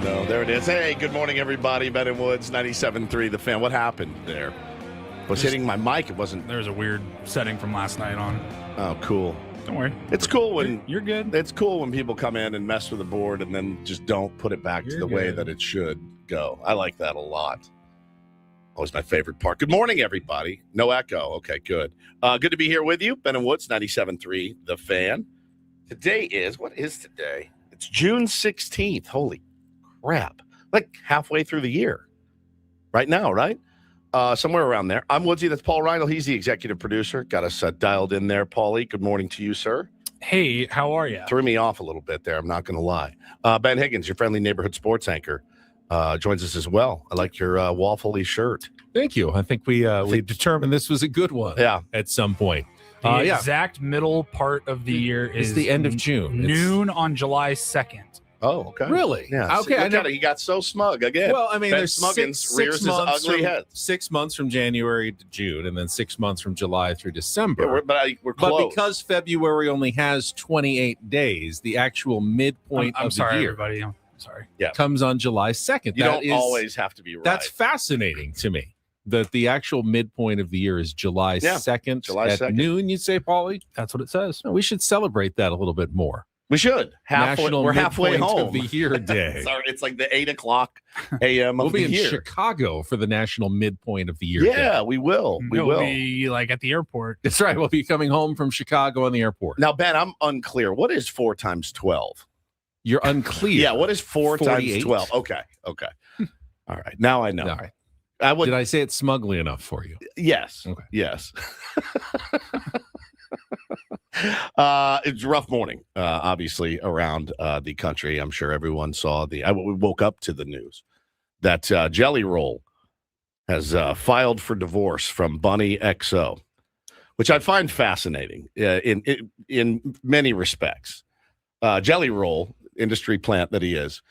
No. There it is. Hey, good morning, everybody. Ben and Woods, 97.3 The Fan. What happened there? Was hitting my mic. It wasn't. There was a weird setting from last night on. Oh, cool. Don't worry. It's cool when you're good. It's cool when people come in and mess with the board and then just don't put it back to the way that it should go. I like that a lot. Always my favorite part. Good morning, everybody. No echo. Okay, good. Good to be here with you. Ben and Woods, 97.3 The Fan. Today is, what is today? It's June 16th. Holy crap. Like halfway through the year. Right now, right? Somewhere around there. I'm Woodsy. That's Paul Reindl. He's the executive producer. Got us dialed in there, Paulie. Good morning to you, sir. Hey, how are you? Threw me off a little bit there. I'm not going to lie. Ben Higgins, your friendly neighborhood sports anchor, joins us as well. I like your waffly shirt. Thank you. I think we determined this was a good one. Yeah. At some point. The exact middle part of the year is the end of June. Noon on July 2nd. Oh, okay. Really? Yeah. Okay. I know he got so smug again. Well, I mean, Ben there's Smuggins rears his ugly head. 6 months from January to June, and then 6 months from July through December. Yeah, we're close. But because February only has 28 days, the actual midpoint I'm of sorry, the year everybody. I'm sorry. comes on July 2nd. You don't always have to be right. That's fascinating to me. That the actual midpoint of the year is July 2nd July at 2nd. noon, you'd say, Paulie? That's what it says. No, we should celebrate that a little bit more. We should. We're halfway home. Of the year day. It's like the 8 o'clock a.m. We'll of be the in year. Chicago for the national midpoint of the year. Yeah, day. we will. We We'll will. be like at the airport. That's right. We'll be coming home from Chicago on the airport. Now, Ben, I'm unclear. What is 4 times 12? You're unclear. Yeah, what is 4 times 48? 12? Okay. All right. Now I know. All right. Did I say it smugly enough for you? Yes. Okay. Yes. It's a rough morning, obviously, around the country. I'm sure everyone saw we woke up to the news that Jelly Roll has filed for divorce from Bunny XO, which I find fascinating in many respects. Jelly Roll, industry plant that he is,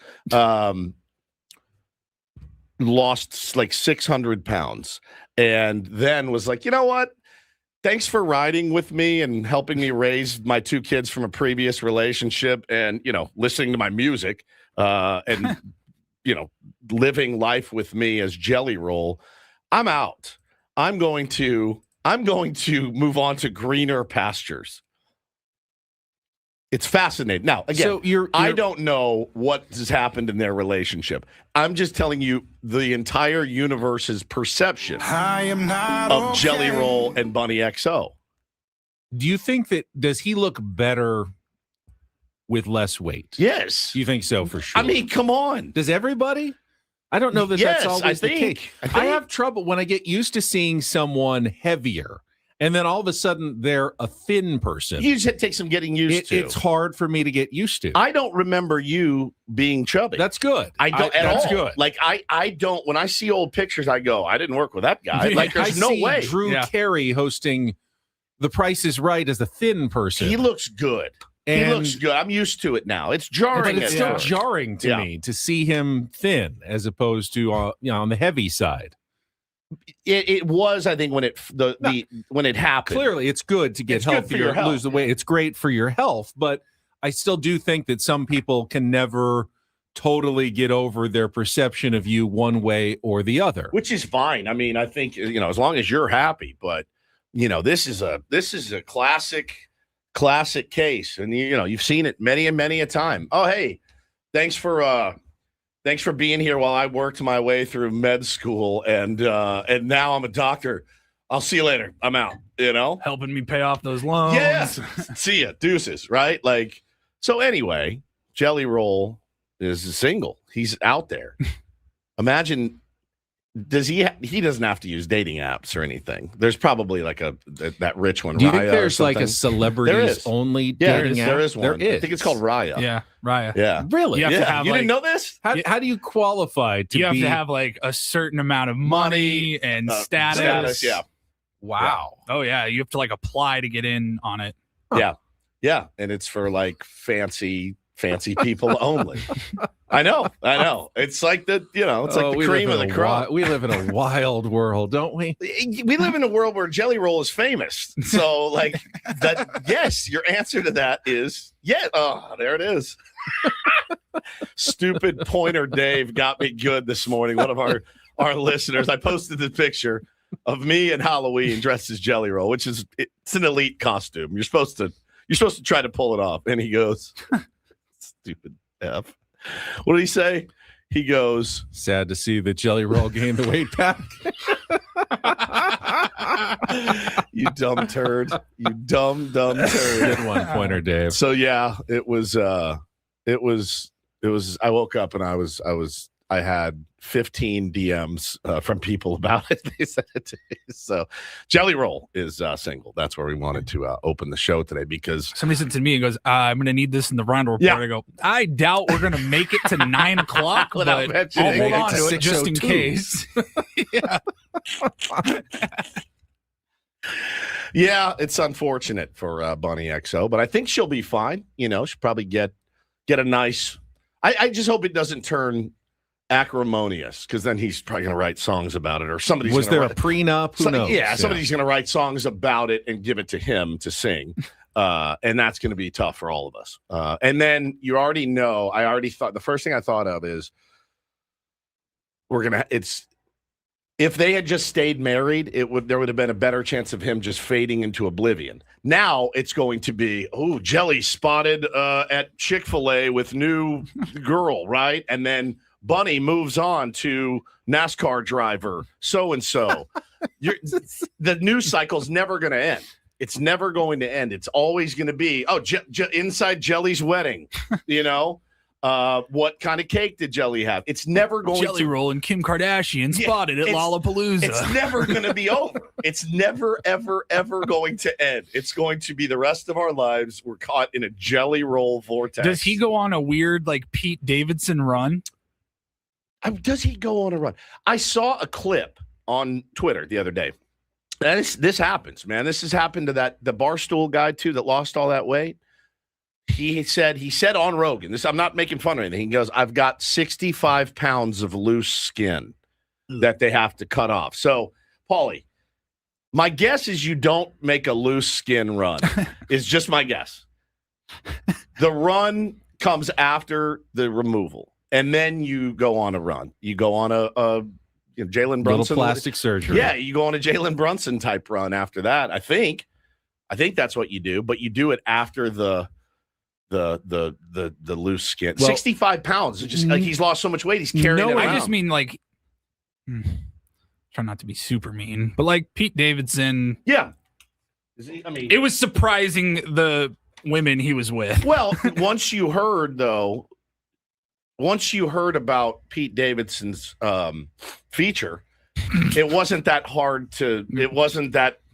lost like 600 pounds and then was like, you know what? Thanks for riding with me and helping me raise my 2 kids from a previous relationship and, listening to my music and, living life with me as Jelly Roll. I'm out. I'm going to move on to greener pastures. It's fascinating. Now, again, so I don't know what has happened in their relationship. I'm just telling you the entire universe's perception of Jelly Roll and Bunny XO. Do you think does he look better with less weight? Yes. You think so for sure? I mean, come on. Does everybody? I don't know that that's always the case. I have trouble when I get used to seeing someone heavier and then all of a sudden they're a thin person. It takes some getting used to. It's hard for me to get used to. I don't remember you being chubby. That's good. I don't at that's all. good. Like I don't. When I see old pictures, I go, I didn't work with that guy. Like there's no way. Drew Carey hosting The Price is Right as a thin person. He looks good. He looks good. I'm used to it now. It's jarring. But it's still jarring to me to see him thin as opposed to on the heavy side. It was, I think, when it happened. Clearly, it's good to get healthier, lose the weight. It's great for your health, but I still do think that some people can never totally get over their perception of you one way or the other, which is fine. I mean, I think as long as you're happy. But this is a classic case, and you've seen it many and many a time. Oh, hey, thanks for being here while I worked my way through med school, and now I'm a doctor. I'll see you later. I'm out. Helping me pay off those loans. Yeah. See ya. Deuces. Right. Like, so anyway, Jelly Roll is single. He's out there. Imagine, he doesn't have to use dating apps or anything. There's probably like that rich one. Do you Raya, think there's like a celebrities only dating app? There is one. There is. I think it's called Raya. Yeah, Raya. Yeah. Really? You have to have, you didn't know this? How do you qualify to You have to have like a certain amount of money and status. Yeah. Wow. Yeah. Oh yeah, you have to like apply to get in on it. Huh. Yeah, and it's for like fancy people only. I know. It's like the the cream of the crop. We live in a wild world, don't we? We live in a world where Jelly Roll is famous. So like that. Yes, your answer to that is yeah. Oh, there it is. Stupid pointer Dave got me good this morning. One of our listeners. I posted the picture of me in Halloween dressed as Jelly Roll, which is it's an elite costume. You're supposed to try to pull it off. And he goes, stupid F. What did he say? He goes, sad to see that Jelly Roll gained the weight back. You dumb turd. You dumb turd. Good one, pointer Dave. So yeah, it was I woke up and I had 15 DMs from people about it. They said it to me. So Jelly Roll is single. That's where we wanted to open the show today because somebody sent to me and goes, I'm going to need this in the Reindl Report. Yeah. I go, I doubt we're going to make it to 9 o'clock, but I'll hold on to it just in case. Yeah. Yeah, it's unfortunate for Bunny XO, but I think she'll be fine. She'll probably get a nice. I just hope it doesn't turn acrimonious because then he's probably going to write songs about it, or somebody's. Was there a prenup? Who knows? Yeah, somebody's going to write songs about it and give it to him to sing, and that's going to be tough for all of us. And then I already thought the first thing I thought of is if they had just stayed married, there would have been a better chance of him just fading into oblivion. Now it's going to be, Jelly spotted at Chick-fil-A with new girl, right? And then Bunny moves on to NASCAR driver so-and-so. The news cycle's never going to end. It's never going to end. It's always going to be, inside Jelly's wedding, what kind of cake did Jelly have? It's never going Jelly Roll and Kim Kardashian spotted at Lollapalooza. It's never going to be over. It's never, ever, ever going to end. It's going to be the rest of our lives. We're caught in a Jelly Roll vortex. Does he go on a weird like Pete Davidson run? Does he go on a run? I saw a clip on Twitter the other day. This happens, man. This has happened to the Barstool guy too that lost all that weight. He said on Rogan, I'm not making fun of anything. He goes, I've got 65 pounds of loose skin that they have to cut off. So, Paulie, my guess is you don't make a loose skin run. Is just my guess. The run comes after the removal, and then you go on a run. You go on a Jalen Brunson. Little plastic surgery. Yeah, you go on a Jalen Brunson type run after that. I think that's what you do, but you do it after the loose skin. Well, 65 pounds. It's just like he's lost so much weight. He's carrying it around. I just mean like try not to be super mean, but like Pete Davidson. Yeah. It was surprising the women he was with. Well, once you heard about Pete Davidson's feature, it wasn't that hard to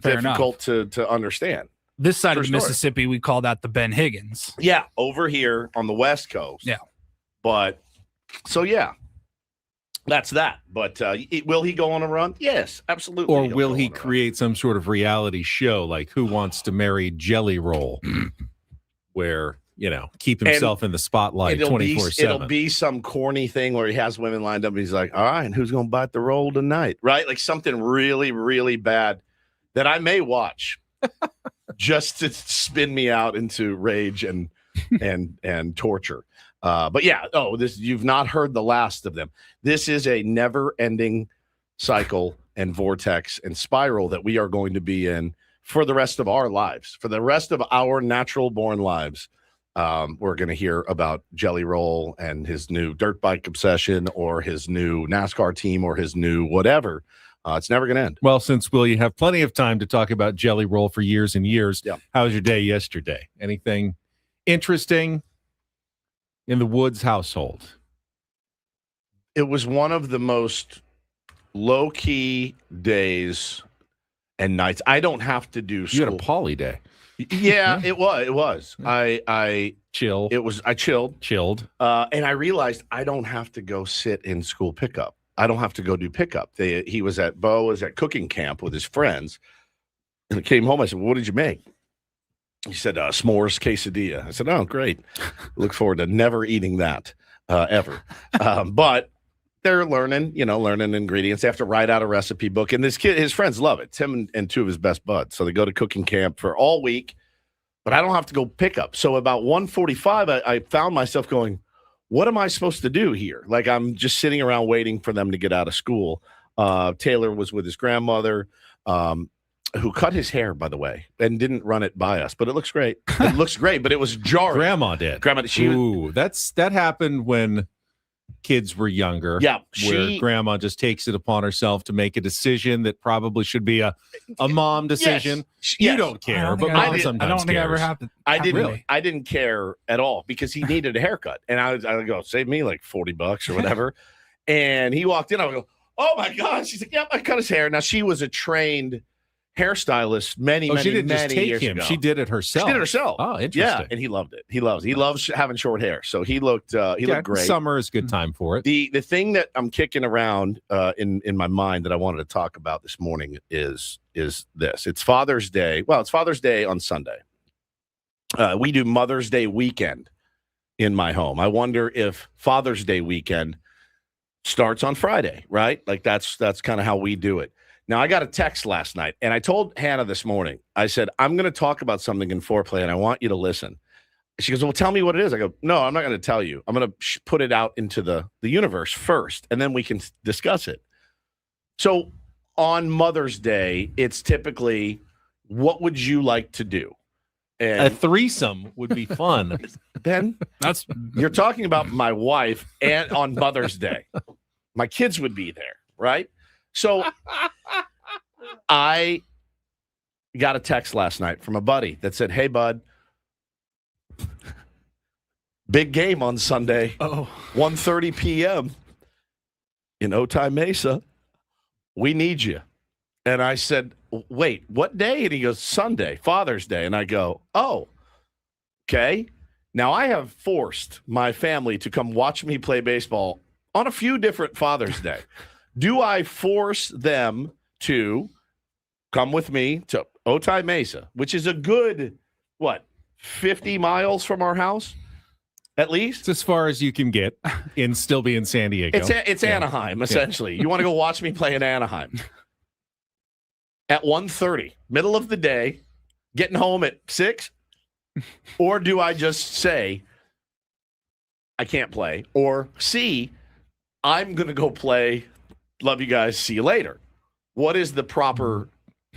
difficult to understand. This side of Mississippi, we call that the Ben Higgins. Yeah, over here on the West Coast. Yeah. But, so yeah, that's that. But will he go on a run? Yes, absolutely. Or will he create some sort of reality show like Who Wants to Marry Jelly Roll, where, keep himself in the spotlight 24/7. It'll be some corny thing where he has women lined up and he's like, all right, and who's going to bite the roll tonight? Right? Like something really, really bad that I may watch. Just to spin me out into rage and torture. But yeah, you've not heard the last of them. This is a never-ending cycle and vortex and spiral that we are going to be in for the rest of our lives, for the rest of our natural-born lives. We're going to hear about Jelly Roll and his new dirt bike obsession, or his new NASCAR team, or his new whatever. It's never going to end. Well, since you have plenty of time to talk about Jelly Roll for years and years, how was your day yesterday? Anything interesting in the Woods household? It was one of the most low-key days and nights. I don't have to do school. You had a poly day. Yeah, it was. I chilled. I chilled. And I realized I don't have to go sit in school pickup. I don't have to go do pickup. Bo was at cooking camp with his friends, and I came home. I said, "What did you make?" He said, "S'mores quesadilla." I said, "Oh, great. Look forward to never eating that ever." But they're learning ingredients. They have to write out a recipe book, and his friends love it. Tim and two of his best buds. So they go to cooking camp for all week, but I don't have to go pick up. So about 1:45, I found myself going, what am I supposed to do here? Like, I'm just sitting around waiting for them to get out of school. Taylor was with his grandmother, who cut his hair, by the way, and didn't run it by us. But it looks great. It looks great, but it was jarring. Grandma did. That happened when kids were younger. Yeah, where grandma just takes it upon herself to make a decision that probably should be a mom decision. Yes. You don't care, but mom sometimes I don't think cares. I ever happened. I didn't care at all because he needed a haircut, and I go, save me like $40 or whatever. And he walked in. I go, oh my God. She's like, yep, I cut his hair. Now, she was a trained hairstylist many she didn't many just take years him. ago. She did it herself. Oh, interesting. Yeah, and he loved it. He loves having short hair. So he looked great. Summer is a good time for it. The thing that I'm kicking around in my mind that I wanted to talk about this morning is this. It's Father's Day. Well, it's Father's Day on Sunday. We do Mother's Day weekend in my home. I wonder if Father's Day weekend starts on Friday, right? Like that's kind of how we do it. Now, I got a text last night, and I told Hannah this morning, I said, I'm going to talk about something in Foreplay, and I want you to listen. She goes, well, tell me what it is. I go, no, I'm not going to tell you. I'm going to put it out into the universe first, and then we can discuss it. So on Mother's Day, it's typically, what would you like to do? And a threesome would be fun. Ben, you're talking about my wife and on Mother's Day. My kids would be there, right? So I got a text last night from a buddy that said, hey, bud, big game on Sunday, 1:30 p.m. in Otay Mesa. We need you. And I said, wait, what day? And he goes, Sunday, Father's Day. And I go, oh, okay. Now, I have forced my family to come watch me play baseball on a few different Father's Day. Do I force them to come with me to Otay Mesa, which is a good, 50 miles from our house, at least? It's as far as you can get and still be in San Diego. It's Anaheim, essentially. You want to go watch me play in Anaheim. At 1:30, middle of the day, getting home at 6? Or do I just say, I can't play? Or C, I'm going to go play. Love you guys. See you later. What is the proper?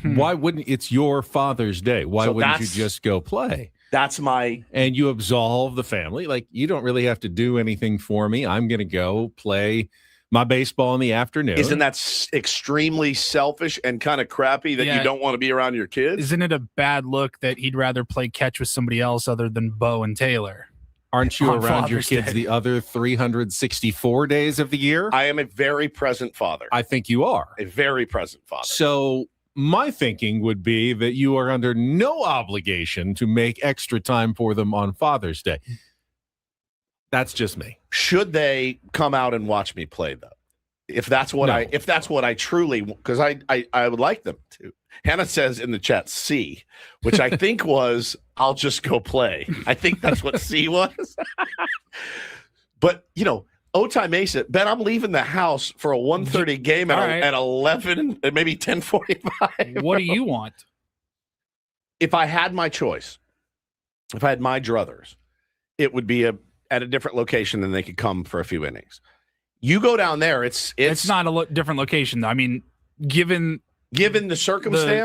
Why wouldn't it's your Father's Day? Why wouldn't you just go play? That's my. And you absolve the family. Like, you don't really have to do anything for me. I'm going to go play my baseball in the afternoon. Isn't that extremely selfish and kind of crappy that you don't want to be around your kids? Isn't it a bad look that he'd rather play catch with somebody else other than Bo and Taylor? Aren't you around your kids the other 364 days of the year? I am a very present father. I think you are. A very present father. So my thinking would be that you are under no obligation to make extra time for them on Father's Day. That's just me. Should they come out and watch me play, though? If that's what I truly, because I would like them to. Hannah says in the chat C, which I think was I'll just go play. I think that's what C was. But Otay Mesa, Ben, I'm leaving the house for a 1:30 game at 11 and maybe 10:45. What do you want? If I had my choice, if I had my druthers, it would be at a different location than they could come for a few innings. You go down there, it's not a different location, though. I mean, given the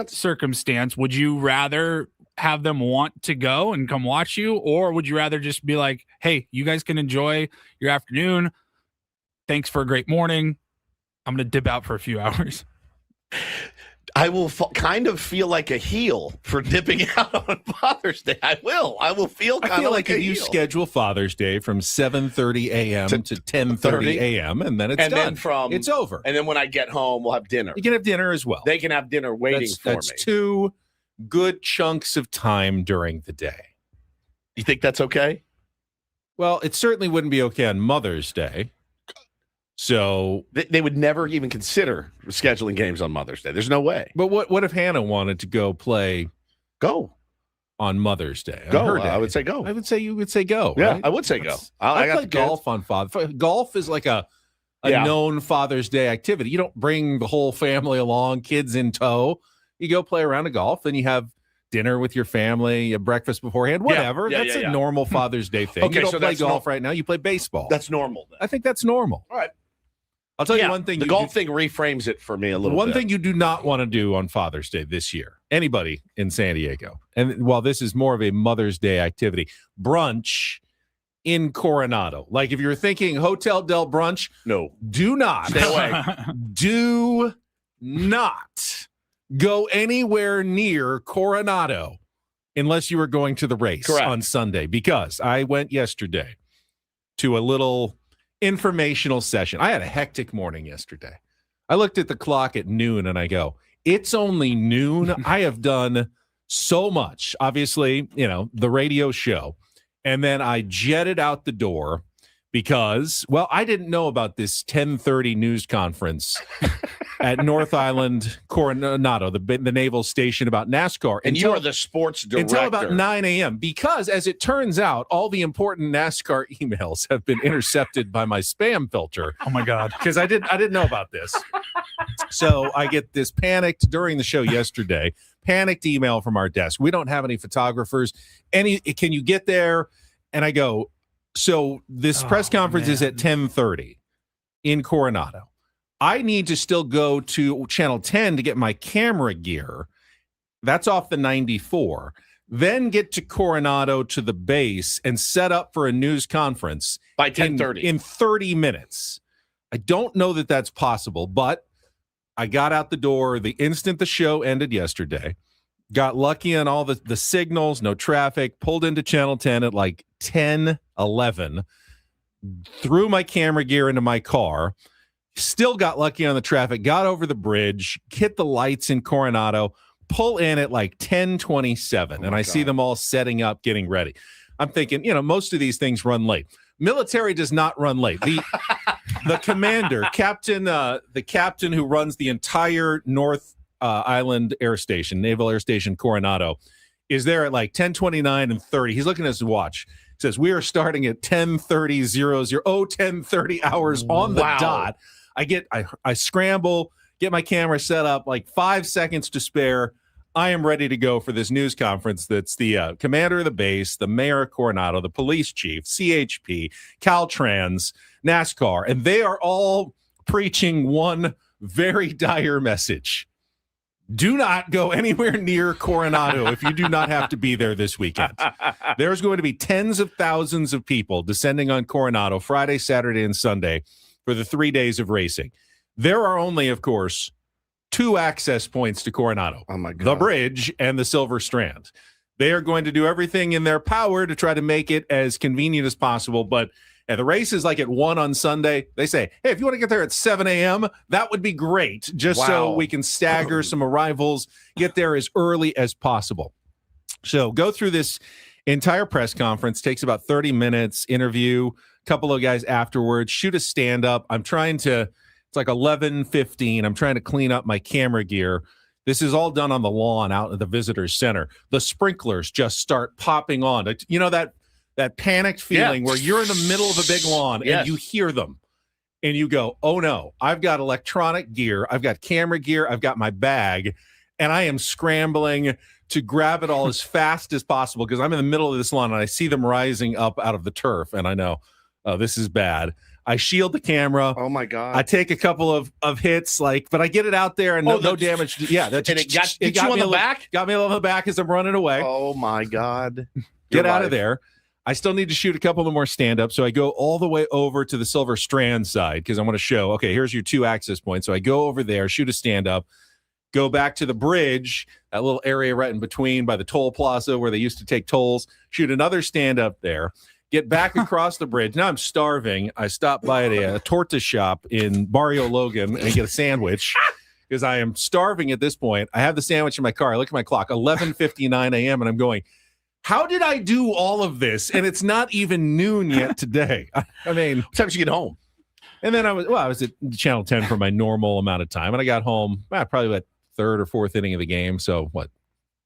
circumstance, would you rather have them want to go and come watch you, or would you rather just be like, hey, you guys can enjoy your afternoon. Thanks for a great morning. I'm going to dip out for a few hours. I will kind of feel like a heel for dipping out on Father's Day. I will feel kind of like a heel. You schedule Father's Day from 7:30 a.m. to 10:30 a.m. and then it's done. It's over. And then when I get home, we'll have dinner. You can have dinner as well. They can have dinner waiting for me. That's 2 good chunks of time during the day. You think that's okay? Well, it certainly wouldn't be okay on Mother's Day. So they would never even consider scheduling games on Mother's Day. There's no way. But what if Hannah wanted to go play? Go on Mother's Day. Go. I would say go. I would say you would say go. Yeah, right? I would say go. I play golf on Golf is like a known Father's Day activity. You don't bring the whole family along, kids in tow. You go play around a golf, then you have dinner with your family, you have breakfast beforehand, whatever. That's a normal Father's Day thing. Okay, you don't play golf right now. You play baseball. That's normal. Then. I think that's normal. All right. I'll tell you one thing. The golf thing reframes it for me a little bit. One thing you do not want to do on Father's Day this year, anybody in San Diego, and while this is more of a Mother's Day activity, brunch in Coronado. Like if you're thinking Hotel Del Brunch, no, do not. Stay away. Do not go anywhere near Coronado unless you were going to the race on Sunday, because I went yesterday to a little informational session. I had a hectic morning yesterday. I looked at the clock at noon and I go, it's only noon. I have done so much. Obviously, the radio show. And then I jetted out the door because, I didn't know about this 10:30 news conference at North Island, Coronado, the naval station about NASCAR. And you are the sports director. Until about 9 a.m. Because, as it turns out, all the important NASCAR emails have been intercepted by my spam filter. Oh, my God. Because I didn't know about this. So I get this panicked during the show yesterday, panicked email from our desk. We don't have any photographers. Can you get there? And I go, so this press conference is at 10:30 in Coronado. I need to still go to Channel 10 to get my camera gear. That's off the 94. Then get to Coronado to the base and set up for a news conference by 10:30 in 30 minutes. I don't know that that's possible, but I got out the door the instant the show ended yesterday. Got lucky on all the signals, no traffic, pulled into Channel 10 at like 10:11, threw my camera gear into my car, still got lucky on the traffic, got over the bridge, hit the lights in Coronado, pull in at like 10:27, and I see them all setting up, getting ready. I'm thinking, most of these things run late. Military does not run late. The commander, the captain who runs the entire North Island Air Station, Naval Air Station Coronado, is there at like 10:29 and 30. He's looking at his watch. Says we are starting at 10:30:00. 10:30 hours on the dot. I scramble, get my camera set up, like 5 seconds to spare. I am ready to go for this news conference. That's the commander of the base, the mayor of Coronado, the police chief, CHP, Caltrans, NASCAR, and they are all preaching one very dire message. Do not go anywhere near Coronado if you do not have to be there this weekend. There's going to be tens of thousands of people descending on Coronado Friday, Saturday, and Sunday for the 3 days of racing. There are only, of course, 2 access points to Coronado. Oh my God. The bridge and the Silver Strand. They are going to do everything in their power to try to make it as convenient as possible, but And the race is like at 1 on Sunday. They say, hey, if you want to get there at 7 a.m., that would be great, just so we can stagger some arrivals, get there as early as possible. So go through this entire press conference, takes about 30 minutes, interview a couple of guys afterwards, shoot a stand-up. It's like 11:15. I'm trying to clean up my camera gear. This is all done on the lawn out at the visitor's center. The sprinklers just start popping on. You know that panicked feeling where you're in the middle of a big lawn and you hear them and you go, oh no, I've got electronic gear. I've got camera gear. I've got my bag, and I am scrambling to grab it all as fast as possible because I'm in the middle of this lawn and I see them rising up out of the turf, and I know, oh, this is bad. I shield the camera. Oh my God. I take a couple of hits, but I get it out there and no damage. Yeah. And it got you on the back? Got me on the back as I'm running away. Oh my God. Get out of there. I still need to shoot a couple of more stand-ups. So I go all the way over to the Silver Strand side because I want to show, okay, here's your 2 access points. So I go over there, shoot a stand-up, go back to the bridge, that little area right in between by the toll plaza where they used to take tolls, shoot another stand-up there. Get back across the bridge. Now I'm starving. I stop by a torta shop in Barrio Logan and get a sandwich because I am starving at this point. I have the sandwich in my car. I look at my clock, 11:59 a.m., and I'm going, how did I do all of this? And it's not even noon yet today. I mean, what time did you get home? And then I was at Channel 10 for my normal amount of time, and I got home probably about 3rd or 4th inning of the game. So what?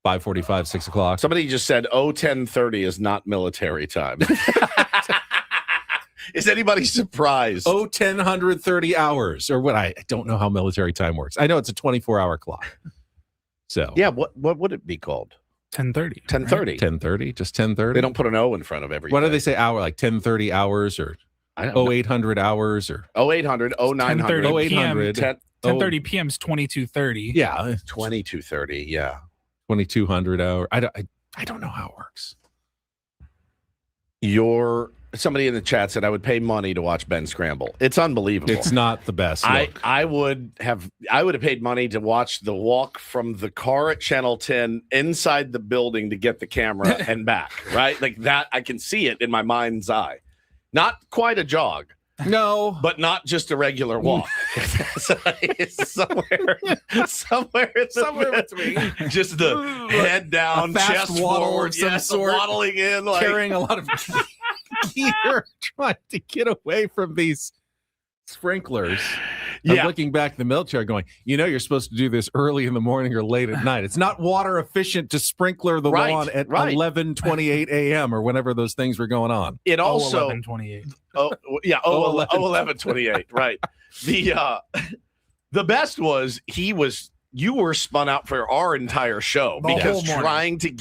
5:45, 6 o'clock. Somebody just said, 10:30 is not military time. Is anybody surprised? 10:30 hours, or what? I don't know how military time works. I know it's a 24-hour clock. So yeah, what would it be called? 10:30. 10:30. 10:30, just 10:30. They don't put an O in front of everything. What do they say? Hour, like 10:30 hours, or 0800 hours, or 0800, 0900, 0800, 10:30 p.m. is 22:30. Yeah, 22:30. Yeah. 2200 hour. I don't know how it works. Somebody in the chat said I would pay money to watch Ben scramble. It's unbelievable. It's not the best. I would have paid money to watch the walk from the car at Channel 10 inside the building to get the camera and back, right? Like that, I can see it in my mind's eye. Not quite a jog. No, but not just a regular walk. It's somewhere between. Just the head down, chest forward, waddling in, carrying a lot of gear, trying to get away from these sprinklers. I'm looking back at the military going, you're supposed to do this early in the morning or late at night. It's not water efficient to sprinkler the lawn at 11:28 a.m. or whenever those things were going on. It also 11:28. Oh yeah, 11:28. Right. The best was you were spun out for our entire show because trying to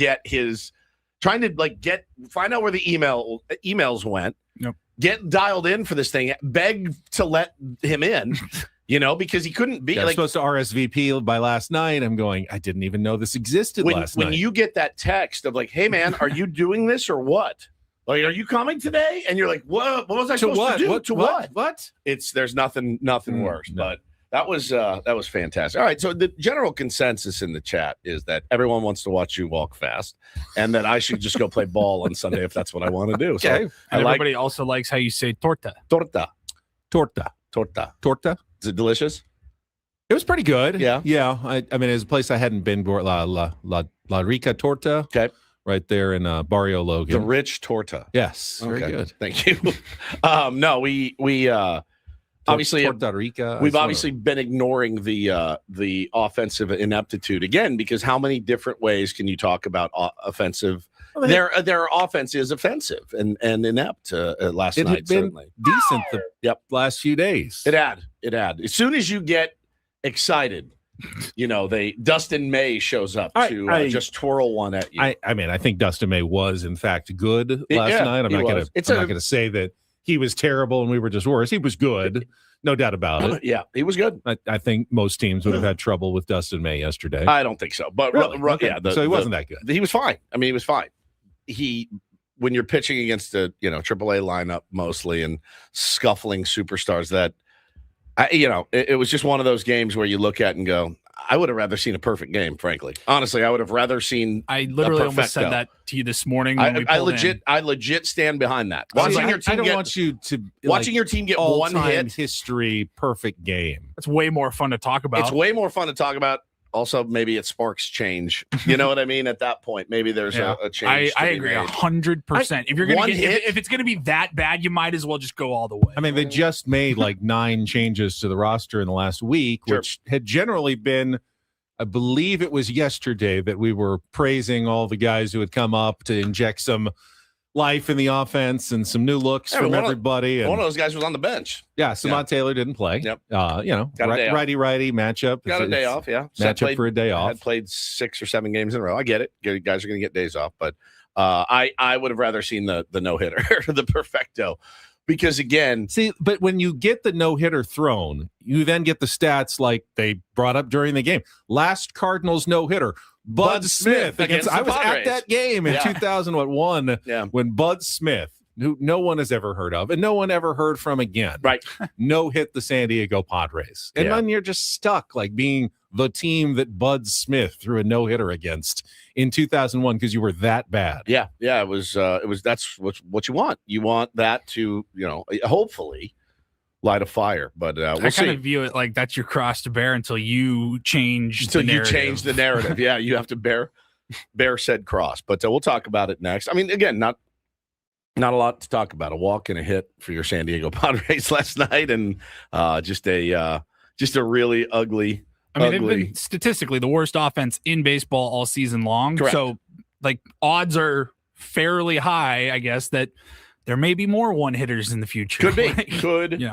find out where the emails went. Yep. Get dialed in for this thing, beg to let him in, because he couldn't be. I was supposed to RSVP by last night. I'm going, I didn't even know this existed last night. When you get that text of like, hey, man, are you doing this or what? Like, are you coming today? And you're like, what was I supposed to do? What? There's nothing worse. No. But that was fantastic. All right, so the general consensus in the chat is that everyone wants to watch you walk fast, and that I should just go play ball on Sunday if that's what I want to do. Okay. So and everybody also likes how you say torta. Torta. Is it delicious? It was pretty good. Yeah. I mean, it's a place I hadn't been before. La Rica Torta. Okay. Right there in Barrio Logan. The rich torta. Yes. Very good. Thank you. No, we obviously Puerto Rica. We've obviously been ignoring the offensive ineptitude again, because how many different ways can you talk about offensive? Well, their offense is offensive and inept last night. It had been decent the last few days. It had. As soon as you get excited, Dustin May shows up to just twirl one at you. I mean, I think Dustin May was in fact good last night. I'm not going to say that he was terrible and we were just worse. He was good, no doubt about it. Yeah, he was good. I think most teams would have had trouble with Dustin May yesterday. I don't think so, but really? Okay. So he wasn't that good. He was fine. I mean, he was fine. When you're pitching against a AAA lineup mostly and scuffling superstars, that it was just one of those games where you look at and go, I would have rather seen a perfect game, frankly. Honestly, I would have rather seen. I literally a almost said perfecto. that to you this morning. When we I pulled in. legit stand behind that. See, Watching your I team don't get want you to watching your team get one all-time hit. history perfect game. It's way more fun to talk about. It's way more fun to talk about. Also, maybe it sparks change. You know what I mean? At that point, maybe there's a change. I agree 100%. If you're gonna if it's gonna be that bad, you might as well just go all the way. I mean, they just made like 9 changes to the roster in the last week, Sure. which had generally been, I believe it was yesterday that we were praising all the guys who had come up to inject some life in the offense and some new looks from everybody. And one of those guys was on the bench. yeah, Samad Taylor didn't play. Yep. Righty matchup. Got a day off. Yeah. Matchup for a day off. Had played 6 or 7 games in a row. I get it. You guys are going to get days off, but I would have rather seen the no hitter, the perfecto, because again, see, but when you get the no hitter thrown, you then get the stats like they brought up during the game. Last Cardinals no hitter. Bud Smith against I was Padres. at that game in 2001 when Bud Smith, who no one has ever heard of and no one ever heard from again, right? No hit the San Diego Padres. And then you're just stuck like being the team that Bud Smith threw a no hitter against in 2001 because you were that bad. Yeah. It was that's what you want. You want that to, hopefully light a fire, but we'll I kind see. of view it like that's your cross to bear until you change the narrative. Yeah, you have to bear said cross, but we'll talk about it next. I mean, again, not a lot to talk about. A walk and a hit for your San Diego Padres last night, and just a really ugly. I mean, they've been statistically the worst offense in baseball all season long. Correct. So, like, odds are fairly high, I guess, that there may be more one hitters in the future. Could be. Like,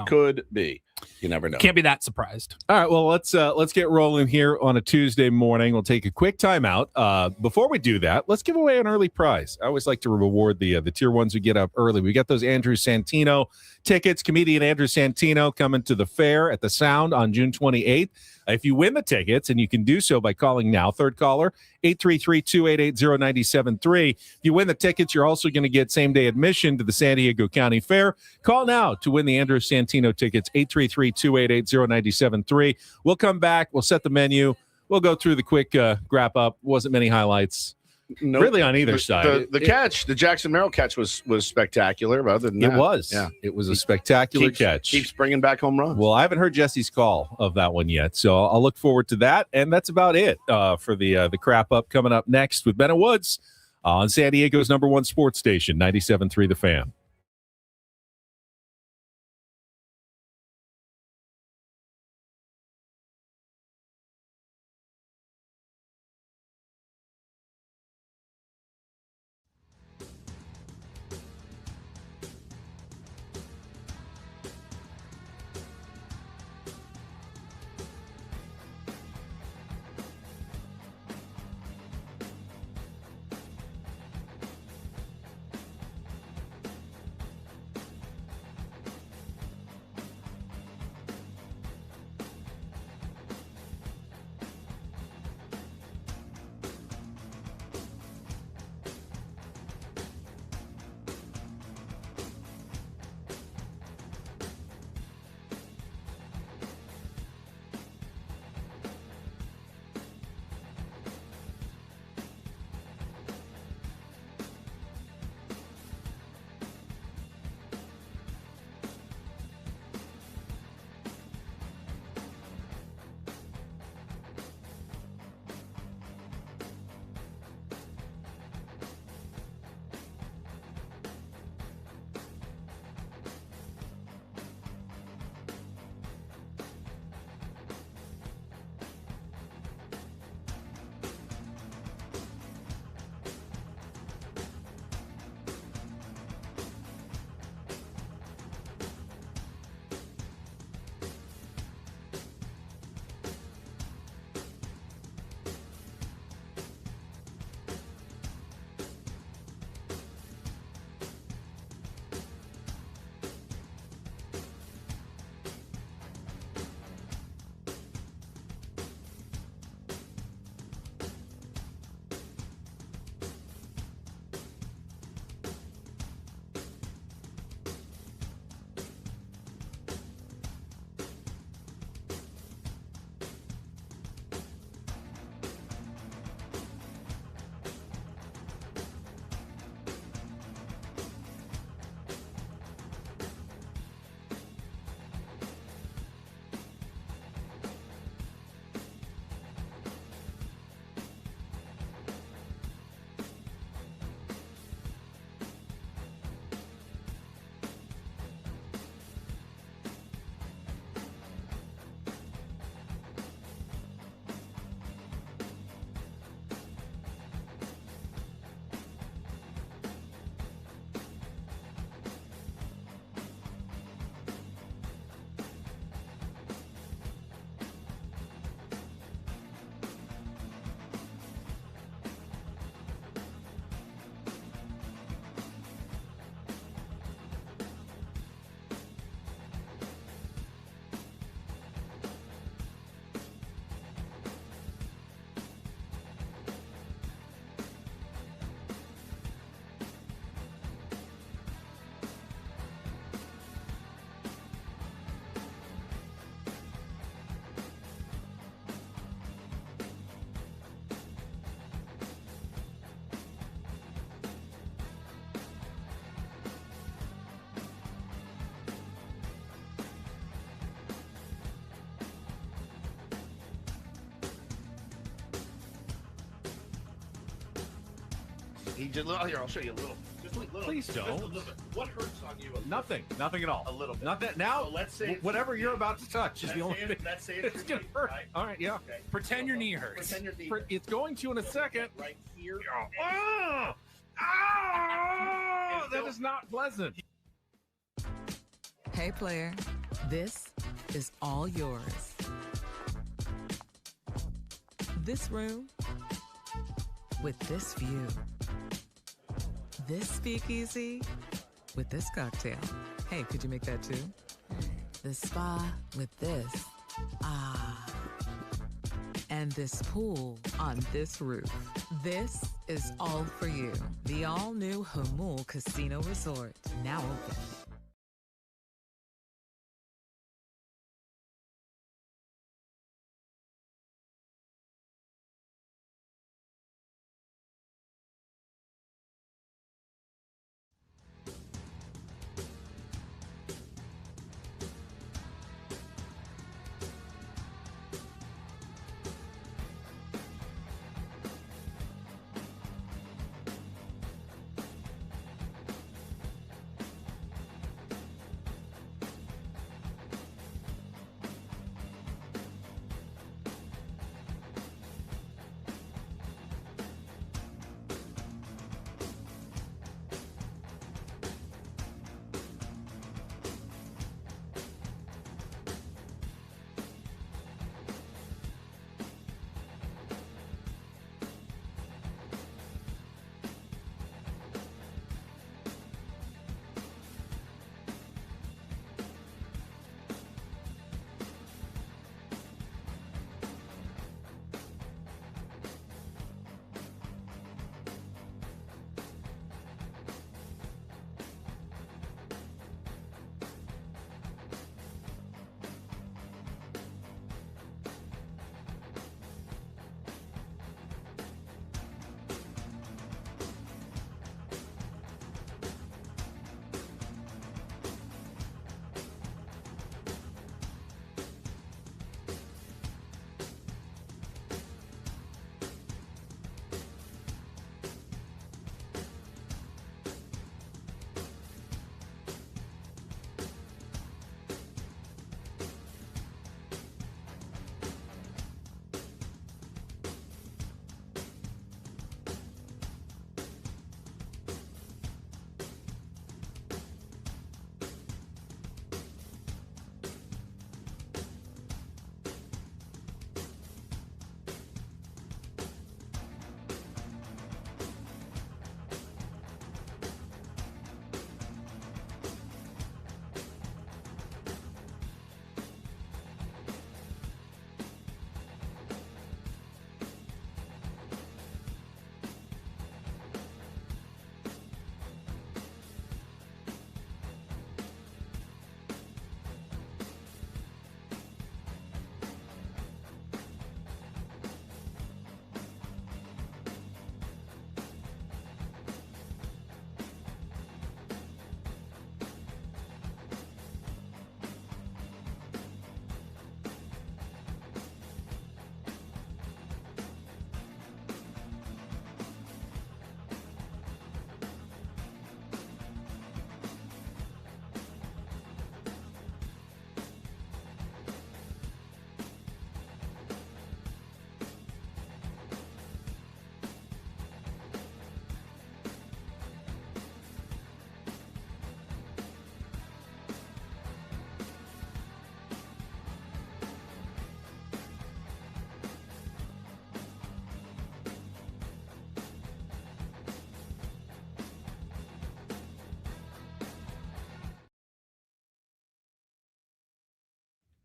Could be. You never know. Can't be that surprised. All right, well, let's get rolling here on a Tuesday morning. We'll take a quick timeout. Before we do that, let's give away an early prize. I always like to reward the tier ones who get up early. We got those Andrew Santino tickets. Comedian Andrew Santino coming to the fair at the Sound on June 28th. If you win the tickets, and you can do so by calling now, third caller, 833-288-0973. If you win the tickets, you're also going to get same-day admission to the San Diego County Fair. Call now to win the Andrew Santino tickets, 833-288-0973. We'll come back. We'll set the menu. We'll go through the quick wrap-up. Wasn't many highlights. Nope. Really on either side. The catch, the Jackson Merrill catch was spectacular. But other than that, it was. Yeah. It was a spectacular catch. Keeps bringing back home runs. Well, I haven't heard Jesse's call of that one yet, so I'll look forward to that. And that's about it for the crap up coming up next with Bennett Woods on San Diego's #1 sports station, 97.3 The Fan. He just here. I'll show you a little. Just a little. Please just don't. a little bit. What hurts on you? Nothing at all. A little bit. Not that now. So let's say whatever you're about to touch is the only thing. Let's say It's gonna hurt. Right? All right, yeah. Okay. Pretend your knee hurts. Pretend your knee. It's going to in a second. Right here. Oh, that is not pleasant. Hey player, this is all yours. This room with this view. This speakeasy with this cocktail. Hey, could you make that too? The spa with this. Ah. And this pool on this roof. This is all for you. The all-new Hamul Casino Resort, now open.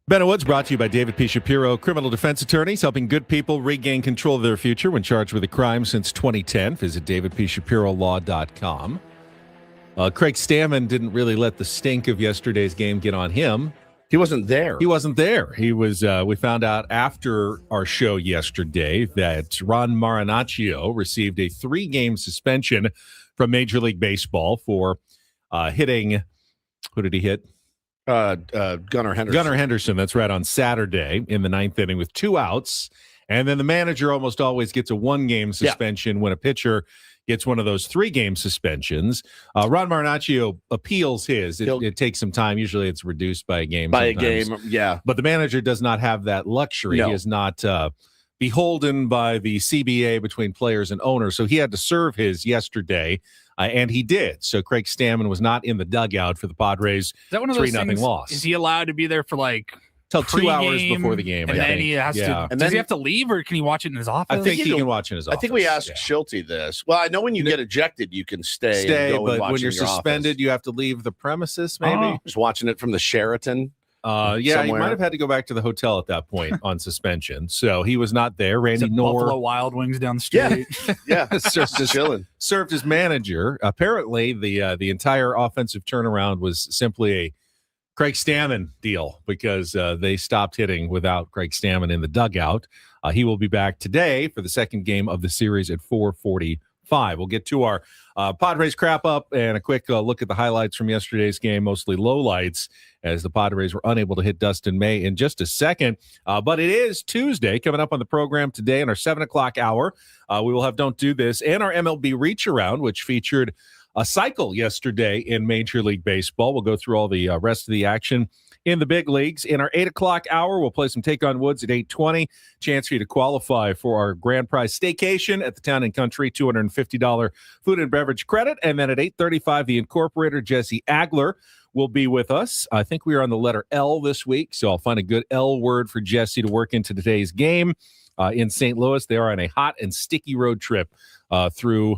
Ben Woods brought to you by David P. Shapiro, criminal defense attorneys helping good people regain control of their future when charged with a crime since 2010. Visit davidpshapirolaw.com. Craig Stammen didn't really let the stink of yesterday's game get on him. He wasn't there. He wasn't there. He was. We found out after our show yesterday that Ron Marinaccio received a 3-game suspension from Major League Baseball for hitting. Who did he hit? Gunnar Henderson. Gunnar Henderson, that's right, on Saturday in the 9th inning with 2 outs And then the manager almost always gets a 1-game suspension when a pitcher gets one of those 3-game suspensions. Ron Marinaccio appeals his. It takes some time. Usually it's reduced by a game. By sometimes. a game, yeah. But the manager does not have that luxury. No. He is not beholden by the CBA between players and owners. So he had to serve his yesterday, and he did. So Craig Stammen was not in the dugout for the Padres' Is that one of those 3-0 things? loss. Is he allowed to be there for like Till 2 hours pregame, before the game, and I then think. he has to. And Does then- he have to leave, or can he watch it in his office? I think he can watch in his office. I think we asked Schulte this. Well, I know when you get ejected, you can stay and go but and watch when you're in your suspended, office. you have to leave the premises, maybe. Oh. Just watching it from the Sheraton. Yeah, he somewhere. might have had to go back to the hotel at that point on suspension. So he was not there. Randy Buffalo Knorr Wild Wings down the street. Yeah, served as, chilling. served as manager. Apparently, the entire offensive turnaround was simply a Craig Stammen deal because they stopped hitting without Craig Stammen in the dugout. He will be back today for the second game of the series at 4:45. We'll get to our Padres crap up and a quick look at the highlights from yesterday's game, mostly lowlights, as the Padres were unable to hit Dustin May in just a second. But it is Tuesday. Coming up on the program today in our 7 o'clock hour, we will have Don't Do This and our MLB Reacharound, which featured a cycle yesterday in Major League Baseball. We'll go through all the rest of the action in the big leagues. In our 8 o'clock hour, we'll play some Take on Woods at 8:20. Chance for you to qualify for our grand prize staycation at the Town and Country, $250 food and beverage credit. And then at 8:35, the incorporator, Jesse Agler, will be with us. I think we are on the letter L this week, so I'll find a good L word for Jesse to work into today's game. In St. Louis, they are on a hot and sticky road trip through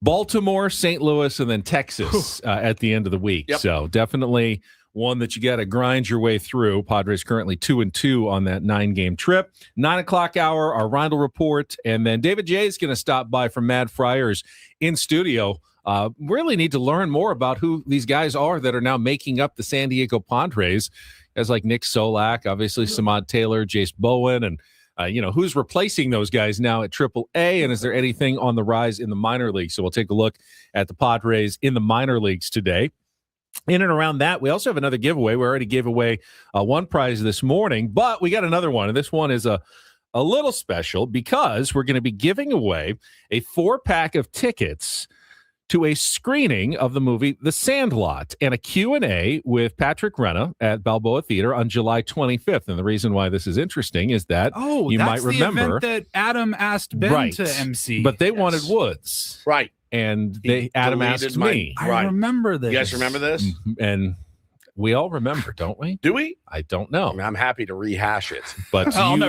Baltimore, St. Louis, and then Texas at the end of the week. Yep. So definitely one that you got to grind your way through. Padres currently 2-2 on that 9-game trip. 9 o'clock hour, our Reindl Report, and then David J is going to stop by from Mad Friars in studio. Really need to learn more about who these guys are that are now making up the San Diego Padres. Guys like Nick Solak, obviously Samad Taylor, Jace Bowen, and who's replacing those guys now at AAA, and is there anything on the rise in the minor leagues? So we'll take a look at the Padres in the minor leagues today. In and around that, we also have another giveaway. We already gave away one prize this morning, but we got another one, and this one is a little special because we're going to be giving away a 4-pack of tickets to a screening of the movie The Sandlot and a Q&A with Patrick Renna at Balboa Theater on July 25th. And the reason why this is interesting is that you might that's remember the event that Adam asked Ben to MC. But they wanted Woods. Right. And He Adam deleted asked my- me. I Right. remember this. You guys remember this? And we all remember, don't we? Do we? I don't I know. mean, I'm happy to rehash it. But I'll you,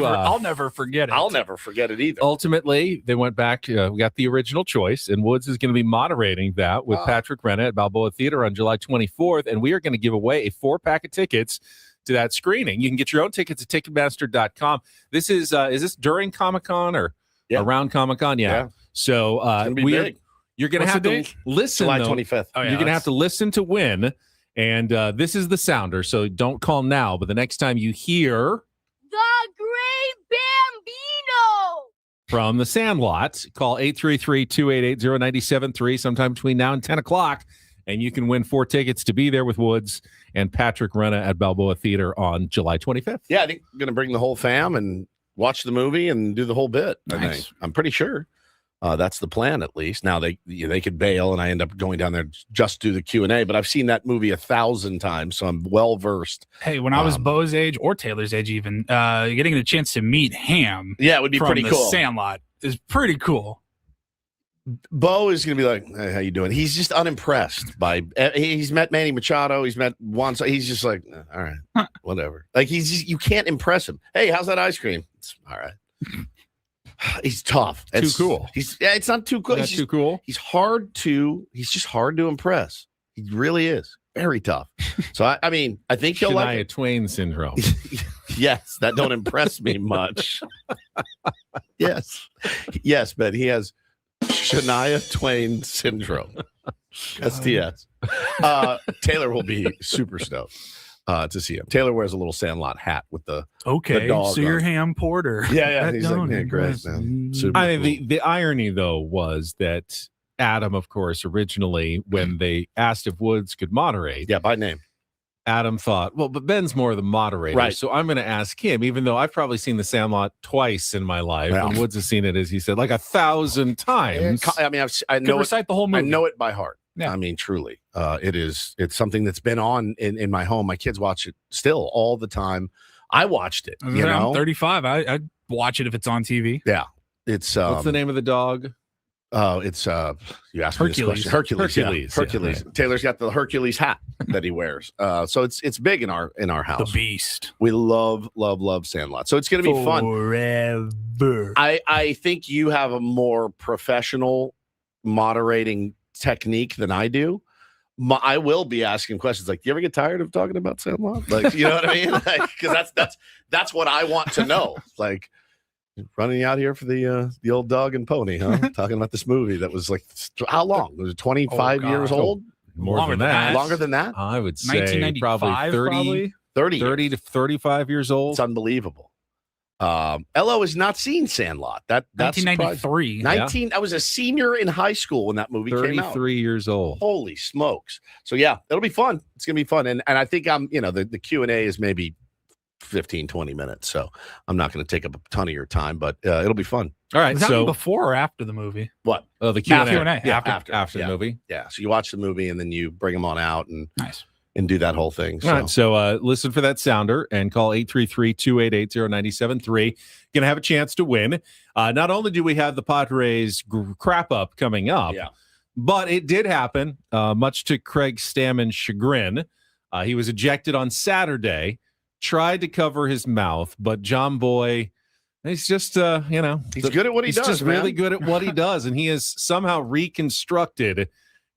never forget it. I'll never forget it either. ultimately, they went back. We got the original choice, and Woods is going to be moderating that with Patrick Renna at Balboa Theater on July 24th. And we are going to give away a 4-pack of tickets to that screening. You can get your own tickets at Ticketmaster.com. This is this during Comic-Con or around Comic-Con? Yeah. So It's gonna be big. you're going to What's have the to date? listen. July though. 25th. Oh, yeah, You're going to have that's- to listen to win. And this is the sounder, so don't call now. But the next time you hear The Great Bambino! from The Sandlot, call 833-288-0973 sometime between now and 10 o'clock, and you can win 4 tickets to be there with Woods and Patrick Renna at Balboa Theater on July 25th. Yeah, I think I'm going to bring the whole fam and watch the movie and do the whole bit. I Nice. think. I'm pretty sure that's the plan, at least. Now they could bail, and I end up going down there just to do the Q&A. But I've seen that movie 1,000 times, so I'm well versed. Hey, when I was Bo's age or Taylor's age, even getting a chance to meet Ham Yeah, it would be from pretty the cool. Sandlot is pretty cool. Bo is going to be like, hey, how you doing? He's just unimpressed by. He's met Manny Machado. He's met Juan. He's just like, all right, whatever. Like you can't impress him. Hey, how's that ice cream? It's all right. He's tough. It's cool. It's not too cool. That's He's too cool. He's just hard to impress. He really is very tough. So I mean, I think he'll like Shania it. Twain syndrome. Yes, that don't impress me much. Yes, but he has Shania Twain syndrome. STS. Taylor will be super stoked to see him. Taylor wears a little Sandlot hat with the Okay, dog so you're on. Ham Porter. yeah. That He's like, don't yeah, great, impress man. me. Super I cool. mean, the irony, though, was that Adam, of course, originally, when they asked if Woods could moderate, Yeah, by name. Adam thought, well, but Ben's more of the moderator, Right. so I'm going to ask him, even though I've probably seen The Sandlot twice in my life, Yeah. and Woods has seen it, as he said, like 1,000 times. I mean, I Could know it, recite the whole I movie. know it by heart. Yeah. I mean, truly, it's something that's been on in my home. My kids watch it still all the time. I watched it. You know, I'm 35. I'd watch it if it's on TV. yeah. It's What's the name of the dog? It's you asked me this question. Hercules. Hercules, Hercules. yeah, right. Taylor's got the Hercules hat that he wears. So it's big in our The house. Beast. We love Sandlot. So it's going to be fun. Forever. I think you have a more professional moderating technique than I do. I will be asking questions like, "Do you ever get tired of talking about Sandlot?" Like, you know what I mean? Because that's what I want to know. Like, running out here for the old dog and pony, huh? Talking about this movie that was like, how long? Was it 25 years God. old? More Longer than than that. that. Longer than that? I would say 1995, probably 30 30 to 35 years old. It's unbelievable. Elo has not seen Sandlot. That's 1993. 19. I was a senior in high school when that movie came out. 33 years old. Holy smokes! So yeah, it'll be fun. It's gonna be fun, and I think the Q&A is maybe 15, 20 minutes, so I'm not going to take up a ton of your time, but it'll be fun. All right, Was that so before or after the movie? What? the Q&A. Q&A. Yeah, after yeah. the movie. Yeah, so you watch the movie and then you bring them on out and Nice. do that whole thing. So. All right, so listen for that sounder and call 833-288-0973. Going to have a chance to win. Not only do we have the Padres crap up coming up, Yeah. but it did happen, much to Craig Stammen's chagrin. He was ejected on Saturday, tried to cover his mouth, but Jomboy, he's just, he's good at what he he's does, just man. really good at what he does, and he has somehow reconstructed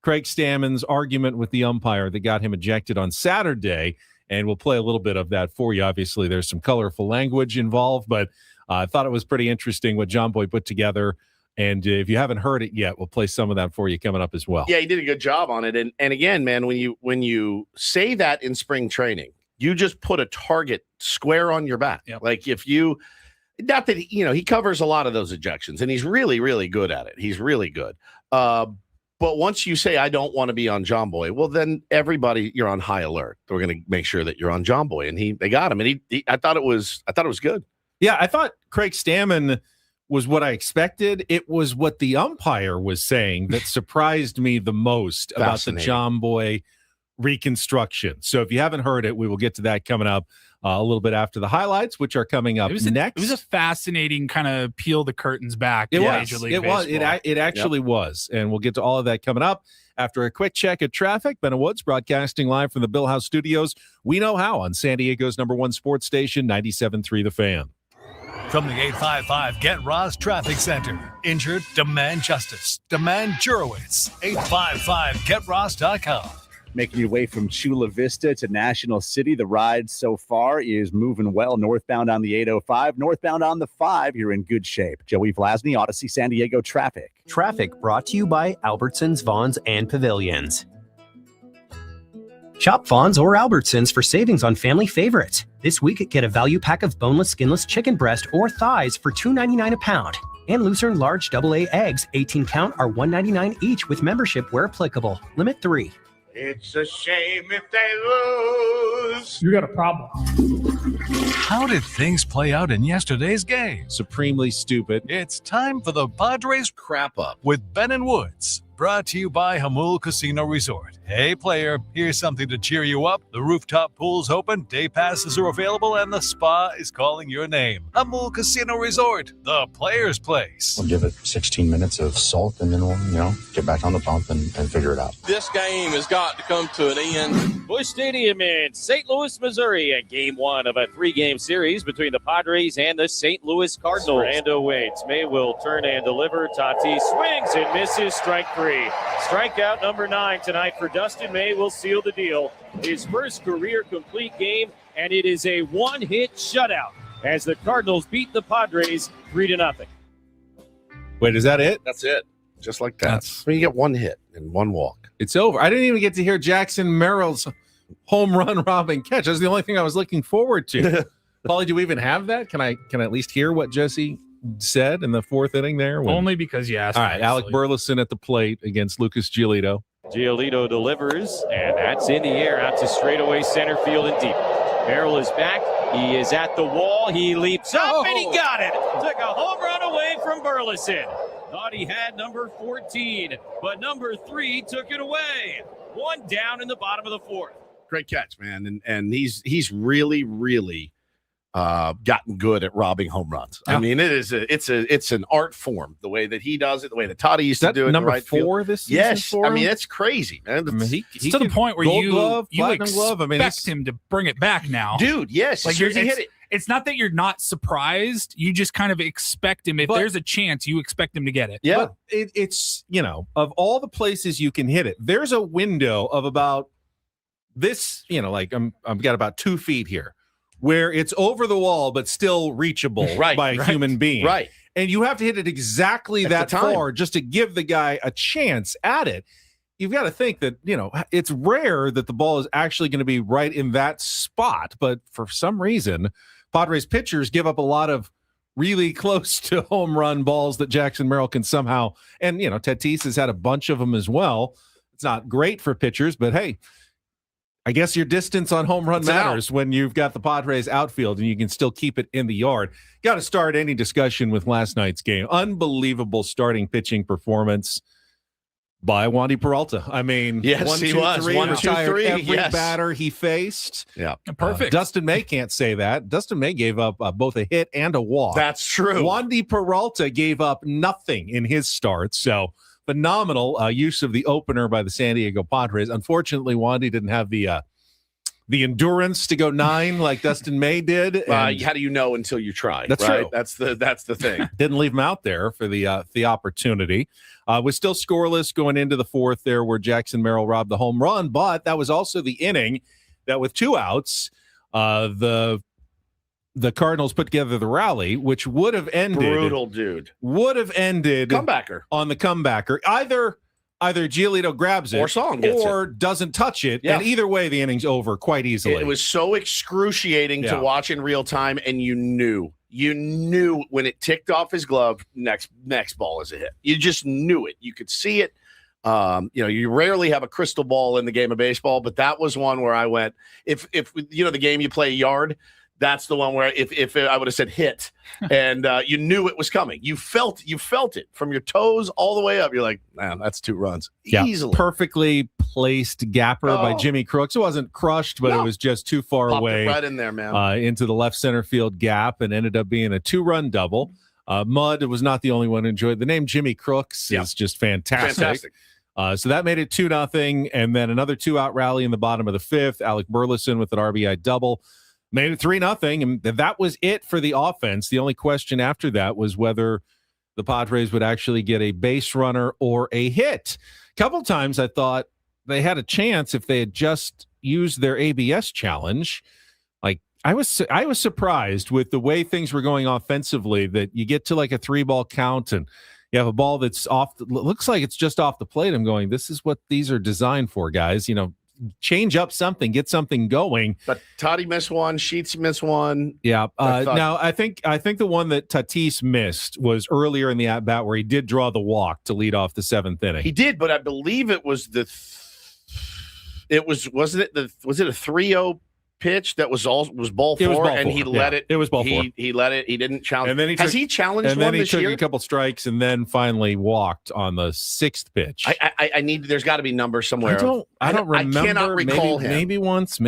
Craig Stammen's argument with the umpire that got him ejected on Saturday, and we'll play a little bit of that for you. Obviously, there's some colorful language involved, but I thought it was pretty interesting what Jomboy put together, and if you haven't heard it yet, we'll play some of that for you coming up as well. Yeah, he did a good job on it, and again, man, when you say that in spring training, you just put a target square on your back. Yep. Like if you, not that he covers a lot of those ejections, and he's really, really good at it. He's really good. But once you say, I don't want to be on Jomboy, well, then everybody, you're on high alert. We're going to make sure that you're on Jomboy. And they got him. And I thought it was good. Yeah, I thought Craig Stammen was what I expected. It was what the umpire was saying that surprised me the most about the Jomboy reconstruction. So if you haven't heard it, we will get to that coming up a little bit after the highlights, which are coming up next. It was a fascinating kind of peel the curtains back. It was. Major League It was. Baseball. It actually was. And we'll get to all of that coming up after a quick check of traffic. Ben Woods broadcasting live from the Bill House Studios. We know how on San Diego's #1 sports station, 97.3 The Fan. From the 855 Get Ross Traffic Center. Injured? Demand justice. Demand Jurowitz. 855GetRoss.com. Making your way from Chula Vista to National City. The ride so far is moving well. Northbound on the 805, northbound on the 5. You're in good shape. Joey Vlasny, Odyssey San Diego Traffic. Traffic brought to you by Albertsons, Vons, and Pavilions. Shop Vons or Albertsons for savings on family favorites. This week, get a value pack of boneless, skinless chicken breast or thighs for $2.99 a pound. And Lucerne large AA eggs, 18 count, are $1.99 each with membership where applicable. Limit 3. It's a shame if they lose. You got a problem. How did things play out in yesterday's game? Supremely stupid. It's time for the Padres Crap up. with Ben and Woods. Brought to you by Hamul Casino Resort. Hey, player, here's something to cheer you up. The rooftop pool's open, day passes are available, and the spa is calling your name. Hamul Casino Resort, the player's place. We'll give it 16 minutes of salt, and then we'll, get back on the pump and figure it out. This game has got to come to an end. Busch Stadium in St. Louis, Missouri, at Game 1 of a 3-game series between the Padres and the St. Louis Cardinals. Brando waits. May will turn and deliver. Tatis swings and misses. Strike 3. Strikeout number 9 tonight for Dustin. May will seal the deal. His first career complete game, and it is a one-hit shutout as the Cardinals beat the Padres 3-0. Wait, is that it? That's it. Just like that. You get one hit and one walk. It's over. I didn't even get to hear Jackson Merrill's home run robbing catch. That's the only thing I was looking forward to. Paulie, do we even have that? Can I at least hear what Jesse said in the 4th inning there? Only because you asked. All right, Alec Burleson at the plate against Lucas Giolito. Giolito delivers, and that's in the air out to straightaway center field and deep. Merrill is back. He is at the wall. He leaps up, and he got it. Took a home run away from Burleson. Thought he had number 14, but number 3 took it away. One down in the bottom of the 4th. Great catch, man. And he's really, really gotten good at robbing home runs. Yeah. I mean, it's an art form, the way that he does it, the way that Toddy used to That do it. number in the right 4 field. this season. Yes, for I him? mean it's crazy, man. I mean, he It's to the could- point where Gold you glove, you platinum expect glove. I mean, him to bring it back now. Dude, yes, Like as soon as he hit it. it's not that you're not surprised. You just kind of expect him. If But- there's a chance, you expect him to get it. Yeah, But it's, of all the places you can hit it, there's a window of about this, like I've got about 2 feet here where it's over the wall, but still reachable by a human being. right. And you have to hit it exactly At that the time. far just to give the guy a chance at it. You've got to think that, it's rare that the ball is actually going to be right in that spot. But for some reason, Padres pitchers give up a lot of really close to home run balls that Jackson Merrill can somehow. And, Tatis has had a bunch of them as well. It's not great for pitchers, but hey, I guess your distance on home run matters when you've got the Padres outfield and you can still keep it in the yard. Got to start any discussion with last night's game. Unbelievable starting pitching performance by Wandy Peralta. I mean, Yes, 1, he 2, was. 3, 1, 2, retired 3, every yes. batter he faced. Yeah, Perfect. Dustin May can't say that. Dustin May gave up both a hit and a walk. that's true. Wandy Peralta gave up nothing in his start. So phenomenal use of the opener by the San Diego Padres. Unfortunately, Wandy didn't have the endurance to go 9 like Dustin May did. And How do you know until you try? That's right? true. That's the thing. didn't leave him out there for the opportunity. Was still scoreless going into the 4th there where Jackson Merrill robbed the home run, but that was also the inning that with 2 outs, the Cardinals put together the rally, which would have ended Brutal, dude. Comebacker. on the comebacker. Either Giolito grabs it Or Song gets or doesn't touch it. Yeah. And either way, the inning's over quite easily. It was so excruciating Yeah. to watch in real time, and you knew when it ticked off his glove, next ball is a hit. You just knew it. You could see it. You rarely have a crystal ball in the game of baseball, but that was one where I went, if the game you play yard, that's the one where if I would have said hit and you knew it was coming. You felt it from your toes all the way up. You're like, man, that's 2 runs. Easily. Perfectly placed gapper by Jimmy Crooks. It wasn't crushed, but it was just too far Popped away it right in there, man. into the left center field gap and ended up being a 2-run double. Mudd was not the only one who enjoyed the name. Jimmy Crooks is just fantastic. So that made it 2-0, and then another 2-out rally in the bottom of the 5th. Alec Burleson with an RBI double. Made it 3-0, and that was it for the offense. The only question after that was whether the Padres would actually get a base runner or a hit. A couple times I thought they had a chance if they had just used their ABS challenge. Like I was surprised with the way things were going offensively that you get to like a 3-ball count and you have a ball that's looks like it's just off the plate. I'm going, this is what these are designed for, guys. Change up something, get something going. But Toddy missed one, Sheets missed one. Yeah. Now I think the one that Tatis missed was earlier in the at bat where he did draw the walk to lead off the 7th inning. He did, but I believe it was was it a 3-0 pitch that was ball 4 It was ball and 4. he let it. It was ball 4. He let it. He didn't challenge. And then he challenged and then one he this took year? a couple strikes and then finally walked on the 6th pitch. I need. There's got to be numbers somewhere. I don't remember. I cannot recall him. Maybe once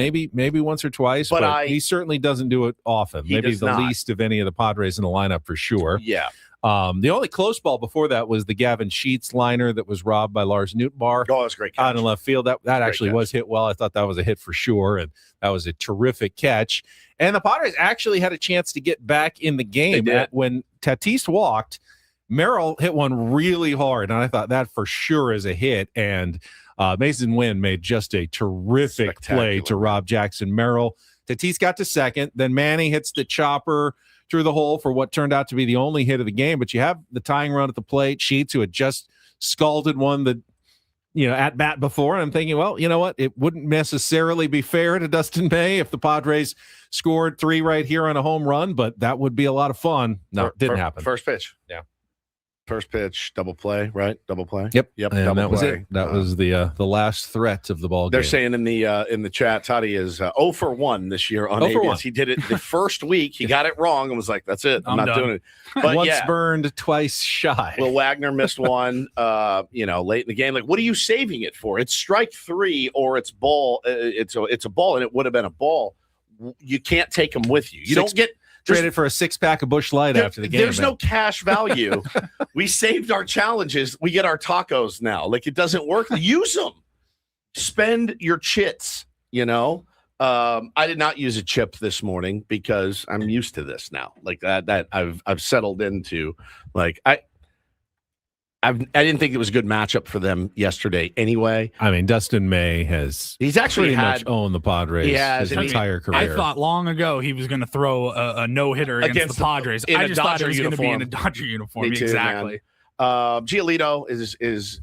or twice, but he certainly doesn't do it often. He Maybe does the not. least of any of the Padres in the lineup for sure. Yeah. The only close ball before that was the Gavin Sheets liner that was robbed by Lars Nootbaar. Oh, that's great catch. Out in left field. That actually catch. was hit well. I thought that was a hit for sure, and that was a terrific catch. And the Padres actually had a chance to get back in the game when Tatis walked. Merrill hit one really hard, and I thought that for sure is a hit. And Mason Wynn made just a terrific play to rob Jackson Merrill. Tatis got to second. Then Manny hits the chopper through the hole for what turned out to be the only hit of the game. But you have the tying run at the plate. Sheets, who had just scalded one that, at bat before. And I'm thinking, well, you know what? It wouldn't necessarily be fair to Dustin May if the Padres scored 3 right here on a home run, but that would be a lot of fun. No, it didn't happen. First pitch. Yeah. First pitch, double play, right? Double play. Yep. Yep. And double that was play. it. That was the last threat of the ball game. They're saying in the chat, Toddy is 0 for 1 this year on 0 for ABS. 1. He did it the first week. He got it wrong and was like, "That's it. I'm not done. doing it." But Once yeah, burned, twice shy. Will Wagner missed one. Late in the game. Like, what are you saving it for? It's strike 3 or it's ball. It's a ball, and it would have been a ball. You can't take them with you. You don't get. Traded for a 6-pack of Busch Light after the game. There's no cash value. We saved our challenges. We get our tacos now. Like, it doesn't work. Use them. Spend your chits, I did not use a chip this morning because I'm used to this now. Like that I've settled into. Like I didn't think it was a good matchup for them yesterday anyway. I mean, Dustin May he's actually pretty much owned the Padres his entire career. I thought long ago he was going to throw a no-hitter against the Padres. I just thought it was going to be in a Dodger uniform. Me too, exactly. Giolito is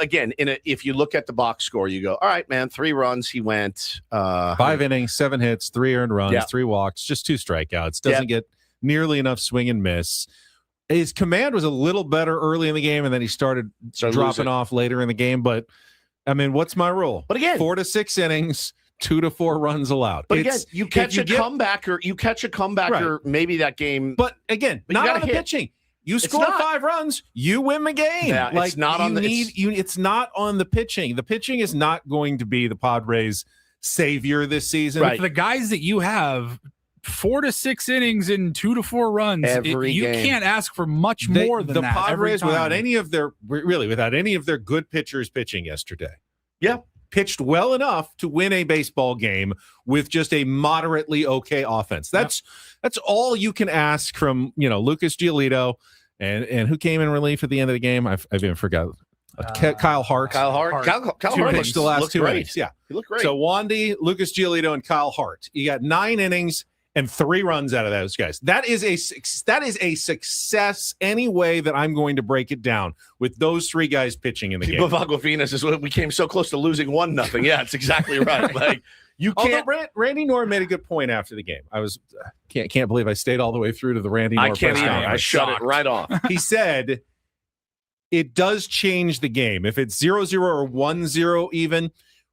again, if you look at the box score, you go, all right, man, 3 runs. He went 5 innings, 7 hits, 3 earned runs, 3 walks, just 2 strikeouts. Doesn't get nearly enough swing and miss. His command was a little better early in the game, and then he started dropping off later in the game. But I mean, what's my rule? But again, 4 to 6 innings, 2 to 4 runs allowed. But again, you catch a comebacker, maybe that game. But again, not on the pitching. You score 5 runs, you win the game. Yeah, it's not on it's not on the pitching. The pitching is not going to be the Padres' savior this season. Right. For the guys that you have, 4 to 6 innings in 2 to 4 runs. You can't ask for much more than the that. Padres, without any of their good pitchers pitching yesterday. Yeah. Pitched well enough to win a baseball game with just a moderately okay offense. That's all you can ask from Lucas Giolito and who came in relief at the end of the game. I've even forgot. Kyle Hart. Kyle Hart pitched the last 2 innings. Yeah, he looked great. So Wandy, Lucas Giolito, and Kyle Hart. You got 9 innings and 3 runs out of those guys. That is a success any way that I'm going to break it down with those 3 guys pitching in the game. Bavagofina says we came so close to losing 1-0. Yeah, it's exactly right. Like you can't. Although Randy Norr made a good point after the game. I was can't believe I stayed all the way through to the Randy Norr. I can't either. I shut it right off. He said it does change the game if it's 0-0 or 1-0 even.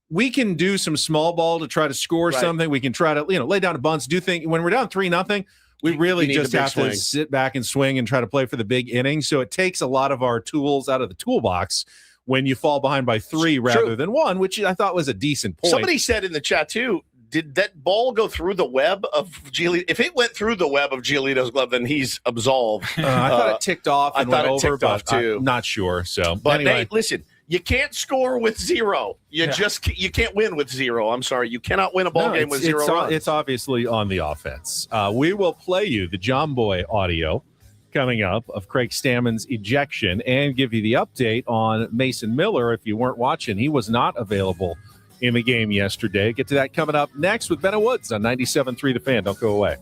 We can do some small ball to try to score something. We can try to, lay down a bunts, do things. When we're down 3-0, we really just have to sit back and swing and try to play for the big inning. So it takes a lot of our tools out of the toolbox when you fall behind by 3 rather than 1, which I thought was a decent point. Somebody said in the chat too, did that ball go through the web of Giolito? If it went through the web of Giolito's glove, then he's absolved. I thought it ticked off and went over, ticked off too. I'm not sure. So, but anyway. hey, listen. You can't score with 0. You can't win with 0. I'm sorry. You cannot win a ball game with 0 runs. It's obviously on the offense. We will play you the Jomboy audio coming up of Craig Stammen's ejection and give you the update on Mason Miller. If you weren't watching, he was not available in the game yesterday. Get to that coming up next with Bennett Woods on 97.3 The Fan. Don't go away.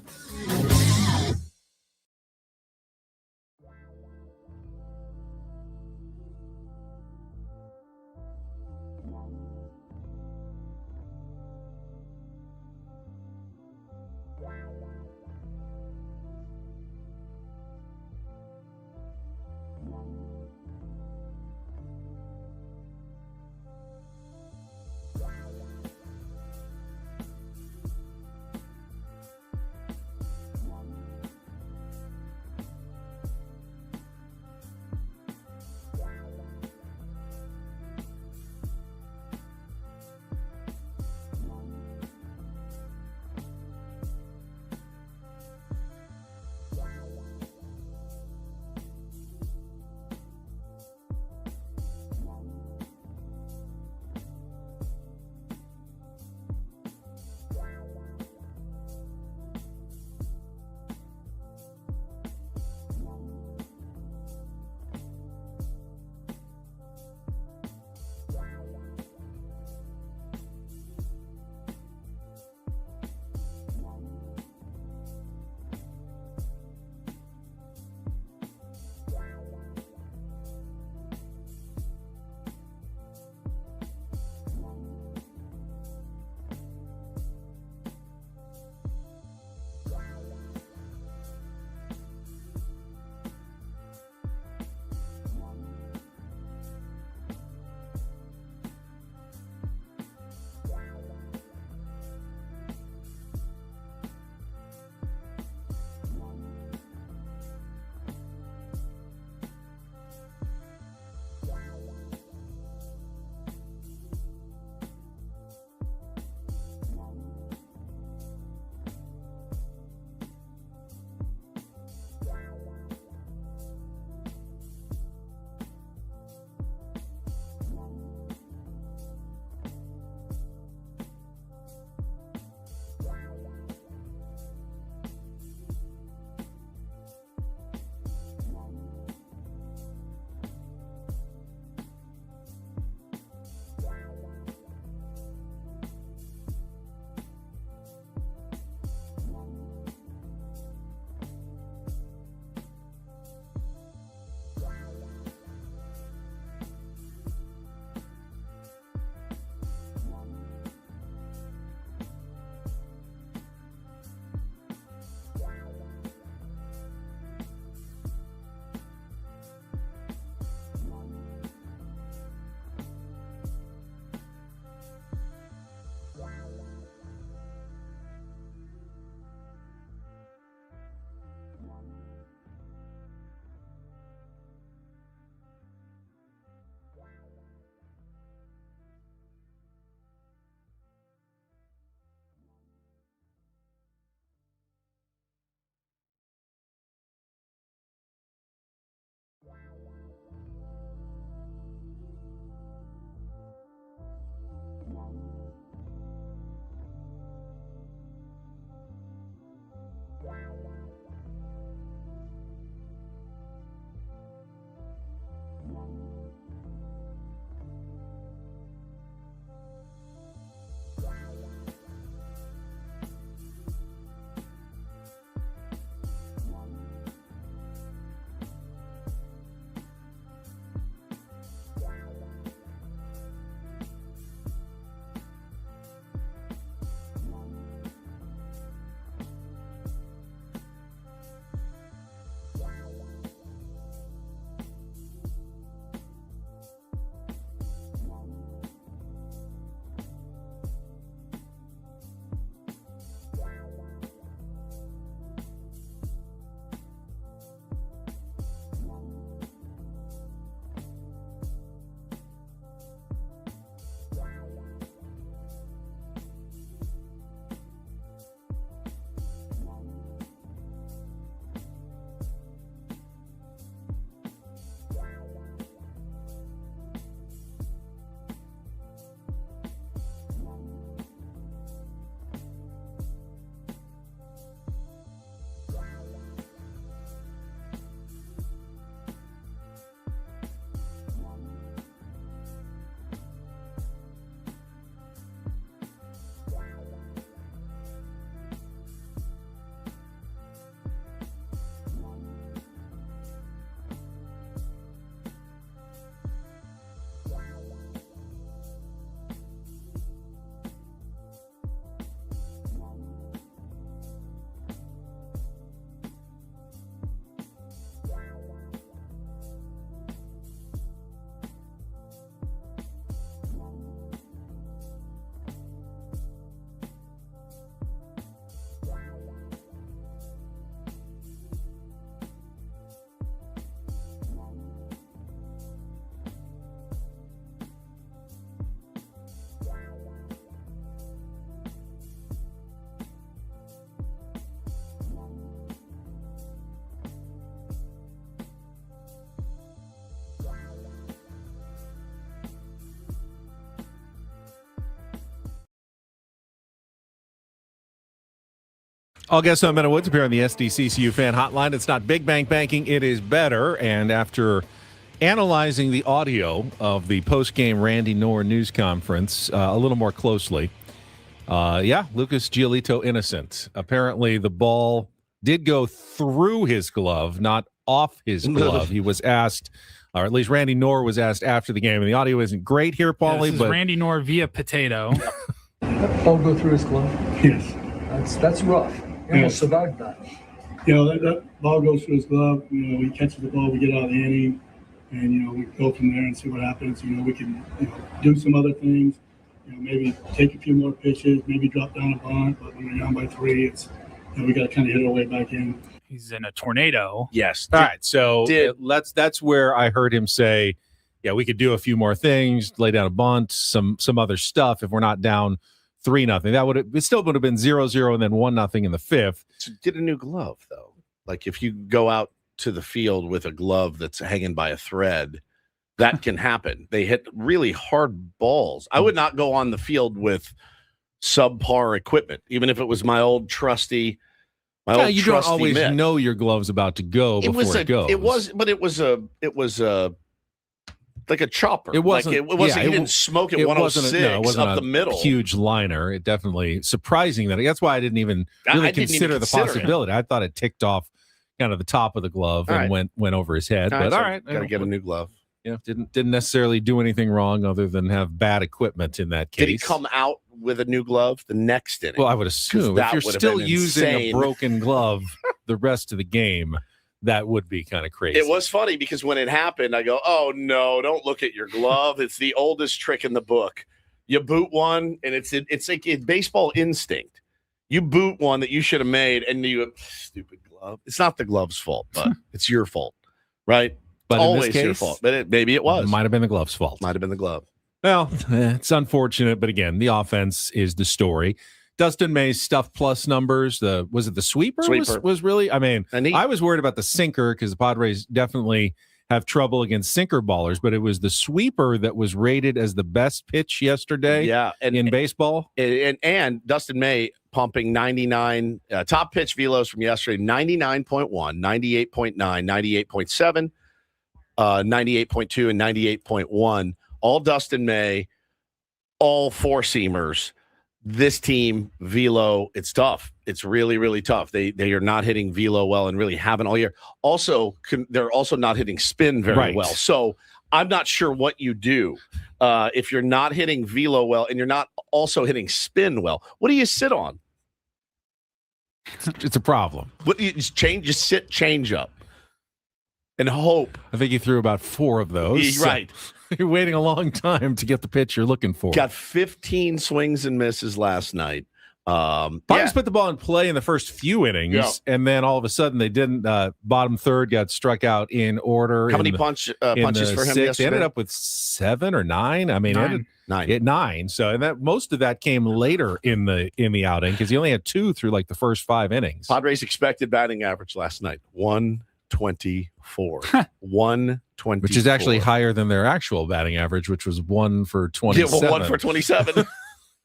I'll guess I'm Meta Woods appear on the SDCCU fan hotline. It's not big bank banking, it is better. And after analyzing the audio of the post-game Randy Knorr news conference a little more closely, Lucas Giolito innocent. Apparently the ball did go through his glove, not off his glove. He was asked, or at least Randy Knorr was asked after the game, and the audio isn't great here, Paulie. This is Randy Knorr via Potato. Ball go through his glove. Yes. That's rough. He almost survived that. That ball goes through his glove. He catches the ball, we get out of the inning, and we go from there and see what happens. We can do some other things. Maybe take a few more pitches, maybe drop down a bunt. But when we're down by 3, it's we got to kind of hit our way back in. He's in a tornado. Yes. All right. So that's where I heard him say, we could do a few more things, lay down a bunt, some other stuff if we're not down 3-0. It still would have been 0-0 and then 1-0 in the 5th. So get a new glove, though. Like if you go out to the field with a glove that's hanging by a thread, that can happen. They hit really hard balls. I would not go on the field with subpar equipment, even if it was my old trusty. You don't always know your glove's about to go before it goes. It was like a chopper. It wasn't. Like it wasn't. He didn't smoke at 106 it wasn't up the middle. Huge liner. It definitely surprising that's why I didn't even really consider the possibility. I thought it ticked off kind of the top of the glove and went over his head. But all right, got to get a new glove. Didn't necessarily do anything wrong other than have bad equipment in that case. Did he come out with a new glove the next inning? Well, I would assume if you're still using a broken glove the rest of the game, that would be kind of crazy. It was funny because when it happened, I go, "Oh no, don't look at your glove. It's the oldest trick in the book. You boot one, and it's like a baseball instinct. You boot one that you should have made, and stupid glove. It's not the glove's fault, but it's your fault, right? But always in this case, your fault. But maybe it was. Might have been the glove's fault. Might have been the glove. Well, it's unfortunate, but again, the offense is the story. Dustin May's stuff plus numbers. Was it the sweeper? Was really? I mean, I was worried about the sinker because the Padres definitely have trouble against sinker ballers, but it was the sweeper that was rated as the best pitch yesterday. In baseball. And Dustin May pumping 99 top pitch velos from yesterday: 99.1, 98.9, 98.7. 98.2 and 98.1, all Dustin May, all four-seamers. This team, velo, it's tough. It's really, really tough. They are not hitting velo well and really haven't all year. Also, they're also not hitting spin very well. So I'm not sure what you do if you're not hitting velo well and you're not also hitting spin well. What do you sit on? It's a problem. What you just sit change up. And hope. I think he threw about 4 of those. Right. So you're waiting a long time to get the pitch you're looking for. Got 15 swings and misses last night. Padres put the ball in play in the first few innings, and then all of a sudden they didn't. Bottom third got struck out in order. How many punches for him yesterday? They ended up with 7 or 9. I mean, 9. So, and that most of that came later in the outing because he only had 2 through like the first 5 innings. Padres expected batting average last night 124. 124. Which is actually higher than their actual batting average, which was 1 for 27. Yeah, 1 for 27.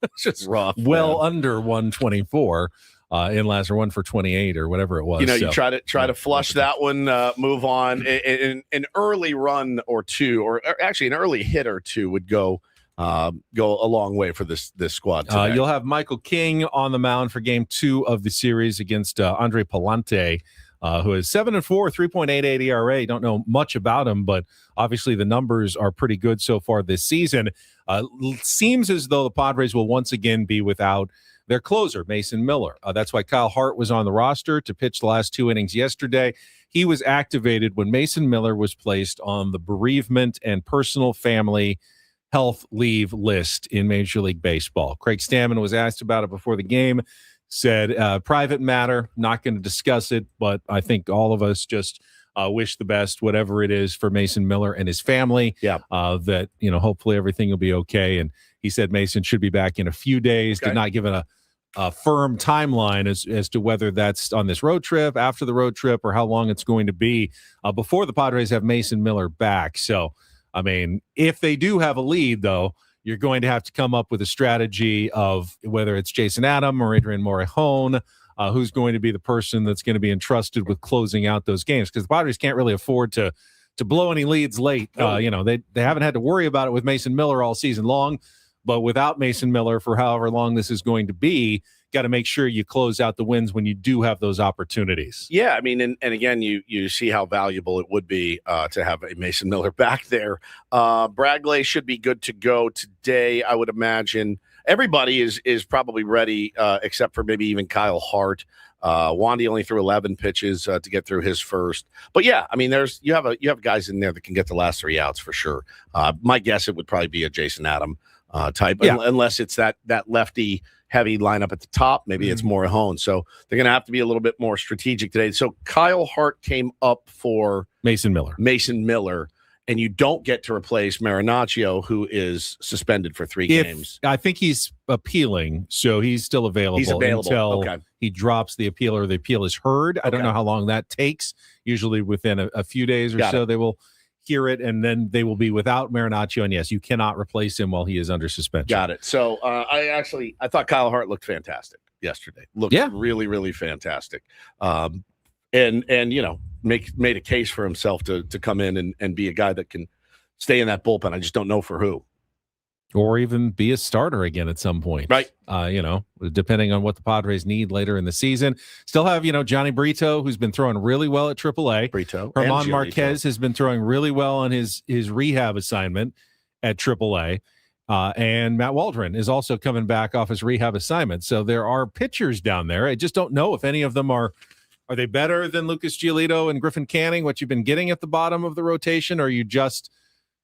It's just rough. Well, under 124 in last, or 1 for 28 or whatever it was. You try to flush that one, move on. An early run or two, or actually an early hit or two would go a long way for this squad today. You'll have Michael King on the mound for game 2 of the series against Andre Palante. Who is 7-4, 3.88 ERA. Don't know much about him, but obviously the numbers are pretty good so far this season. Seems as though the Padres will once again be without their closer, Mason Miller. That's why Kyle Hart was on the roster to pitch the last 2 innings yesterday. He was activated when Mason Miller was placed on the bereavement and personal family health leave list in Major League Baseball. Craig Stammen was asked about it before the game. Said, private matter, not going to discuss it, but I think all of us just wish the best, whatever it is, for Mason Miller and his family. That, hopefully everything will be okay. And he said Mason should be back in a few days. Did not give a firm timeline as to whether that's on this road trip, after the road trip, or how long it's going to be before the Padres have Mason Miller back. So, I mean, if they do have a lead, though, you're going to have to come up with a strategy of whether it's Jason Adam or Adrian Morejon who's going to be the person that's going to be entrusted with closing out those games, because the Padres can't really afford to blow any leads late. They haven't had to worry about it with Mason Miller all season long, but without Mason Miller for however long this is going to be, got to make sure you close out the wins when you do have those opportunities. Yeah, I mean, and again, you see how valuable it would be to have a Mason Miller back there. Bradley should be good to go today, I would imagine. Everybody is probably ready, except for maybe even Kyle Hart. Wandy only threw 11 pitches to get through his first. But yeah, I mean, you have guys in there that can get the last 3 outs for sure. My guess, it would probably be a Jason Adam type, unless it's that lefty heavy lineup at the top. Maybe it's more Hone. So they're going to have to be a little bit more strategic today. So Kyle Hart came up for Mason Miller. And you don't get to replace Marinaccio, who is suspended for 3 games. I think he's appealing, so he's still available, until he drops the appeal or the appeal is heard. I don't know how long that takes. Usually within a few days or so, they will hear it, and then they will be without Marinaccio. And yes, you cannot replace him while he is under suspension. Got it. So I thought Kyle Hart looked fantastic yesterday. Looked really, really fantastic. And made a case for himself to come in and be a guy that can stay in that bullpen. I just don't know for who. Or even be a starter again at some point. Right. Depending on what the Padres need later in the season. Still have, Johnny Brito, who's been throwing really well at AAA. Brito. Herman Marquez has been throwing really well on his rehab assignment at AAA. And Matt Waldron is also coming back off his rehab assignment. So there are pitchers down there. I just don't know if any of them are they better than Lucas Giolito and Griffin Canning, what you've been getting at the bottom of the rotation? Or are you just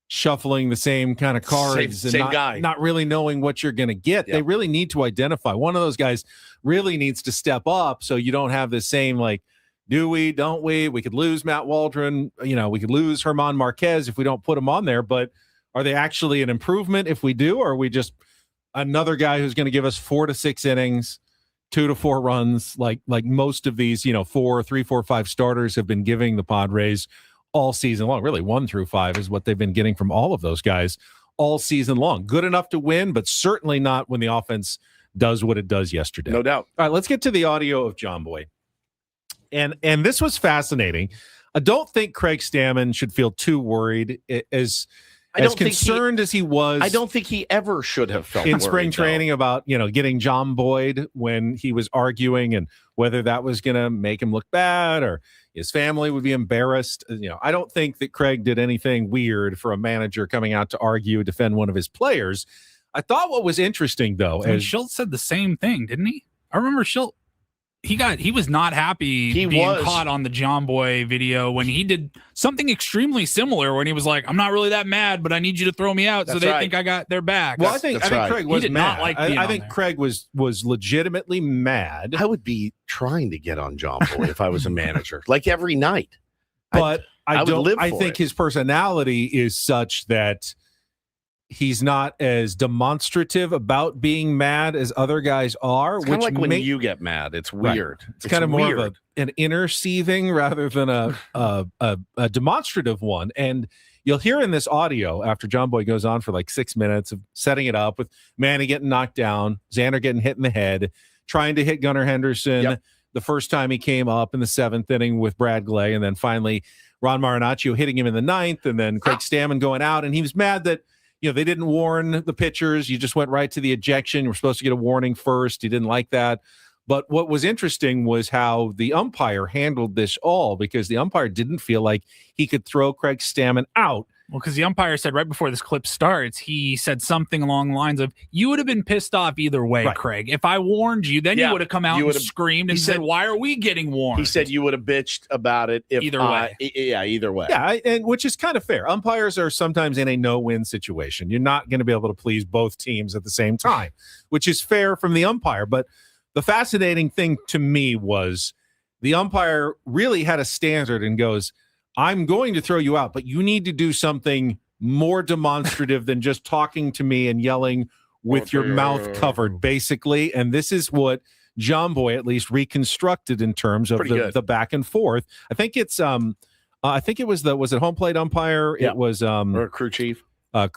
shuffling the same kind of cards same guy, not really knowing what you're going to get? They really need to identify. One of those guys really needs to step up, so you don't have the same, do we, don't we? We could lose Matt Waldron. We could lose Herman Marquez if we don't put him on there, but are they actually an improvement if we do? Or are we just another guy who's going to give us 4 to 6 innings, 2 to 4 runs, like most of these, 3, 4, 5 starters have been giving the Padres all season long? Really, 1 through 5 is what they've been getting from all of those guys all season long. Good enough to win, but certainly not when the offense does what it does yesterday. No doubt. All right, let's get to the audio of Jomboy. And this was fascinating. I don't think Craig Stammen should feel too worried as concerned as he was. I don't think he ever should have felt in spring training about, getting Jomboyed when he was arguing and whether that was going to make him look bad or his family would be embarrassed. I don't think that Craig did anything weird for a manager coming out to argue, defend one of his players. I thought what was interesting, though, Schultz said the same thing, didn't he? I remember Schultz. He was not happy being caught on the Jomboy video when he did something extremely similar when he was like, I'm not really that mad, but I need you to throw me out so they think I got their back. Well, I think Craig was mad. Not like I think Craig was legitimately mad. I would be trying to get on Jomboy if I was a manager, like every night. But I think it. His personality is such that he's not as demonstrative about being mad as other guys are. It's kind of like when you get mad. It's weird. Right. It's kind of more of an inner seething rather than a demonstrative one. And you'll hear in this audio after Jomboy goes on for 6 minutes of setting it up with Manny getting knocked down, Xander getting hit in the head, trying to hit Gunnar Henderson the first time he came up in the 7th inning with Brad Glay, and then finally Ron Marinaccio hitting him in the 9th, and then Craig Stammen going out. And he was mad that they didn't warn the pitchers. You just went right to the ejection. You were supposed to get a warning first. He didn't like that. But what was interesting was how the umpire handled this all, because the umpire didn't feel like he could throw Craig Stammen out. Well, because the umpire said right before this clip starts, he said something along the lines of, you would have been pissed off either way, right, Craig. If I warned you, then you would have come out and screamed and said, why are we getting warned? He said you would have bitched about it either way. Either way. Yeah, and which is kind of fair. Umpires are sometimes in a no-win situation. You're not going to be able to please both teams at the same time, which is fair from the umpire. But the fascinating thing to me was the umpire really had a standard and goes, I'm going to throw you out, but you need to do something more demonstrative than just talking to me and yelling with your mouth covered, basically. And this is what Jomboy at least reconstructed in terms of the back and forth. I think it's I think it was it home plate umpire? Yeah. It was or crew chief.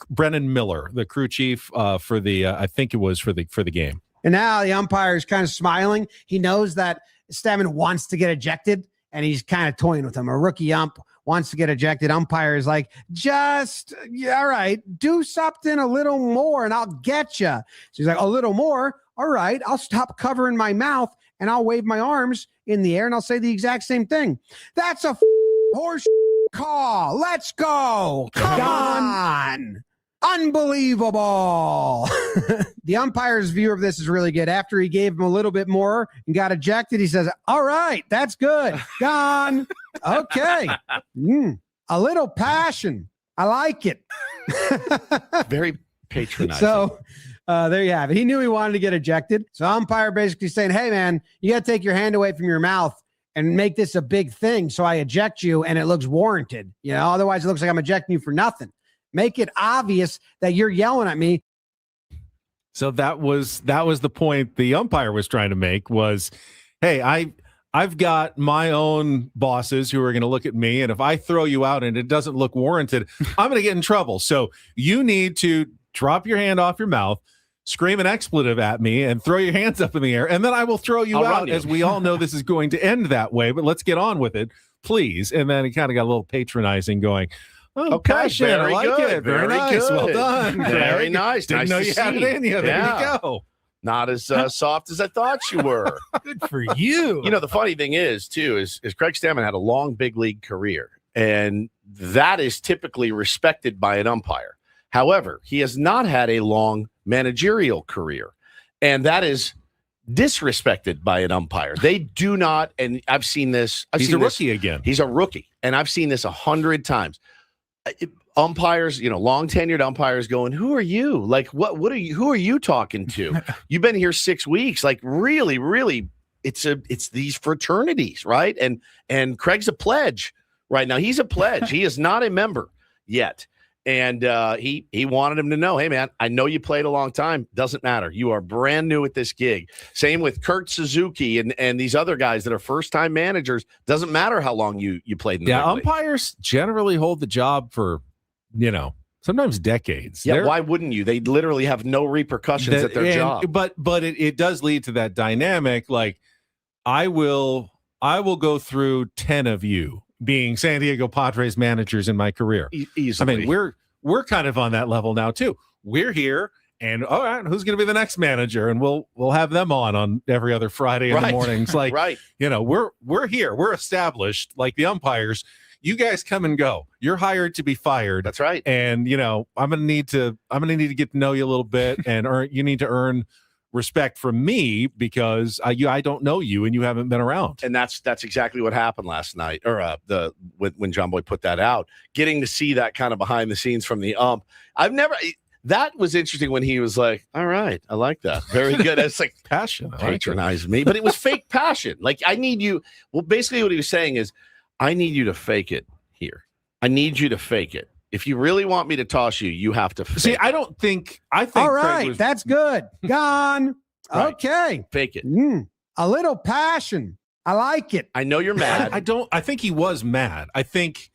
Brennan Miller, the crew chief for the I think it was for the game. And now the umpire is kind of smiling. He knows that Stammen wants to get ejected, and he's kind of toying with him. A rookie ump wants to get ejected. Umpire is like, all right, do something a little more, and I'll get you. So he's like, a little more? All right, I'll stop covering my mouth, and I'll wave my arms in the air, and I'll say the exact same thing. That's a horse call. Let's go. Come on. Unbelievable. The umpire's view of this is really good. After he gave him a little bit more and got ejected, he says, all right, that's good. Gone. Okay. A little passion. I like it. Very patronizing. So there you have it. He knew he wanted to get ejected. So umpire basically saying, hey, man, you got to take your hand away from your mouth and make this a big thing so I eject you and it looks warranted. Otherwise it looks like I'm ejecting you for nothing. Make it obvious that you're yelling at me. So that was the point the umpire was trying to make was, hey, I've got my own bosses who are going to look at me, and if I throw you out and it doesn't look warranted, I'm going to get in trouble. So you need to drop your hand off your mouth, scream an expletive at me, and throw your hands up in the air, and then I will throw you out, as we all know this is going to end that way, but let's get on with it, please. And then he kind of got a little patronizing going, oh, okay, passion, I like good, it. Very nice. Good. Well done. Very nice. Didn't know you had it in you. There you go. Not as soft as I thought you were. Good for you. The funny thing is Craig Stammen had a long big league career, and that is typically respected by an umpire. However, he has not had a long managerial career, and that is disrespected by an umpire. They do not, and I've seen this. He's a rookie again. He's a rookie, and I've seen this 100 times. Umpires, long tenured umpires going, who are you? Like, what are you? Who are you talking to? You've been here 6 weeks. Like, really, it's these fraternities, right? And Craig's a pledge right now. He's a pledge. He is not a member yet. And he wanted him to know, hey, man, I know you played a long time. Doesn't matter. You are brand new at this gig. Same with Kurt Suzuki and these other guys that are first-time managers. Doesn't matter how long you played in the big league. Umpires generally hold the job for, sometimes decades. Yeah, why wouldn't you? They literally have no repercussions at their job. But it does lead to that dynamic. Like, I will go through 10 of you being San Diego Padres managers in my career. Easily. I mean, we're kind of on that level now too. We're here, and all right, who's going to be the next manager? And we'll have them on every other Friday in the mornings. Like, right. We're here. We're established. Like the umpires, you guys come and go. You're hired to be fired. That's right. And I'm gonna need to get to know you a little bit, and you need to earn respect from me because I don't know you and you haven't been around. And that's exactly what happened last night, or when Jomboy put that out. Getting to see that kind of behind the scenes from the ump. That was interesting when he was like, all right, I like that. Very good. It's like passion. Patronize me. But it was fake passion. Like, I need you. Well, basically what he was saying is, I need you to fake it here. I need you to fake it. If you really want me to toss you, you have to fake it. I think all right, that's good. Gone. Right. Okay. Fake it. A little passion. I like it. I know you're mad. I think he was mad. I think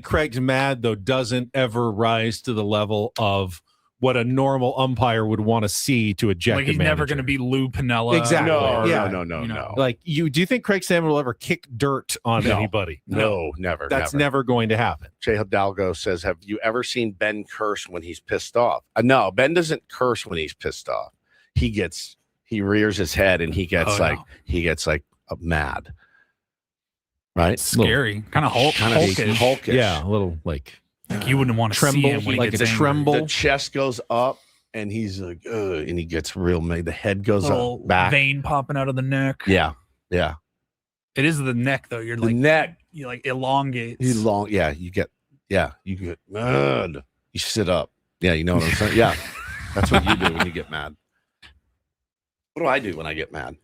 Craig's mad, though, doesn't ever rise to the level of what a normal umpire would want to see to eject like he's a manager. never going to be Lou Pinella. Exactly. No. Like, do you think Craig Stammen will ever kick dirt on anybody? No, never. That's never going to happen. Jay Hidalgo says, have you ever seen Ben curse when he's pissed off? No, Ben doesn't curse when he's pissed off. He rears his head and he gets mad. Right? Scary. Kind of hulkish. Yeah, a little like you wouldn't want to tremble, see him when like he a gets tremble. The chest goes up and he's like, and he gets real mad. The head goes up, back. Vein popping out of the neck. Yeah. It is the neck though. You're like neck. You like elongates. You get mad. You sit up. Yeah, you know what I'm saying? Yeah. That's what you do when you get mad. What do I do when I get mad?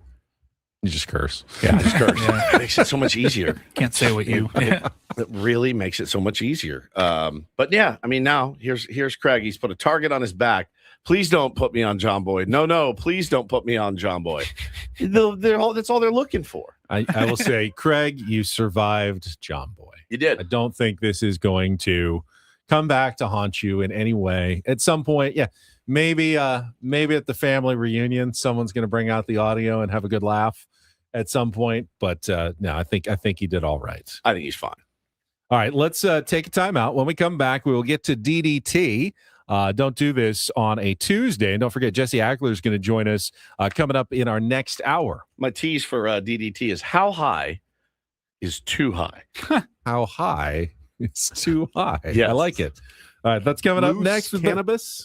You just curse. Yeah, just curse. It makes it so much easier. Can't say what you. It really makes it so much easier. But yeah, I mean, now here's Craig. He's put a target on his back. Please don't put me on Jomboy. No, please don't put me on Jomboy. That's all they're looking for. I will say, Craig, you survived Jomboy. You did. I don't think this is going to come back to haunt you in any way at some point. Yeah, maybe at the family reunion, someone's going to bring out the audio and have a good laugh at some point. But no, I think he did all right. I think he's fine. All right, let's take a time out. When we come back, we will get to DDT. Don't do this on a Tuesday. And don't forget, Jesse Agler is going to join us coming up in our next hour. My tease for DDT is how high is too high? How high is too high? Yes. I like it. All right, that's coming up next with cannabis.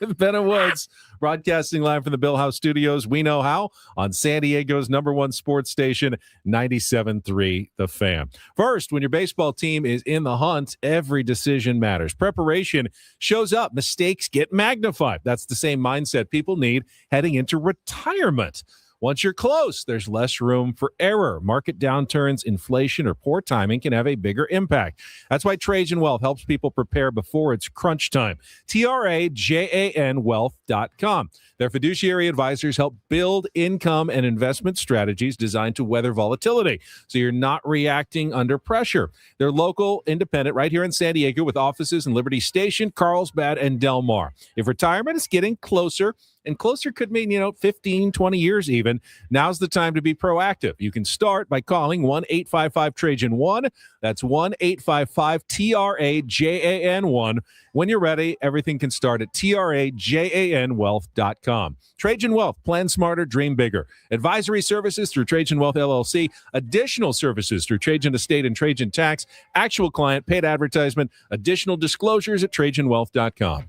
with Ben and Woods, broadcasting live from the Bill House Studios. We know how on San Diego's #1 sports station, 97.3 The Fan. First, when your baseball team is in the hunt, every decision matters. Preparation shows up. Mistakes get magnified. That's the same mindset people need heading into retirement. Once you're close, there's less room for error. Market downturns, inflation, or poor timing can have a bigger impact. That's why Trajan Wealth helps people prepare before it's crunch time. TRAJANwealth.com. Their fiduciary advisors help build income and investment strategies designed to weather volatility, so you're not reacting under pressure. They're local, independent, right here in San Diego with offices in Liberty Station, Carlsbad, and Del Mar. If retirement is getting closer, and closer could mean, 15, 20 years even, now's the time to be proactive. You can start by calling 1-855-TRAJAN-1. That's 1-855-TRAJAN-1. When you're ready, everything can start at TRAJANwealth.com. Trajan Wealth, plan smarter, dream bigger. Advisory services through Trajan Wealth LLC. Additional services through Trajan Estate and Trajan Tax. Actual client, paid advertisement. Additional disclosures at TrajanWealth.com.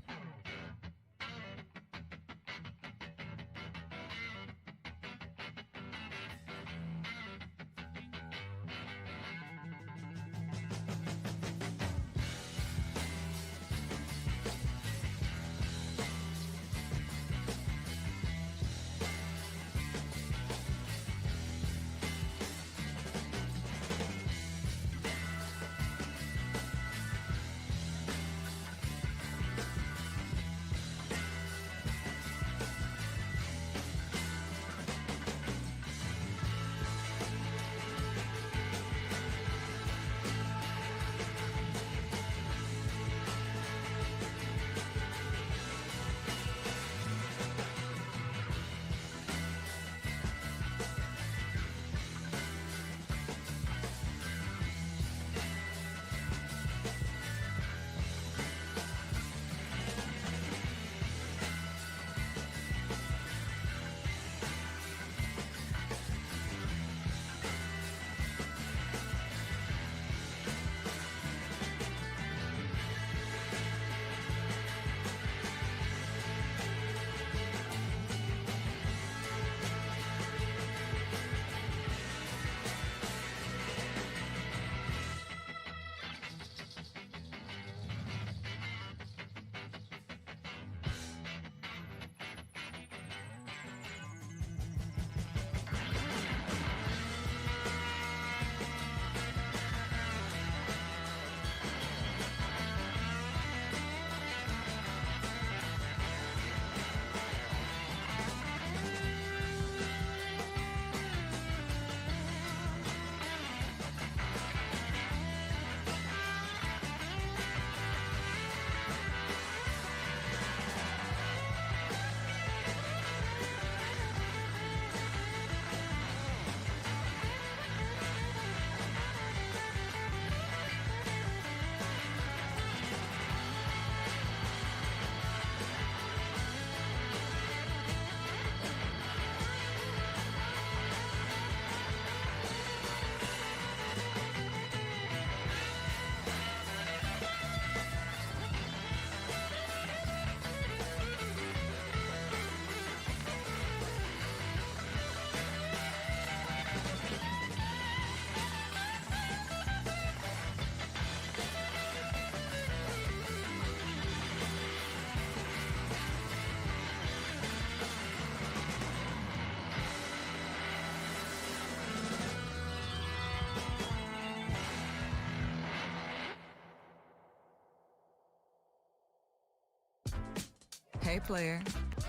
Hey player,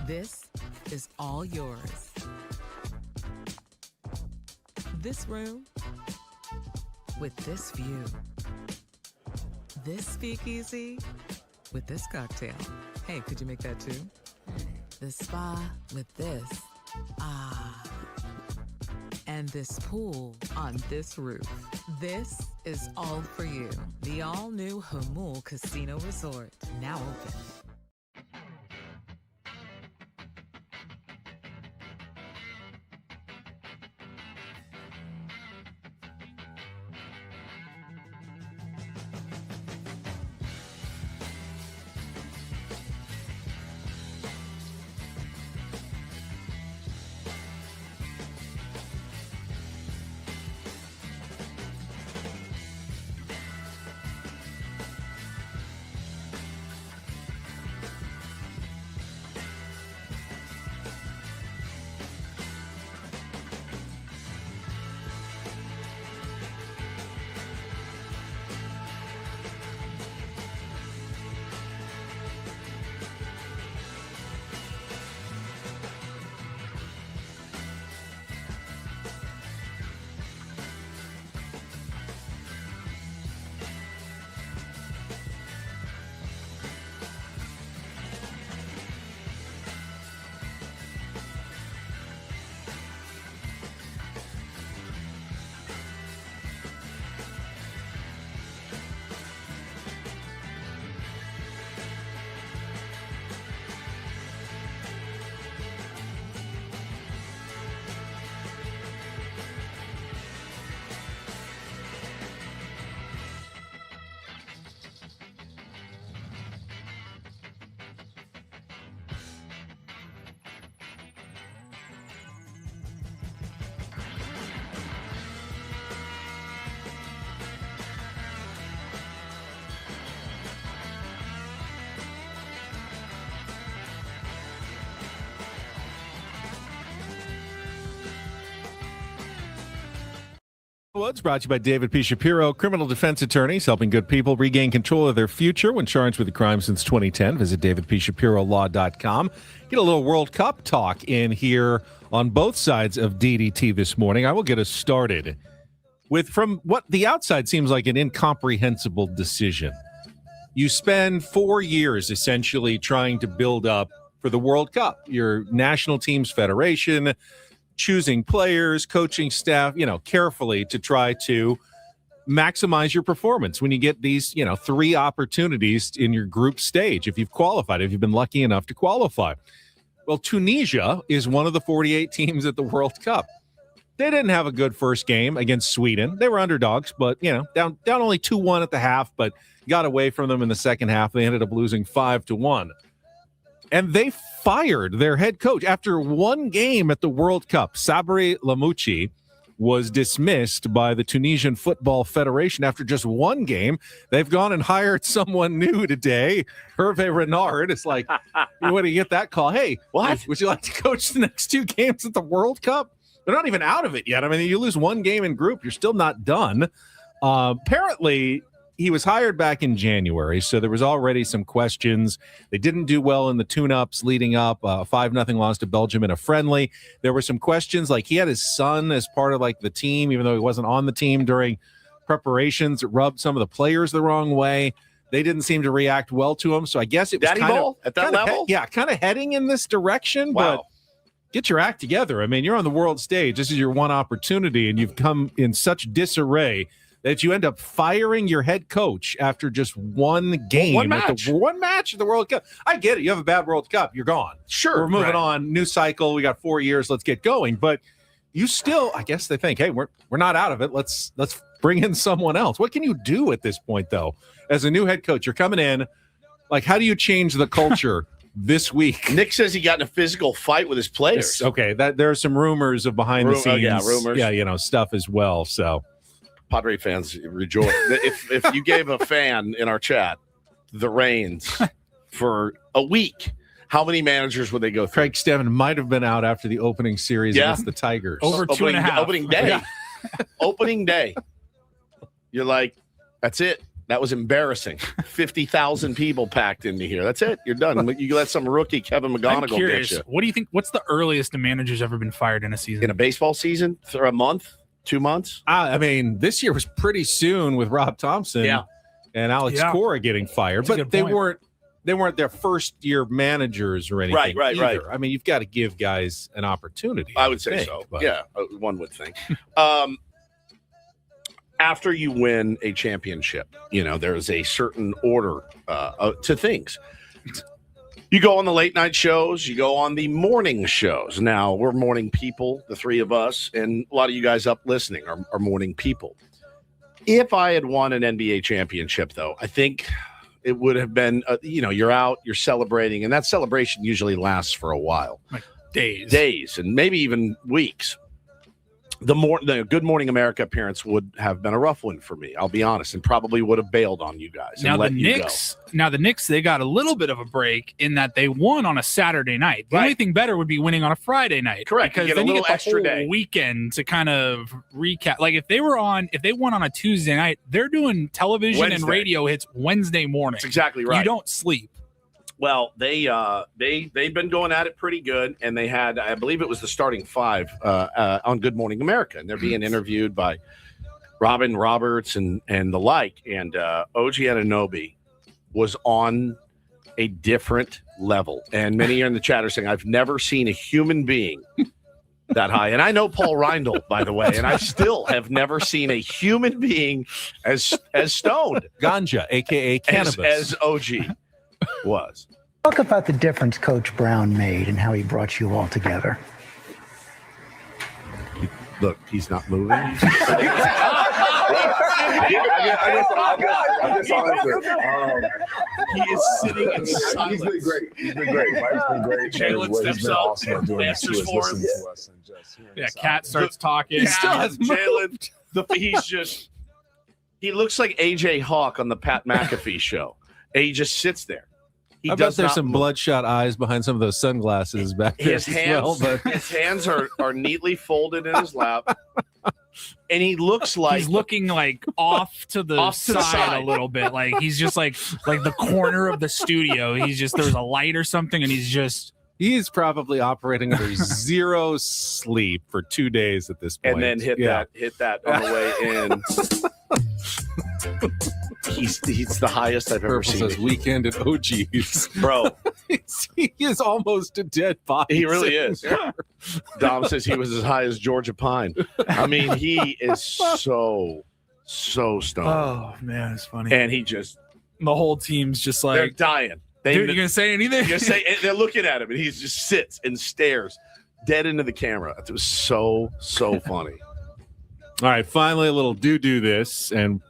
this is all yours. This room with this view. This speakeasy with this cocktail. Hey, could you make that too? The spa with this. Ah. And this pool on this roof. This is all for you. The all-new Hamul Casino Resort, now open. Woods brought to you by David P. Shapiro, criminal defense attorneys helping good people regain control of their future when charged with a crime since 2010. Visit davidpshapirolaw.com. Get a little World Cup talk in here on both sides of DDT this morning. I will get us started with, from what the outside seems like, an incomprehensible decision. You spend 4 years essentially trying to build up for the World Cup, your national teams federation, choosing players, coaching staff, carefully to try to maximize your performance when you get these, 3 opportunities in your group stage. If you've qualified, if you've been lucky enough to qualify. Well, Tunisia is one of the 48 teams at the World Cup. They didn't have a good first game against Sweden. They were underdogs, but, down only 2-1 at the half, but got away from them in the second half. They ended up losing 5-1. And they fired their head coach after one game at the World Cup. Sabri Lamouchi was dismissed by the Tunisian Football Federation after just one game. They've gone and hired someone new today. Hervé Renard. It's like, when do you get that call? Hey, what? Would you like to coach the next 2 games at the World Cup? They're not even out of it yet. I mean, you lose one game in group, you're still not done. Apparently, he was hired back in January, so there was already some questions. They didn't do well in the tune-ups leading up, 5-0 loss to Belgium in a friendly. There were some questions, like he had his son as part of the team, even though he wasn't on the team during preparations. It rubbed some of the players the wrong way. They didn't seem to react well to him, so I guess it was Daddy ball at that level? kind of heading in this direction, Wow. but get your act together. I mean, you're on the world stage. This is your one opportunity, and you've come in such disarray that you end up firing your head coach after just one game. One match. One match at the World Cup. I get it. You have a bad World Cup. You're gone. Sure. We're moving right. on. New cycle. We got 4 years. Let's get going. But you still, I guess they think, hey, we're not out of it. Let's bring in someone else. What can you do at this point, though? As a new head coach, you're coming in. How do you change the culture this week? Nick says he got in a physical fight with his players. Okay. There are some rumors of behind the scenes. Yeah, rumors. Yeah, stuff as well. So Padre fans rejoice. if you gave a fan in our chat the reins for a week, how many managers would they go through? Craig Stammen might have been out after the opening series against the Tigers. Over 2.5. Opening day. Yeah. Opening day. You're like, that's it. That was embarrassing. 50,000 people packed into here. That's it. You're done. You let some rookie Kevin I'm McGonigal curious. get you. What do you think? What's the earliest a manager's ever been fired in a season? In a baseball season? For a month? 2 months? I mean, this year was pretty soon with Rob Thompson. Yeah. and Alex Cora getting fired, That's a but good point. they weren't their first year managers or anything. Right. I mean, you've got to give guys an opportunity. I would say think, so. but- Yeah, one would think. After you win a championship, there's a certain order to things. You go on the late night shows, you go on the morning shows. Now, we're morning people, the three of us, and a lot of you guys up listening are morning people. If I had won an NBA championship, though, I think it would have been, you're out, you're celebrating, and that celebration usually lasts for a while. Like days. Days, and maybe even weeks. The Good Morning America appearance would have been a rough one for me, I'll be honest, and probably would have bailed on you guys. Now and the let you Knicks, they got a little bit of a break in that they won on a Saturday night. The Right. only thing better would be winning on a Friday night. Correct. You Because get a then you little get the extra whole day. weekend to kind of recap. Like if they won on a Tuesday night, they're doing television and Wednesday. radio hits Wednesday morning. That's exactly right. You don't sleep. Well, they've been going at it pretty good, and they had, I believe it was the starting five on Good Morning America, and they're being interviewed by Robin Roberts and the like, and OG Anunoby was on a different level, and many in the chat are saying, I've never seen a human being that high, and I know Paul Reindl, by the way, and I still have never seen a human being as stoned, Ganja, aka cannabis, as OG was. Talk about the difference Coach Brown made and how he brought you all together. Look, he's not moving. I guess I'll answer. He is sitting in silence. He's been great. Mike's been great. Jalen He's steps been up, awesome at doing this to answers us, for him. listening to us, and just hearing Yeah, us out. Cat starts talking. He still hasn't Jalen, he looks like AJ Hawk on the Pat McAfee show. And he just sits there. He I bet does there's not some move. bloodshot eyes behind some of those sunglasses back there His as hands, well. But his hands are neatly folded in his lap, and he looks like He's looking like off to the side a little bit. Like he's just like the corner of the studio. There's a light or something, and he's probably operating under zero sleep for 2 days at this point. and then hit that on the way in. He's the highest I've ever Purple seen. says weekend at OG's. Bro, he is almost a dead body. he really is. sitting there. Dom says he was as high as Georgia Pine. I mean, he is so stoned. oh man, it's funny. And he just, the whole team's just they're like, dying. dude, you gonna say anything? They're looking at him, and he just sits and stares dead into the camera. It was so funny. All right, finally a little do this, and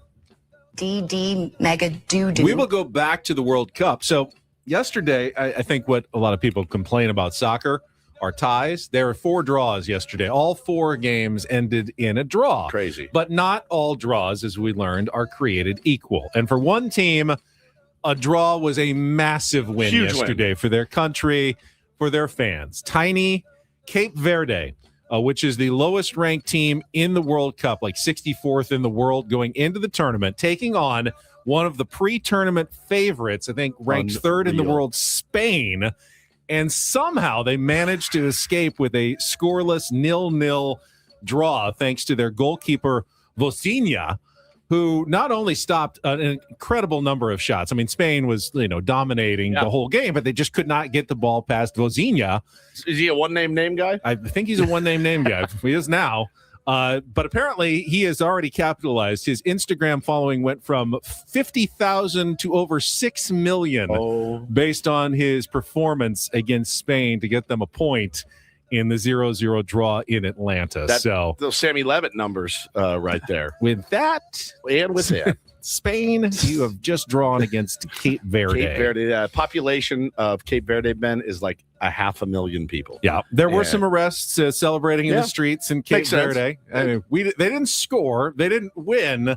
DD mega doo-doo. we will go back to the World Cup. So yesterday, I think what a lot of people complain about soccer are ties. There were 4 draws yesterday. All 4 games ended in a draw. Crazy. But not all draws, as we learned, are created equal. And for one team, a draw was a massive win Huge yesterday for their country, for their fans. Tiny Cape Verde, which is the lowest ranked team in the World Cup, like 64th in the world going into the tournament, taking on one of the pre-tournament favorites, I think ranked 3rd in the world, Spain. And somehow they managed to escape with a scoreless 0-0 draw thanks to their goalkeeper, Vozinha, who not only stopped an incredible number of shots. I mean, Spain was, dominating the whole game, but they just could not get the ball past Vozinha. Is he a one-name guy? I think he's a one-name guy. He is now. But apparently he has already capitalized. His Instagram following went from 50,000 to over 6 million based on his performance against Spain to get them a point in the 0-0 draw in Atlanta. Those Sammy Levitt numbers right there. With that, and with that, Spain, you have just drawn against Cape Verde. Cape Verde, population of Cape Verde, Ben, is like 500,000 people. Yeah, there were some arrests celebrating in the streets in Cape Makes sense. Verde. I mean, they didn't score, they didn't win,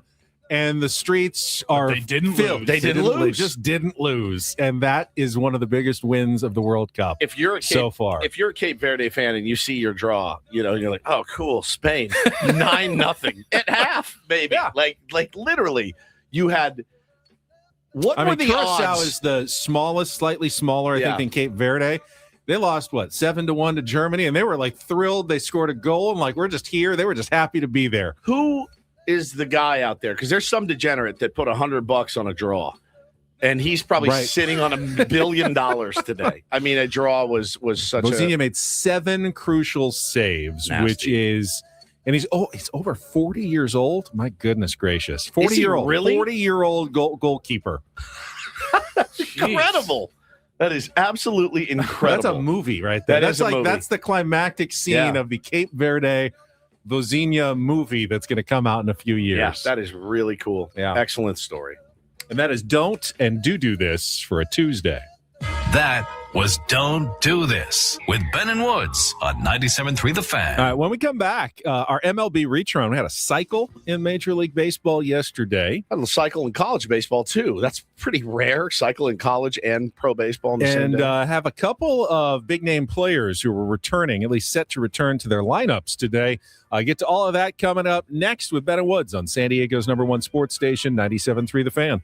and the streets are they didn't filled. lose. They lose. just didn't lose, and that is one of the biggest wins of the World Cup. If you're a so far, if you're a Cape Verde fan and you see your draw, you're like, oh, cool, Spain, 9-0 at half, baby. Yeah. Like literally, you had. What I were mean, the Curaçao odds? is the smallest, slightly smaller, I Yeah. think, than Cape Verde. They lost 7-1 to Germany, and they were like thrilled. They scored a goal, and like we're just here. They were just happy to be there. Who is the guy out there? Because there's some degenerate that put $100 on a draw, and he's probably sitting on $1 billion today. I mean, a draw was such Bozina made 7 crucial saves, Nasty. which is, and he's over 40 years old. My goodness gracious, 40-year-old, really? 40-year-old goalkeeper. incredible. That is absolutely incredible. That's a movie right there. That's like that's the climactic scene of the Cape Verde Bozina movie that's going to come out in a few years. Yeah, that is really cool. Yeah, excellent story. And that is Don't and Do This for a Tuesday. That was Don't Do This with Ben and Woods on 97.3 The Fan. All right, when we come back, our MLB Reacharound, we had a cycle in Major League Baseball yesterday. A cycle in college baseball, too. That's pretty rare, cycle in college and pro baseball in the same day. And have a couple of big-name players who were returning, at least set to return to their lineups today. Get to all of that coming up next with Ben and Woods on San Diego's #1 sports station, 97.3 The Fan.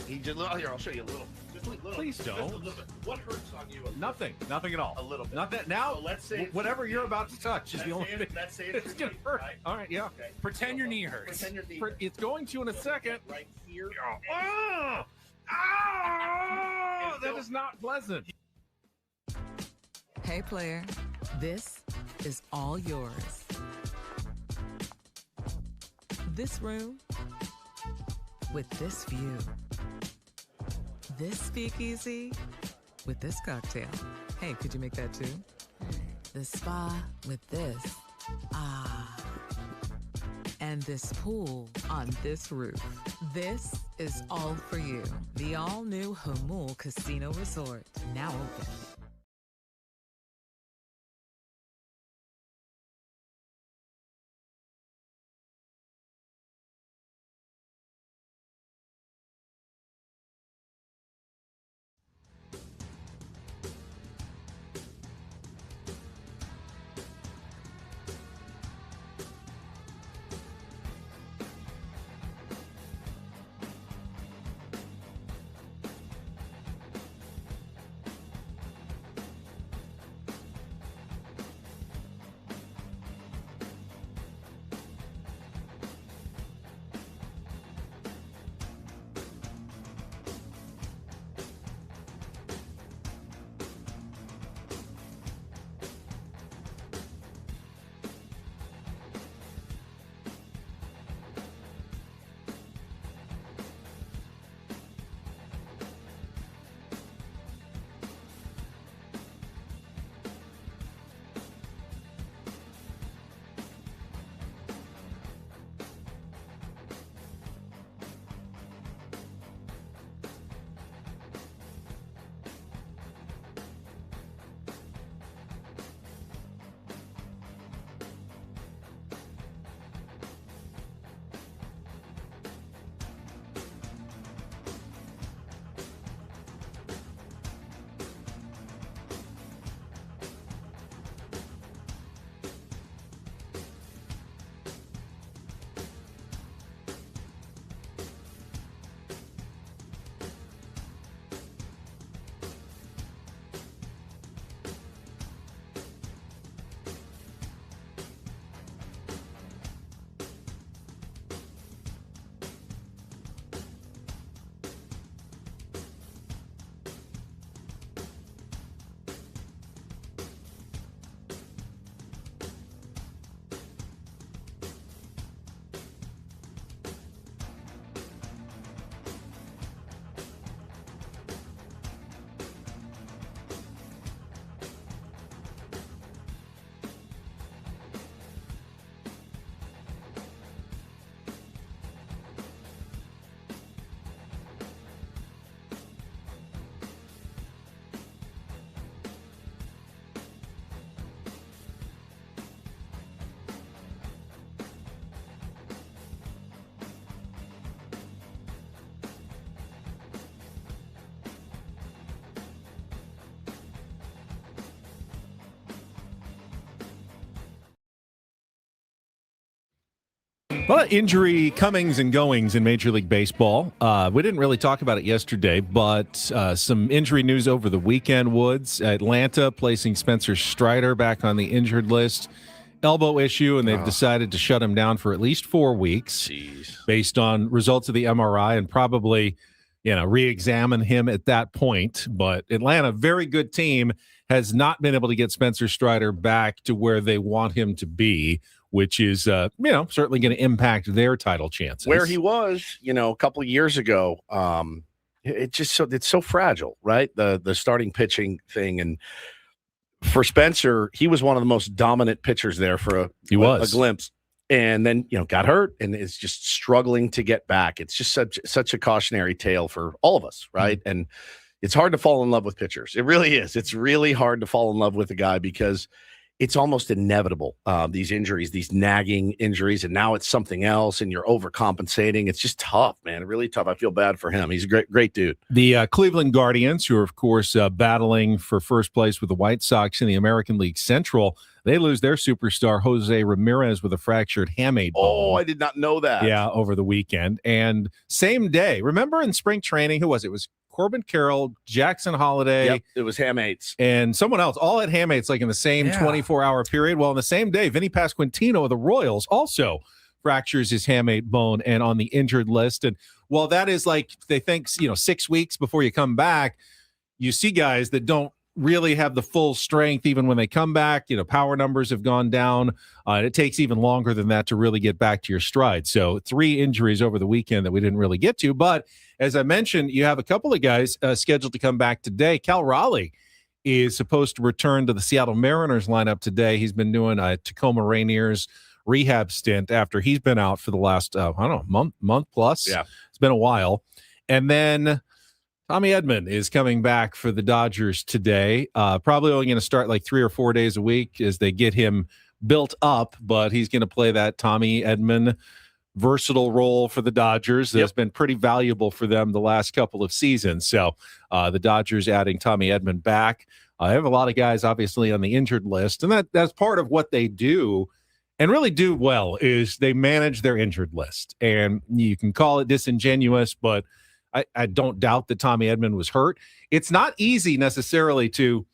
He just here. I'll show you a little. Just look. Please don't. What hurts on you? Nothing at all. A little bit. Nothing. Now, So let's say whatever you're about to touch is the only thing. Let's say It's going to hurt. Right? All right, yeah. Okay. Pretend your knee hurts. Pretend your knee It's going to in a second. right here. That is not pleasant. Hey, player, this is all yours. This room with this view. This speakeasy with this cocktail. Hey, could you make that too? The spa with this. Ah. And this pool on this roof. This is all for you. The all-new Hamul Casino Resort, now open. Well, injury comings and goings in Major League Baseball. We didn't really talk about it yesterday, but some injury news over the weekend, Woods. Atlanta placing Spencer Strider back on the injured list. Elbow issue, and they've decided to shut him down for at least 4 weeks based on results of the MRI and probably, re-examine him at that point. But Atlanta, very good team, has not been able to get Spencer Strider back to where they want him to be, which is, certainly going to impact their title chances. Where he was, a couple of years ago, it's so fragile, right? The starting pitching thing. And for Spencer, he was one of the most dominant pitchers there for a glimpse. And then, got hurt and is just struggling to get back. It's just such a cautionary tale for all of us, right? Mm-hmm. And it's hard to fall in love with pitchers. It really is. It's really hard to fall in love with a guy because it's almost inevitable, these injuries, these nagging injuries, and now it's something else, and you're overcompensating. It's just tough, man. Really tough. I feel bad for him. He's a great dude. The Cleveland Guardians, who are, of course, battling for first place with the White Sox in the American League Central, they lose their superstar, Jose Ramirez, with a fractured hamate bone. Oh, I did not know that. Yeah, over the weekend. And same day, remember in spring training, who was it? It was Corbin Carroll, Jackson Holiday. Yep, it was Ham-Eights. And someone else, all at Ham-Eights, like in the same 24-hour period. Well, in the same day, Vinny Pasquantino of the Royals also fractures his hamate bone and on the injured list. And while that is like, they think, 6 weeks before you come back, you see guys that don't really have the full strength even when they come back. Power numbers have gone down. And it takes even longer than that to really get back to your stride. So 3 injuries over the weekend that we didn't really get to. But as I mentioned, you have a couple of guys scheduled to come back today. Cal Raleigh is supposed to return to the Seattle Mariners lineup today. He's been doing a Tacoma Rainiers rehab stint after he's been out for the last, month plus. Yeah. It's been a while. And then Tommy Edman is coming back for the Dodgers today. Probably only going to start like 3 or 4 days a week as they get him built up, but he's going to play that Tommy Edman versatile role for the Dodgers. That's been pretty valuable for them the last couple of seasons. So the Dodgers adding Tommy Edman back. I have a lot of guys obviously on the injured list, and that's part of what they do and really do well is they manage their injured list. And you can call it disingenuous, but I don't doubt that Tommy Edman was hurt. It's not easy necessarily to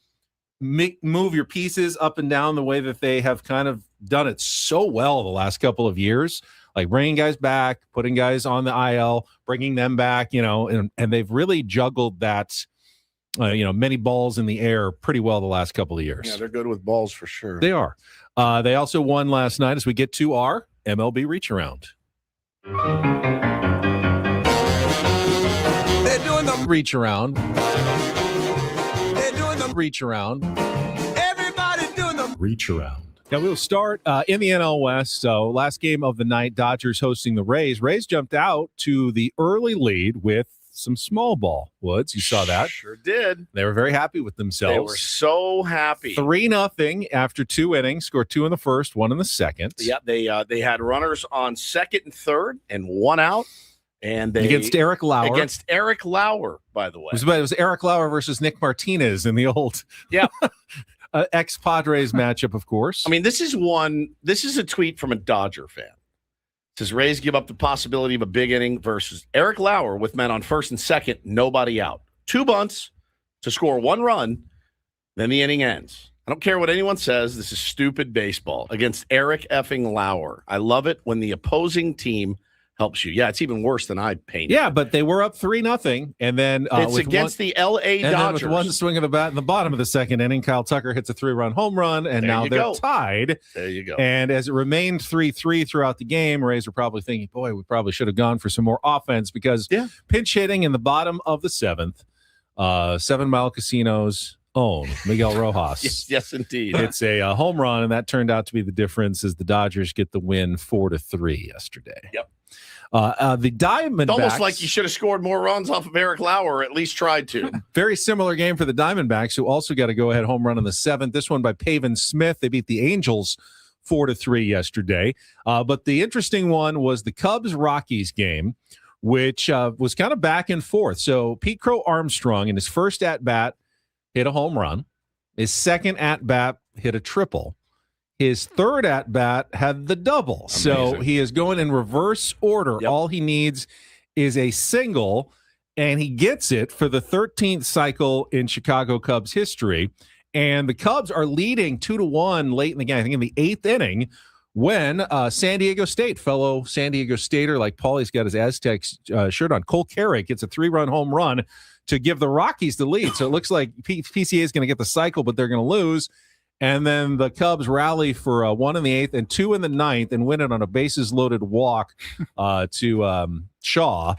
move your pieces up and down the way that they have kind of done it so well the last couple of years, like bringing guys back, putting guys on the IL, bringing them back, and they've really juggled that, many balls in the air pretty well the last couple of years. Yeah, they're good with balls for sure. They are. They also won last night as we get to our MLB Reacharound. They're doing the Reacharound. They're doing the Reacharound. Everybody's doing the Reacharound. Now we'll start in the NL West. So last game of the night, Dodgers hosting the Rays. Rays jumped out to the early lead with some small ball. Woods, you saw that? Sure did. They were very happy with themselves. They were so happy. 3-0 after 2 innings. Scored 2 in the first, 1 in the second. Yeah, they had runners on second and third and 1 out. And they against Eric Lauer. Against Eric Lauer, by the way. It was Eric Lauer versus Nick Martinez in the old ex-Padres matchup, of course. I mean, this is a tweet from a Dodger fan. It says, Rays give up the possibility of a big inning versus Eric Lauer with men on first and second, nobody out. 2 bunts to score 1 run, then the inning ends. I don't care what anyone says. This is stupid baseball against Eric effing Lauer. I love it when the opposing team helps you. Yeah, it's even worse than I painted. Yeah, but they were up 3-0, and then it's against the L.A. Dodgers. And then with 1 swing of the bat in the bottom of the second inning, Kyle Tucker hits a 3-run home run, and now they're tied. There you go. And as it remained 3-3 throughout the game, Rays were probably thinking, boy, we probably should have gone for some more offense because pinch hitting in the bottom of the 7th, 7 Mile Casino's own Miguel Rojas. yes, indeed. It's a home run, and that turned out to be the difference as the Dodgers get the win 4-3 yesterday. Yep. The Diamondbacks. It's almost like you should have scored more runs off of Eric Lauer, or at least tried to. Very similar game for the Diamondbacks, who also got a go-ahead home run in the 7th. This one by Pavin Smith. They beat the Angels 4-3 yesterday. But the interesting one was the Cubs-Rockies game, which was kind of back and forth. So Pete Crow Armstrong, in his first at-bat, hit a home run. His second at-bat hit a triple. His third at-bat had the double. Amazing. So he is going in reverse order. Yep. All he needs is a single, and he gets it for the 13th cycle in Chicago Cubs history. And the Cubs are leading 2-1 late in the game, I think in the 8th inning, when San Diego State, fellow San Diego Stater, like Paulie's got his Aztecs shirt on, Cole Carrick gets a 3-run home run to give the Rockies the lead. So it looks like PCA is going to get the cycle, but they're going to lose. And then the Cubs rally for 1 in the 8th and 2 in the 9th and win it on a bases-loaded walk to Shaw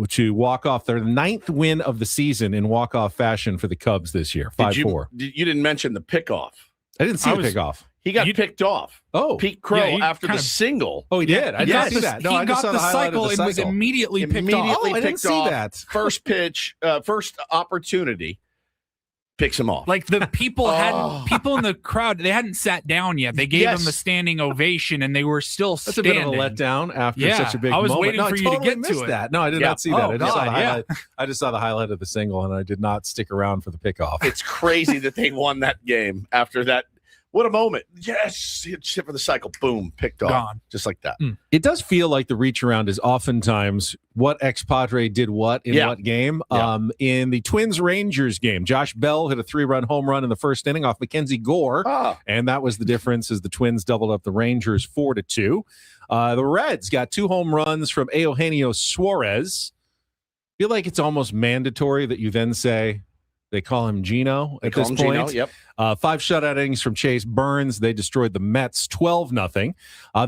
to walk off their 9th win of the season in walk-off fashion for the Cubs this year, 5-4. You didn't mention the pickoff. I didn't see the pickoff. He got picked off. Oh. Pete Crow after the single. Oh, he did? I didn't see that. No, he I just got saw the cycle and was immediately picked off. Oh, I didn't see that. First pitch, first opportunity. Picks him off. Like the people people in the crowd, they hadn't sat down yet. They gave him the standing ovation, and they were still standing. That's a bit of a letdown after such a big moment. I was waiting for you to get to it. That. No, I did not see that. I just saw the highlight of the single, and I did not stick around for the pickoff. It's crazy that they won that game after that What a moment. Yes. Shit for the cycle. Boom. Picked off. Gone. Just like that. It does feel like the reach around is oftentimes what ex-Padre did what in what game. Yeah. In the Twins-Rangers game, Josh Bell hit a 3-run home run in the first inning off Mackenzie Gore, and that was the difference as the Twins doubled up the Rangers 4-2. The Reds got 2 home runs from Eugenio Suarez. I feel like it's almost mandatory that you then say they call him Gino at this point. Gino, yep. 5 shutout innings from Chase Burns. They destroyed the Mets 12-0.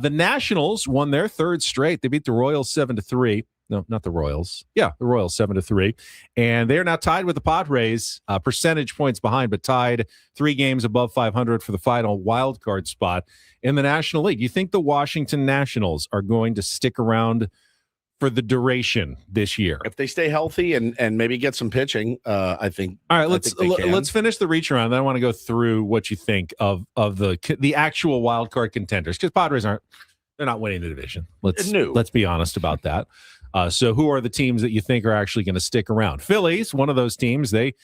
The Nationals won their 3rd straight. They beat the Royals 7-3. No, not the Royals. Yeah, the Royals 7-3. And they are now tied with the Padres, percentage points behind, but tied 3 games above 500 for the final wild card spot in the National League. You think the Washington Nationals are going to stick around for the duration this year? If they stay healthy and maybe get some pitching, I think. All right, let's finish the reach around. Then I want to go through what you think of the actual wild card contenders, because Padres they're not winning the division. Let's be honest about that. So who are the teams that you think are actually going to stick around? Phillies, one of those teams. They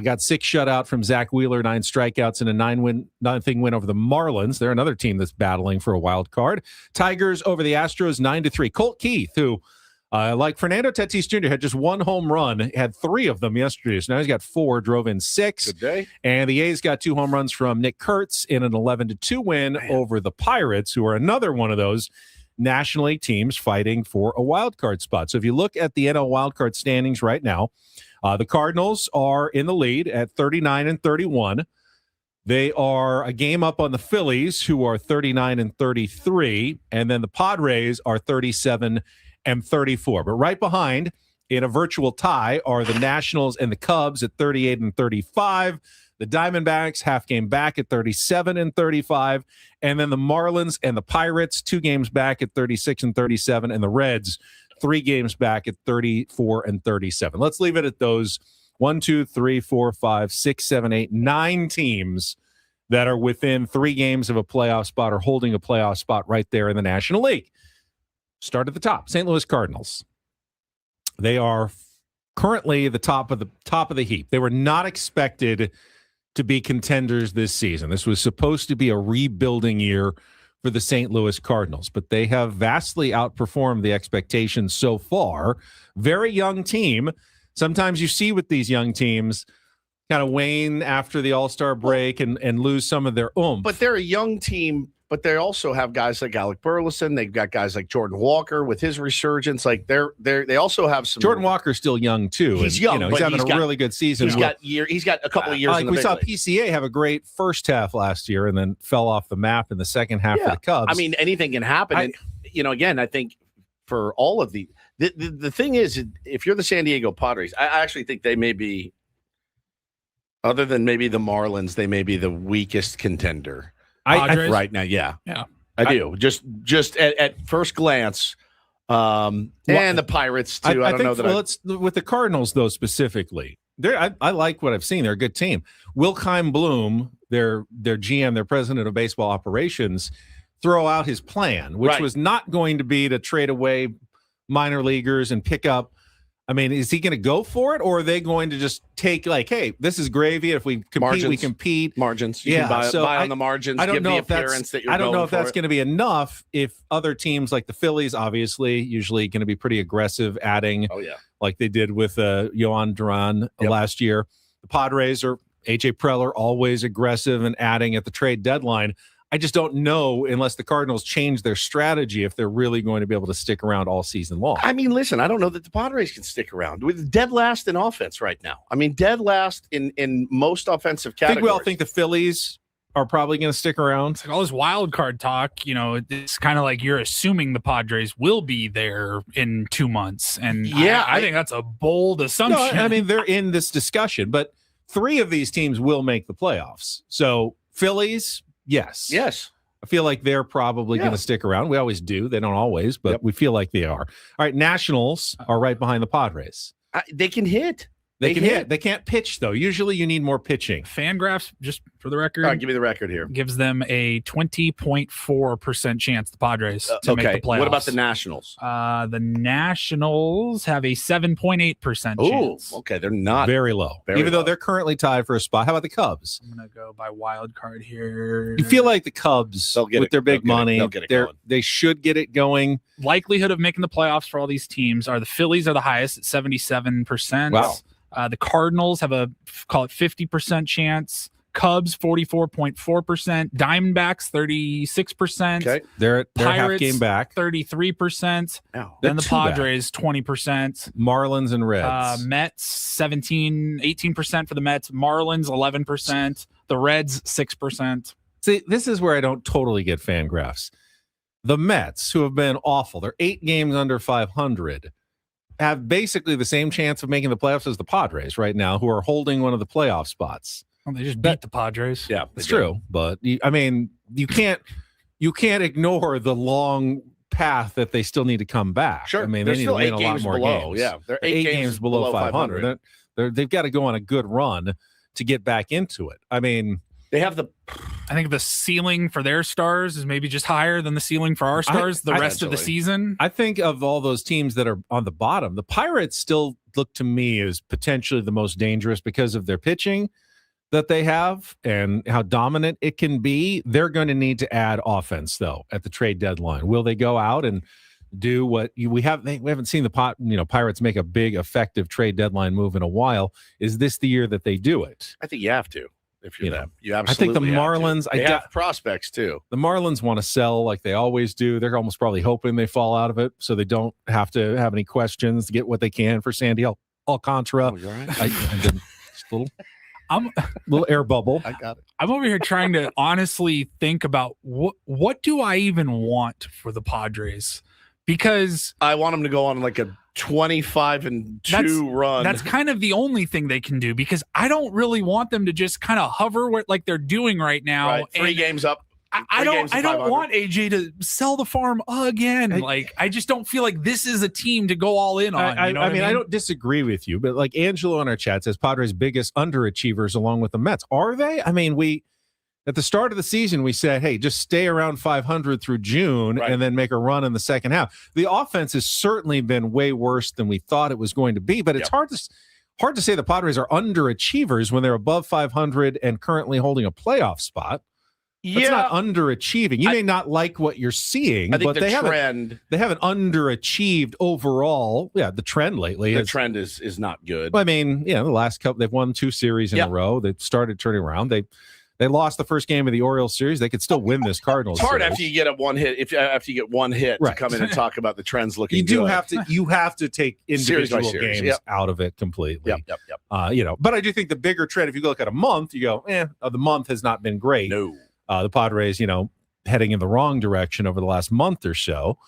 got 6 shutout from Zach Wheeler, 9 strikeouts, and a 9-0 win over the Marlins. They're another team that's battling for a wild card. Tigers over the Astros 9-3. Colt Keith, who like Fernando Tatis Jr. had just 1 home run, had 3 of them yesterday. So now he's got 4, drove in 6. Good day. And the A's got 2 home runs from Nick Kurtz in an 11-2 win over the Pirates, who are another one of those National League teams fighting for a wild card spot. So if you look at the NL wild card standings right now, the Cardinals are in the lead at 39-31. They are a game up on the Phillies, who are 39-33, and then the Padres are 37-34. But right behind, in a virtual tie, are the Nationals and the Cubs at 38-35. The Diamondbacks, half game back at 37-35. And then the Marlins and the Pirates, 2 games back at 36-37. And the Reds, 3 games back at 34-37. Let's leave it at those 1, 2, 3, 4, 5, 6, 7, 8, 9 teams that are within 3 games of a playoff spot or holding a playoff spot right there in the National League. Start at the top. St. Louis Cardinals. They are currently the top of the heap. They were not expected to be contenders this season. This was supposed to be a rebuilding year for the St. Louis Cardinals, but they have vastly outperformed the expectations so far. Very young team. Sometimes you see with these young teams kind of wane after the All-Star break and lose some of their oomph. But they're a young team, but they also have guys like Alec Burleson. They've got guys like Jordan Walker with his resurgence. Like they also have some. Jordan Walker's still young too. He's and, young. He's having a really good season. He's got a couple of years. Like in the we big saw league. PCA have a great first half last year and then fell off the map in the second half for the Cubs. I mean, anything can happen. And, again, I think for all of the thing is, if you're the San Diego Padres, I actually think they may be, other than maybe the Marlins, they may be the weakest contender right now. Yeah. I do. Just at first glance, and the Pirates too. I don't know that. With the Cardinals though specifically, I like what I've seen. They're a good team. Wilkheim Bloom, their GM, their president of baseball operations, throw out his plan, which was not going to be to trade away minor leaguers and pick up. I mean, is he going to go for it, or are they going to just take like, hey, this is gravy. If we compete, we compete. Margins. You can buy on the margins. I don't know if that's going to be enough. If other teams like the Phillies, obviously, usually going to be pretty aggressive, adding. Oh yeah, like they did with Yohan Duran last year. The Padres are AJ Preller, always aggressive and adding at the trade deadline. I just don't know, unless the Cardinals change their strategy, if they're really going to be able to stick around all season long. I mean, listen, I don't know that the Padres can stick around. With dead last in offense right now. I mean, dead last in most offensive categories. I think we all think the Phillies are probably going to stick around. It's like all this wild card talk, it's kind of like you're assuming the Padres will be there in 2 months. And I think that's a bold assumption. No, I mean, they're in this discussion, but 3 of these teams will make the playoffs. So Phillies, yes. I feel like they're probably going to stick around. We always do. They don't always, but we feel like they are. All right, Nationals are right behind the Padres. They can hit. They can hit. They can't pitch, though. Usually you need more pitching. Fangraphs, just for the record. All right, give me the record here. Gives them a 20.4% chance, the Padres, to make the playoffs. What about the Nationals? The Nationals have a 7.8% chance. Okay. They're not very low. Even though they're currently tied for a spot. How about the Cubs? I'm going to go by wild card here. You feel like the Cubs, with their big money, they should get it going. Likelihood of making the playoffs for all these teams are the Phillies are the highest at 77%. Wow. The Cardinals have call it 50% chance. Cubs 44.4%. Diamondbacks 36%. Okay, they're Pirates, half game back. 33%. They're Then the too bad. Padres 20%. Marlins and Reds. Mets 18% for the Mets. Marlins 11%. The Reds 6%. See, this is where I don't totally get Fangraphs. The Mets, who have been awful, they're 8 games under 500. Have basically the same chance of making the playoffs as the Padres right now, who are holding one of the playoff spots. Well, they just beat the Padres. Yeah, it's true. But you can't ignore the long path that they still need to come back. Sure. I mean, They're they need still to win 8 a lot games more below. games. Yeah, they're 8 games below 500. They've got to go on a good run to get back into it. I mean, they have I think the ceiling for their stars is maybe just higher than the ceiling for our stars the rest of the season. I think of all those teams that are on the bottom, the Pirates still look to me as potentially the most dangerous because of their pitching that they have and how dominant it can be. They're going to need to add offense, though, at the trade deadline. Will they go out and do what we haven't seen the Pirates make a big, effective trade deadline move in a while. Is this the year that they do it? I think you have to. If you're them, you I absolutely think the Marlins, They have prospects too. The Marlins want to sell like they always do. They're almost probably hoping they fall out of it, so they don't have to have any questions to get what they can for Sandy Alcantara. Oh, you're right. Just a little air bubble. I got it. I'm over here trying to honestly think about what do I even want for the Padres? Because I want them to go on like a 25-2 run. That's kind of the only thing they can do, because I don't really want them to just kind of hover like they're doing right now. Right. 3 games up. I don't want AJ to sell the farm again. I just don't feel like this is a team to go all in on. I don't disagree with you, but like Angelo on our chat says, Padres' biggest underachievers along with the Mets. Are they? I mean, at the start of the season, we said, hey, just stay around 500 through June and then make a run in the second half. The offense has certainly been way worse than we thought it was going to be, but it's hard to say the Padres are underachievers when they're above 500 and currently holding a playoff spot. That's not underachieving. You may not like what you're seeing, I think but the they trend haven't underachieved overall. Yeah, the trend lately. The trend is not good. I mean, the last couple, they've won 2 series in a row. They started turning around. They lost the first game of the Orioles series. They could still win this Cardinals It's hard series. after you get after you get one hit to come in and talk about the trends looking good. You have to take individual Series by series. games out of it completely. Yep. But I do think the bigger trend, if you look at a month, you go, the month has not been great. No. The Padres, heading in the wrong direction over the last month or so.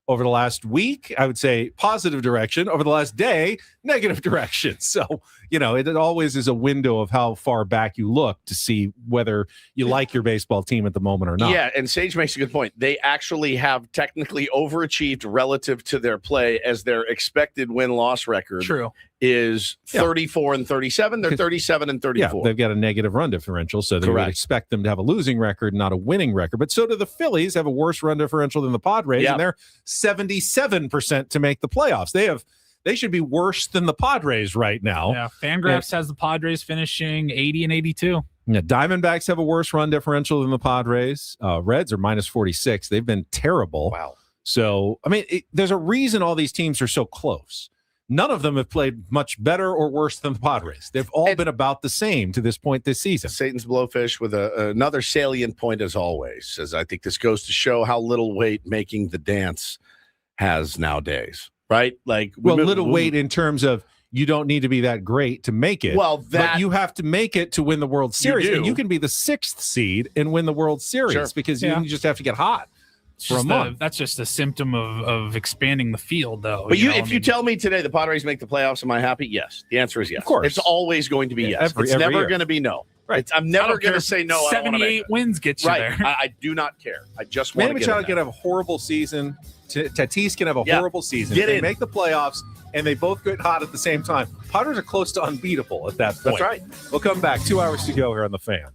Over the last week, I would say positive direction. Over the last day, negative direction. So, it always is a window of how far back you look to see whether you like your baseball team at the moment or not. Yeah, and Sage makes a good point. They actually have technically overachieved relative to their play, as their expected win-loss record is 34 and 37. They're 37 and 34. Yeah, they've got a negative run differential, so they would expect them to have a losing record, not a winning record. But so do the Phillies, have a worse run differential than the Padres, and they're 77% to make the playoffs. They should be worse than the Padres right now. Yeah, Fangraphs has the Padres finishing 80 and 82. Yeah, Diamondbacks have a worse run differential than the Padres. Reds are minus 46. They've been terrible. Wow. So, there's a reason all these teams are so close. None of them have played much better or worse than the Padres. They've all been about the same to this point this season. Satan's Blowfish with another salient point, as always, says, I think this goes to show how little weight making the dance has nowadays, right? Little weight in terms of you don't need to be that great to make it. But you have to make it to win the World Series. And you can be the 6th seed and win the World Series because you just have to get hot. For a month. That's just a symptom of expanding the field, though. But if you tell me today the Padres make the playoffs, am I happy? Yes. The answer is yes. Of course. It's always going to be yes. It's never going to be no. Right. I'm never going to say no. I don't wanna 78 make it. wins gets you Right. there. I do not care. I just want Manny to get Machado in can there. have a horrible season. Tatis can have a Yeah. horrible season. Get They in. make the playoffs, and they both get hot at the same time. Padres are close to unbeatable at that point. That's right. We'll come back. 2 hours to go here on The Fan.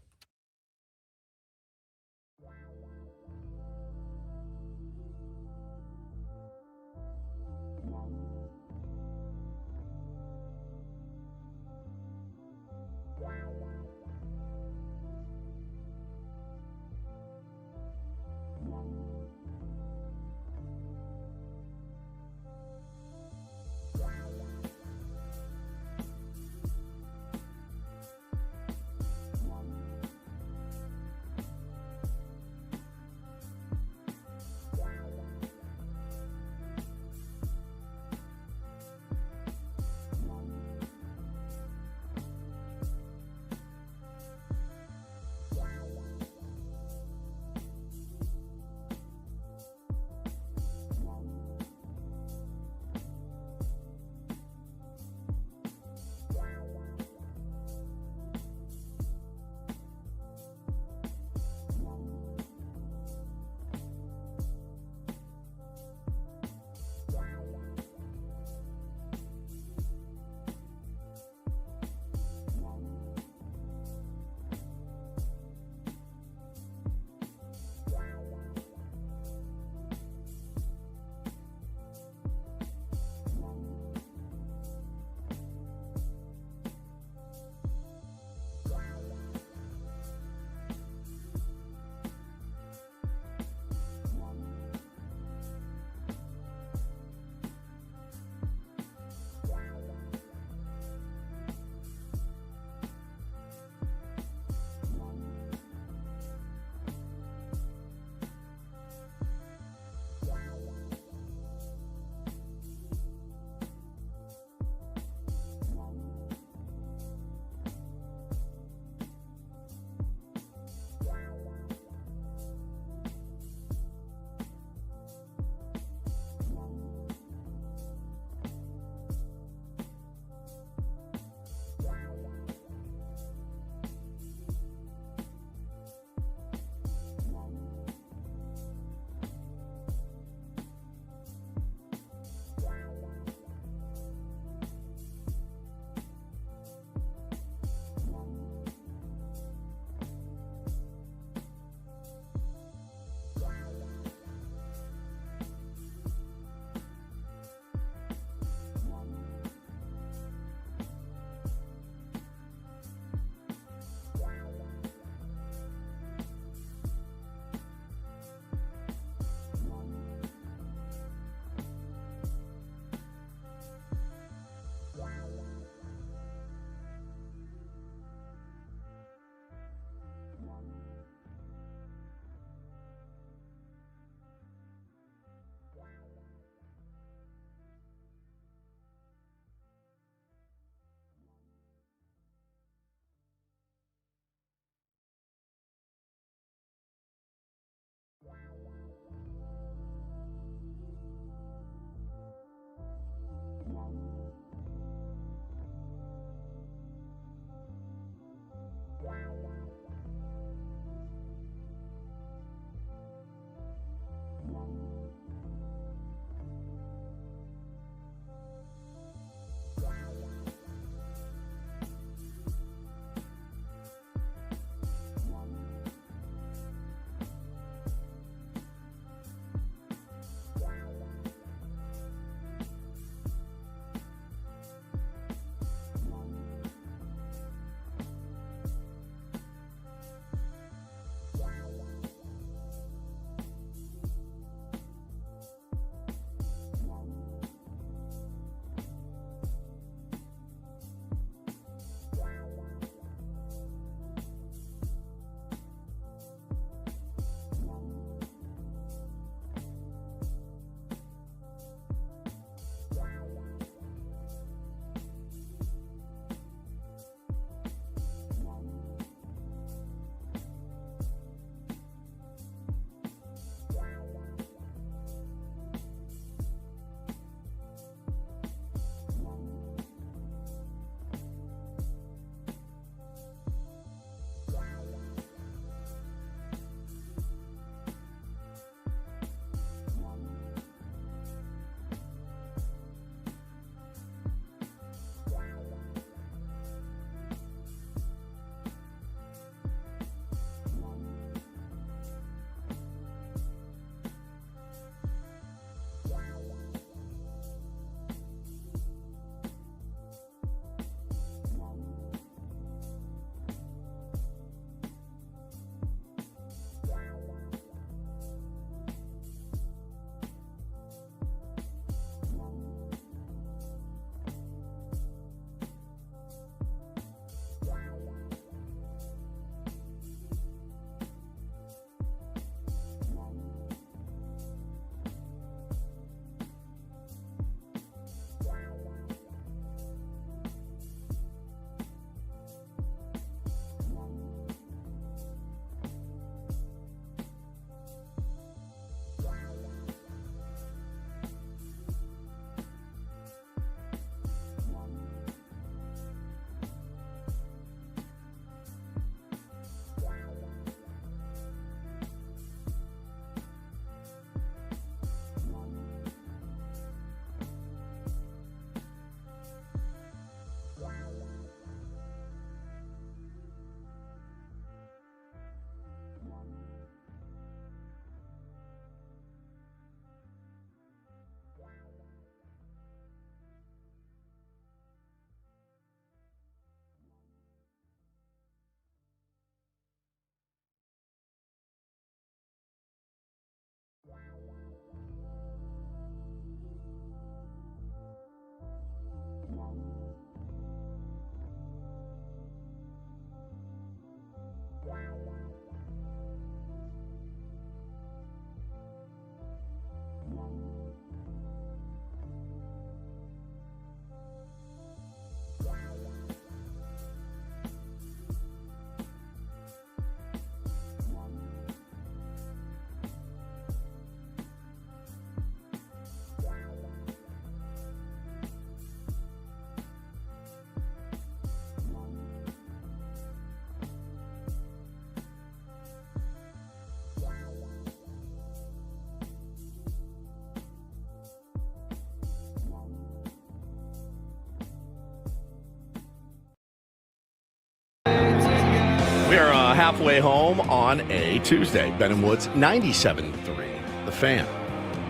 halfway home on a Tuesday. Ben and Woods, 97.3, The Fan.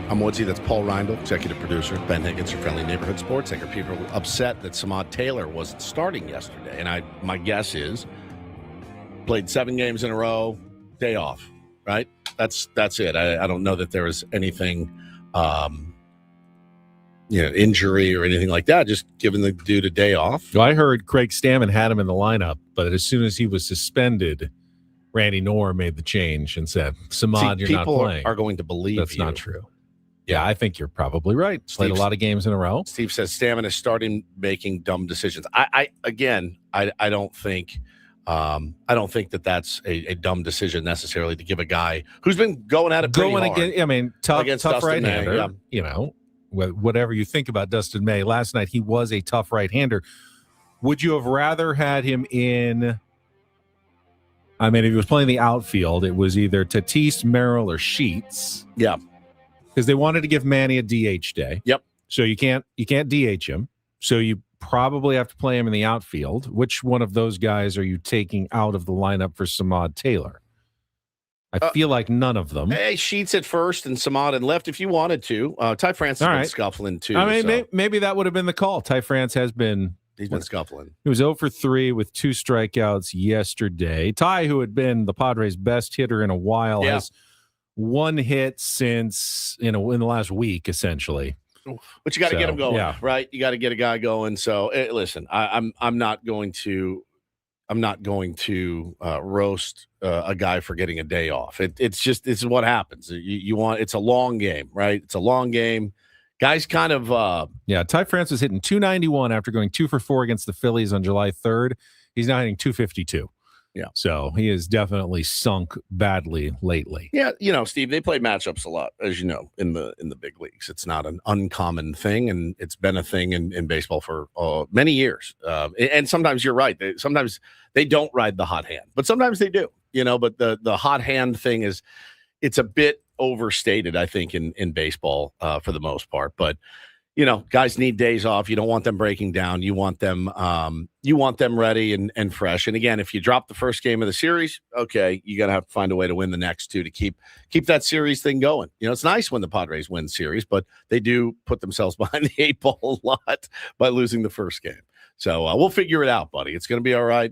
I'm Woodsy. That's Paul Reindl, executive producer. Ben Higgins, your friendly neighborhood sports anchor. People were upset that Samad Taylor wasn't starting yesterday. And my guess is played 7 games in a row, day off, right? That's it. I don't know that there was anything, injury or anything like that. Just giving the dude a day off. Well, I heard Craig Stammen had him in the lineup, but as soon as he was suspended, Randy Knorr made the change and said, Samad, you're not playing. People are going to believe that's not true. Yeah, I think you're probably right. Played a lot of games in a row. Steve says Stammen is starting making dumb decisions. I don't think that that's a dumb decision necessarily to give a guy who's been going at it pretty hard. Again, I mean, tough Dustin right-hander. May, You know, whatever you think about Dustin May, last night he was a tough right-hander. Would you have rather had him in? I mean, if he was playing the outfield, it was either Tatis, Merrill, or Sheets. Yeah. Because they wanted to give Manny a DH day. Yep. So you can't DH him. So you probably have to play him in the outfield. Which one of those guys are you taking out of the lineup for Samad Taylor? I feel like none of them. Hey, Sheets at first and Samad in left if you wanted to. Ty France has been scuffling too. I mean, maybe that would have been the call. Ty France has been. He's been scuffling. He was 0 for 3 with 2 strikeouts yesterday. Ty, who had been the Padres' best hitter in a while, has 1 hit since in the last week, essentially. But you got to get him going, right? You got to get a guy going. So listen, I'm not going to roast a guy for getting a day off. This is what happens. It's a long game, right? It's a long game. Guys kind of Ty France was hitting 291 after going 2 for 4 against the Phillies on July 3rd. He's now hitting 252. Yeah. So he has definitely sunk badly lately. Yeah, Steve, they play matchups a lot, as you know, in the big leagues. It's not an uncommon thing, and it's been a thing in baseball for many years. And sometimes you're right. Sometimes they don't ride the hot hand, but sometimes they do. But the hot hand thing it's a bit overstated, I think, in baseball for the most part. But guys need days off. You don't want them breaking down. You want them ready and fresh. And again, if you drop the first game of the series, okay, you got to have to find a way to win the next 2 to keep that series thing going. It's nice when the Padres win series, but they do put themselves behind the 8 ball a lot by losing the first game. So we'll figure it out, buddy. It's going to be all right.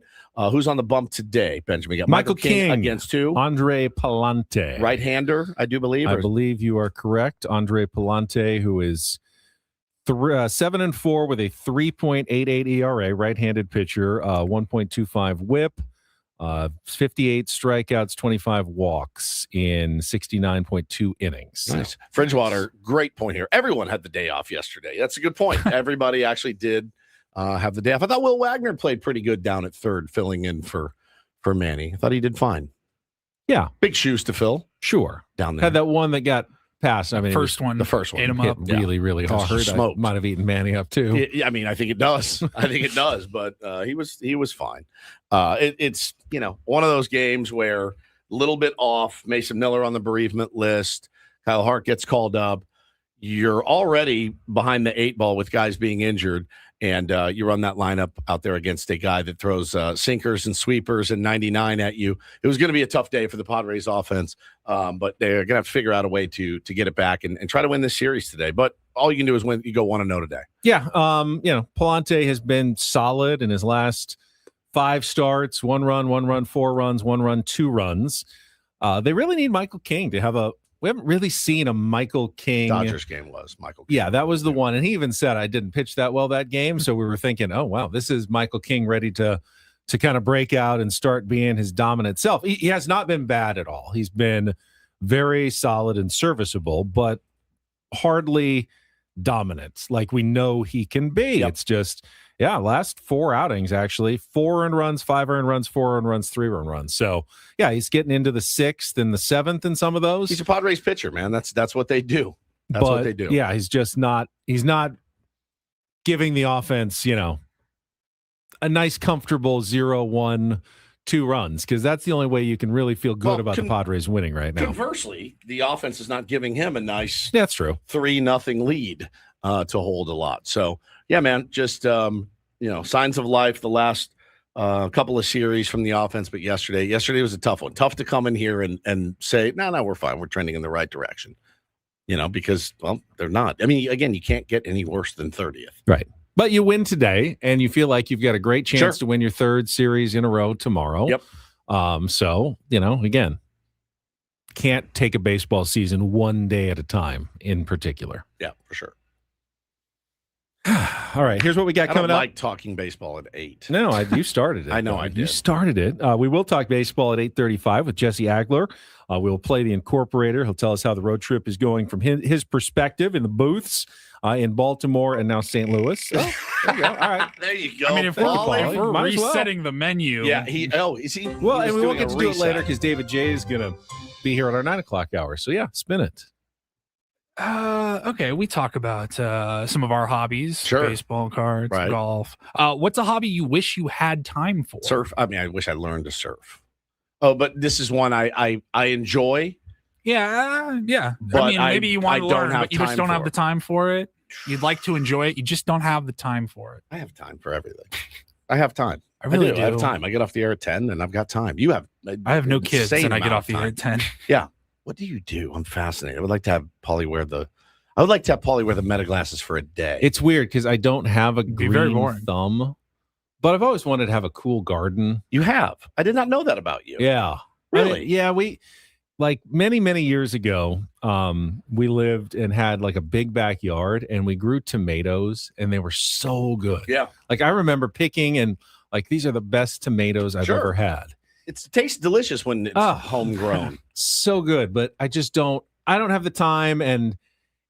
Who's on the bump today, Benjamin? You got Michael King against 2. Andre Palante. Right-hander, I do believe. I believe you are correct. Andre Palante, who is 7-4 with a 3.88 ERA, right-handed pitcher, 1.25 WHIP, 58 strikeouts, 25 walks in 69.2 innings. Nice. Fridgewater, great point here. Everyone had the day off yesterday. That's a good point. Everybody actually did have the day off. I thought Will Wagner played pretty good down at third, filling in for Manny. I thought he did fine. Yeah. Big shoes to fill. Sure. Down there. Had that one that got passed. I mean, the first one ate him up really, really hard. I might have eaten Manny up too. I mean, I think it does. But he was fine. It's one of those games where a little bit off. Mason Miller on the bereavement list. Kyle Hart gets called up. You're already behind the 8 ball with guys being injured, and you run that lineup out there against a guy that throws sinkers and sweepers and 99 at you. It was going to be a tough day for the Padres offense, but they're going to have to figure out a way to get it back and try to win this series today. But all you can do is win. You go 1-0 today. Yeah. Palante has been solid in his last 5 starts, 1 run, 4 runs, 1 run, 2 runs. They really need Michael King to have we haven't really seen a Michael King. Dodgers game was Michael King. Yeah, that was the one. And he even said, I didn't pitch that well that game. So we were thinking, oh, wow, this is Michael King ready to kind of break out and start being his dominant self. He has not been bad at all. He's been very solid and serviceable, but hardly dominant like we know he can be. Yep. It's just, last 4 outings, actually, 4 earned runs, 5 earned runs, 4 earned runs, 3 earned runs. So, he's getting into the 6th and the 7th in some of those. He's a Padres pitcher, man. That's what they do. That's what they do. Yeah, he's just not giving the offense, a nice, comfortable 0-1, 2 runs, because that's the only way you can really feel good about the Padres winning right now. Conversely, the offense is not giving him a nice that's true 3-0 lead to hold a lot. So, yeah, man, just, signs of life the last A couple of series from the offense, but yesterday was a tough one. Tough to come in here and say, no, we're fine. We're trending in the right direction. Because, well, they're not. I mean, again, you can't get any worse than 30th. Right. But you win today, and you feel like you've got a great chance to win your third series in a row tomorrow. Yep. So, again, can't take a baseball season one day at a time in particular. Yeah, for sure. All right, here's what we got coming up. I up. like talking baseball at 8. No, you started it. I know I did. You started it. We will talk baseball at 8:35 with Jesse Agler. We'll play the Incorporator. He'll tell us how the road trip is going from his perspective in the booths in Baltimore and now St. Louis. Oh, there you go. All right. There you go. I mean, if we're resetting the menu. Yeah, is he? Well, and we won't get to do it later because David J is going to be here at our 9 o'clock hour. So, yeah, spin it. Okay, we talk about some of our hobbies, baseball cards, golf. What's a hobby you wish you had time for? Surf. I mean, I wish I learned to surf. Oh, but this is one I enjoy. Yeah. But I mean, maybe you want to learn, but you just don't have for the time for it. You'd like to enjoy it. You just don't have the time for it. I have time for everything. I have time. I really do. I have time. I get off the air at 10 and I've got time. You have. I have no kids and I get off the air at 10. Yeah. What do you do? I'm fascinated. I would like to have Polly wear the meta glasses for a day. It's weird because I don't have a green thumb, but I've always wanted to have a cool garden. You have. I did not know that about you. Yeah. Really? We like many, many years ago, we lived and had like a big backyard and we grew tomatoes and they were so good. Yeah. Like I remember picking and like, these are the best tomatoes I've ever had. It tastes delicious when it's homegrown. So good, but I don't have the time, and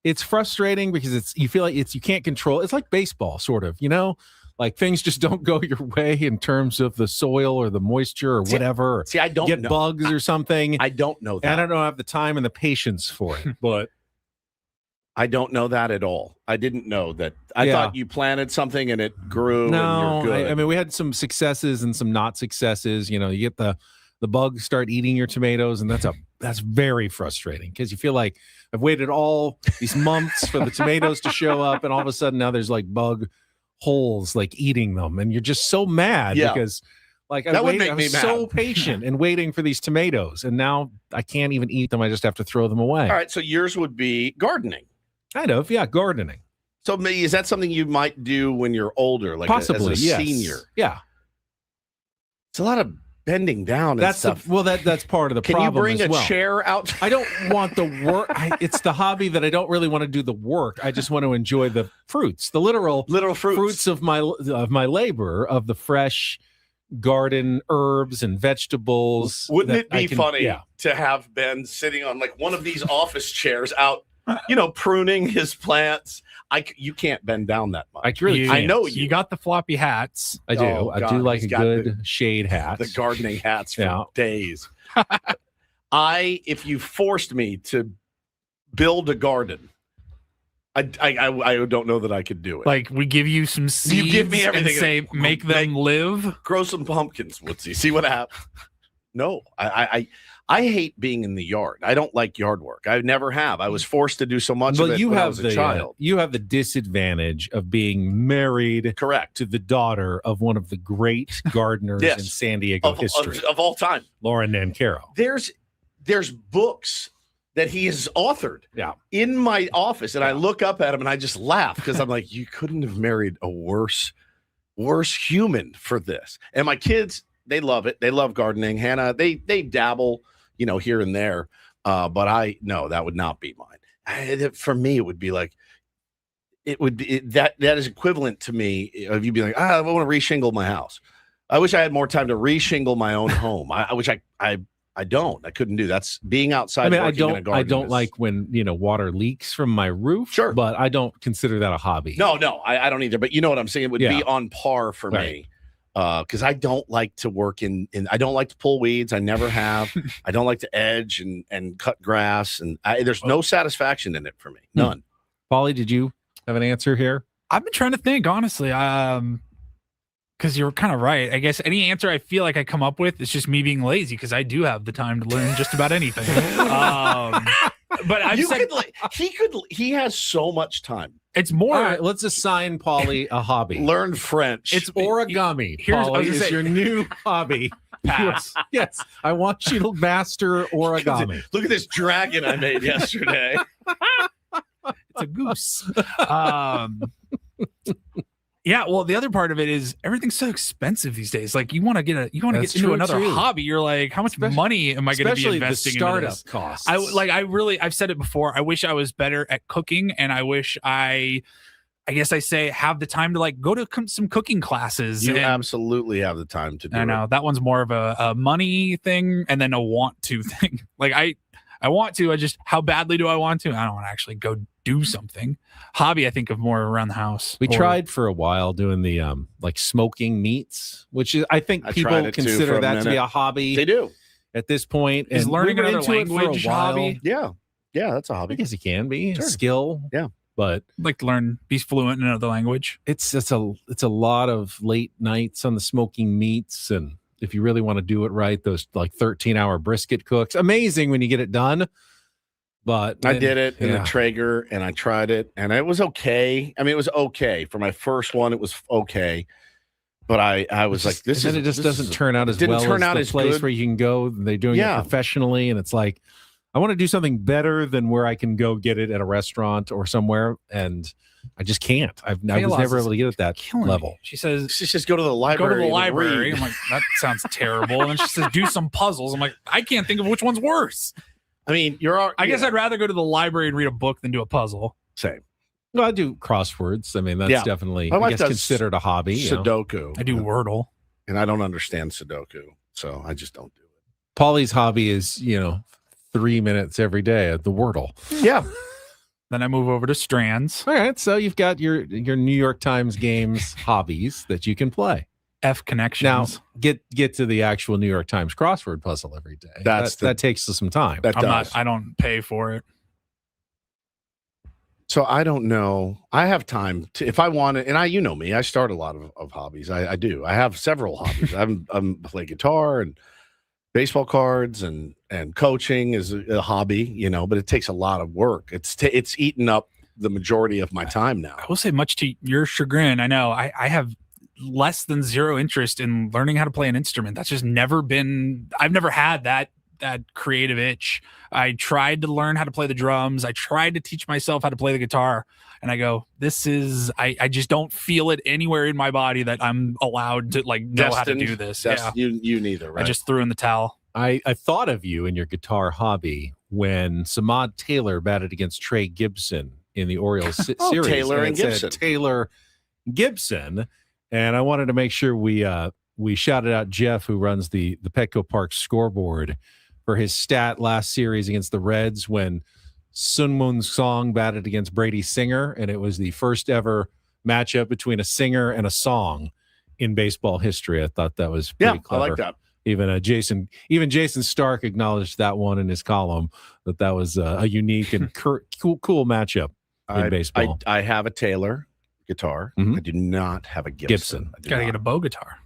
it's frustrating because you feel like you can't control. It's like baseball, sort of, like things just don't go your way in terms of the soil or the moisture or whatever. See, I don't get know. bugs or something. I don't know that. And I don't have the time and the patience for it, but I don't know that at all. I didn't know that. I thought you planted something and it grew. No, and you're good. I mean, we had some successes and some not successes. You get the bugs start eating your tomatoes, and that's very frustrating because you feel like I've waited all these months for the tomatoes to show up, and all of a sudden now there's like bug holes like eating them, and you're just so mad because like I was so patient and waiting for these tomatoes, and now I can't even eat them. I just have to throw them away. All right, so yours would be gardening. Kind of, yeah, gardening. So maybe is that something you might do when you're older, like possibly as a senior? Yeah, it's a lot of bending down. And stuff. That's part of the problem. Can you bring as well. a chair out? I don't want the work. It's the hobby that I don't really want to do the work. I just want to enjoy the fruits, the literal fruits of my labor, of the fresh garden herbs and vegetables. Wouldn't it be funny to have Ben sitting on like one of these office chairs out, pruning his plants? You can't bend down that much. I know you got the floppy hats. I do. Oh, I do like a good shade hat. The gardening hats for days. If you forced me to build a garden, I don't know that I could do it. Like we give you some seeds, you give me everything, and say make them live. Grow some pumpkins, Woodsy. See what happens. No, I hate being in the yard. I don't like yard work. I never have. I was forced to do so much of it when I was a child. You have the disadvantage of being married, correct, to the daughter of one of the great gardeners in San Diego history of all time, Lauren Nancaro. There's books that he has authored in my office, and I look up at him and I just laugh because I'm like, you couldn't have married a worse human for this. And my kids, they love it. They love gardening. Hannah, they dabble, here and there. But that would not be mine. For me, it would be like, that is equivalent to me of you being like, I want to reshingle my house. I wish I had more time to reshingle my own home. I wish I don't. I couldn't do that's being outside. I don't like when water leaks from my roof. Sure, but I don't consider that a hobby. No, I don't either. But you know what I'm saying? It would be on par for me. Because I don't like to work in I don't like to pull weeds. I never have. I don't like to edge and cut grass, and there's no satisfaction in it for me. None. Polly, did you have an answer here? I've been trying to think, honestly. Because you're kind of right. I guess any answer I feel like I come up with is just me being lazy because I do have the time to learn just about anything. But he has so much time It's more. All right, let's assign Paulie a hobby. Learn French. It's origami. Paulie is your new hobby. Pass. Yes, I want you to master origami. Look at this dragon I made yesterday. It's a goose. Yeah, well, the other part of it is everything's so expensive these days. Like you want to get into another hobby. You're like, how much money am I going to be investing in this? Costs. I've said it before. I wish I was better at cooking, and I wish I guess I say have the time to like go to some cooking classes. You absolutely have the time to do it. I know that one's more of a money thing and then a want to thing. Like I want to, how badly do I want to? I don't want to actually go do something. Hobby, I think of more around the house. We tried for a while doing the like smoking meats, which is I think people consider that to be a hobby. They do at this point. Is learning another language a hobby? Yeah, that's a hobby. I guess it can be Sure. a skill. Yeah, but I'd like to learn, be fluent in another language. It's a lot of late nights on the smoking meats, and if you really want to do it right, those like 13-hour brisket cooks, amazing when you get it done. But I did it in the Traeger, and I tried it, and it was okay. I mean, it was okay for my first one. It was okay, but I was like, it just doesn't turn out as well as the place where you can go. They're doing it professionally, and it's like, I want to do something better than where I can go get it at a restaurant or somewhere, and I just can't. I was never able to get at that level. She says, she says, go to the library. Go to the library. I'm like, that sounds terrible. And then she says, do some puzzles. I'm like, I can't think of which one's worse. I mean, I guess I'd rather go to the library and read a book than do a puzzle. Same. Well, I do crosswords. I mean, that's definitely, I guess, considered a hobby. Sudoku. I do Wordle. And I don't understand Sudoku, so I just don't do it. Paulie's hobby is, 3 minutes every day at the Wordle. Yeah. Then I move over to Strands. All right, so you've got your New York Times games hobbies that you can play. F connections. Now get to the actual New York Times crossword puzzle every day. That takes some time. I don't pay for it. So I don't know. I have time to, if I want it, and you know me, I start a lot of hobbies. I do. I have several hobbies. I'm play guitar and baseball cards and coaching is a hobby, but it takes a lot of work. It's eaten up the majority of my time now. I will say, much to your chagrin, I know I have less than zero interest in learning how to play an instrument. That's just never been, I've never had that creative itch. I tried to learn how to play the drums. I tried to teach myself how to play the guitar, and I go, I just don't feel it anywhere in my body that I'm allowed to know how to do this. You neither, right? I just threw in the towel. I thought of you and your guitar hobby when Samad Taylor batted against Trey Gibson in the Orioles series. Taylor and Gibson. Taylor Gibson. And I wanted to make sure we shouted out Jeff, who runs the Petco Park scoreboard, for his stat last series against the Reds when Sun-Moon Song batted against Brady Singer, and it was the first ever matchup between a singer and a song in baseball history. I thought that was pretty clever. I like that. Even Jason Stark acknowledged that one in his column, that was a unique and cool matchup in baseball. I have a Taylor guitar. Mm-hmm. I do not have a Gibson. Gotta get a bow guitar.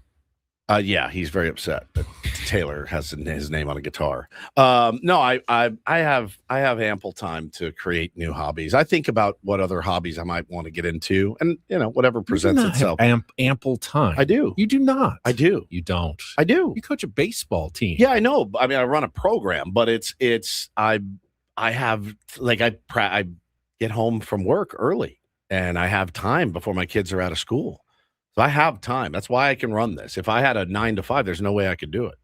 Yeah, he's very upset that Taylor has his name on a guitar. No, I have ample time to create new hobbies. I think about what other hobbies I might want to get into, and whatever presents itself. Ample time. I do. You do not. I do. You don't. I do. You coach a baseball team. Yeah, I know. I mean, I run a program, but I get home from work early, and I have time before my kids are out of school. So I have time. That's why I can run this. If I had a 9 to 5, there's no way I could do it.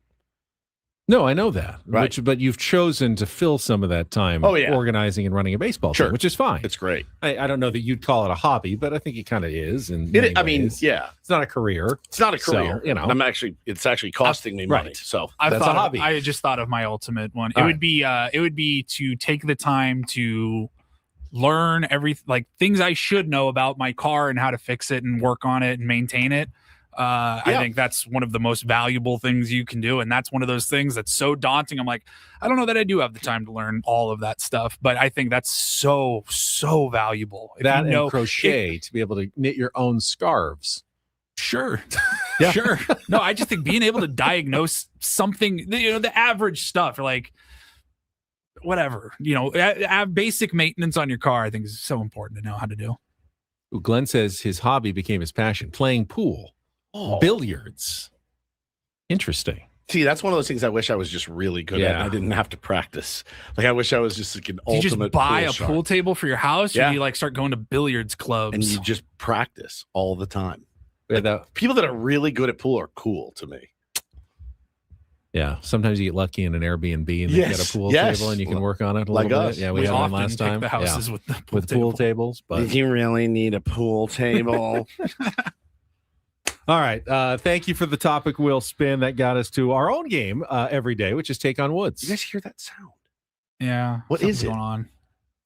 No, I know that. Right. But you've chosen to fill some of that time organizing and running a baseball team, which is fine. It's great. I don't know that you'd call it a hobby, but I think it kind of is. It's not a career. It's not a career. So, it's actually costing me money. Right. So that's a hobby. I just thought of my ultimate one. All It would be to take the time to learn things I should know about my car and how to fix it and work on it and maintain it. I think that's one of the most valuable things you can do. And that's one of those things that's so daunting. I'm like, I don't know that I do have the time to learn all of that stuff, but I think that's so, so valuable. And crochet, to be able to knit your own scarves. Sure. Yeah. Sure. No, I just think being able to diagnose something, the average stuff, like whatever, basic maintenance on your car, I think is so important to know how to do. Glenn says his hobby became his passion, playing pool, billiards. Interesting. See, that's one of those things I wish I was just really good at. And I didn't have to practice. Like, I wish I was just like an Do you ultimate just buy pool a shark. pool table for your house, or do you like start going to billiards clubs? And you just practice all the time. Yeah, people that are really good at pool are cool to me. Yeah, sometimes you get lucky in an Airbnb and they get a pool table and you can work on it a Like little us. bit. Yeah, we had one often last pick time. the houses with the pool pool tables. But Did you really need a pool table? all right, thank you for the topic wheel spin. That got us to our own game every day, which is Take on Woods. You guys hear that sound? Yeah. What is it? going on?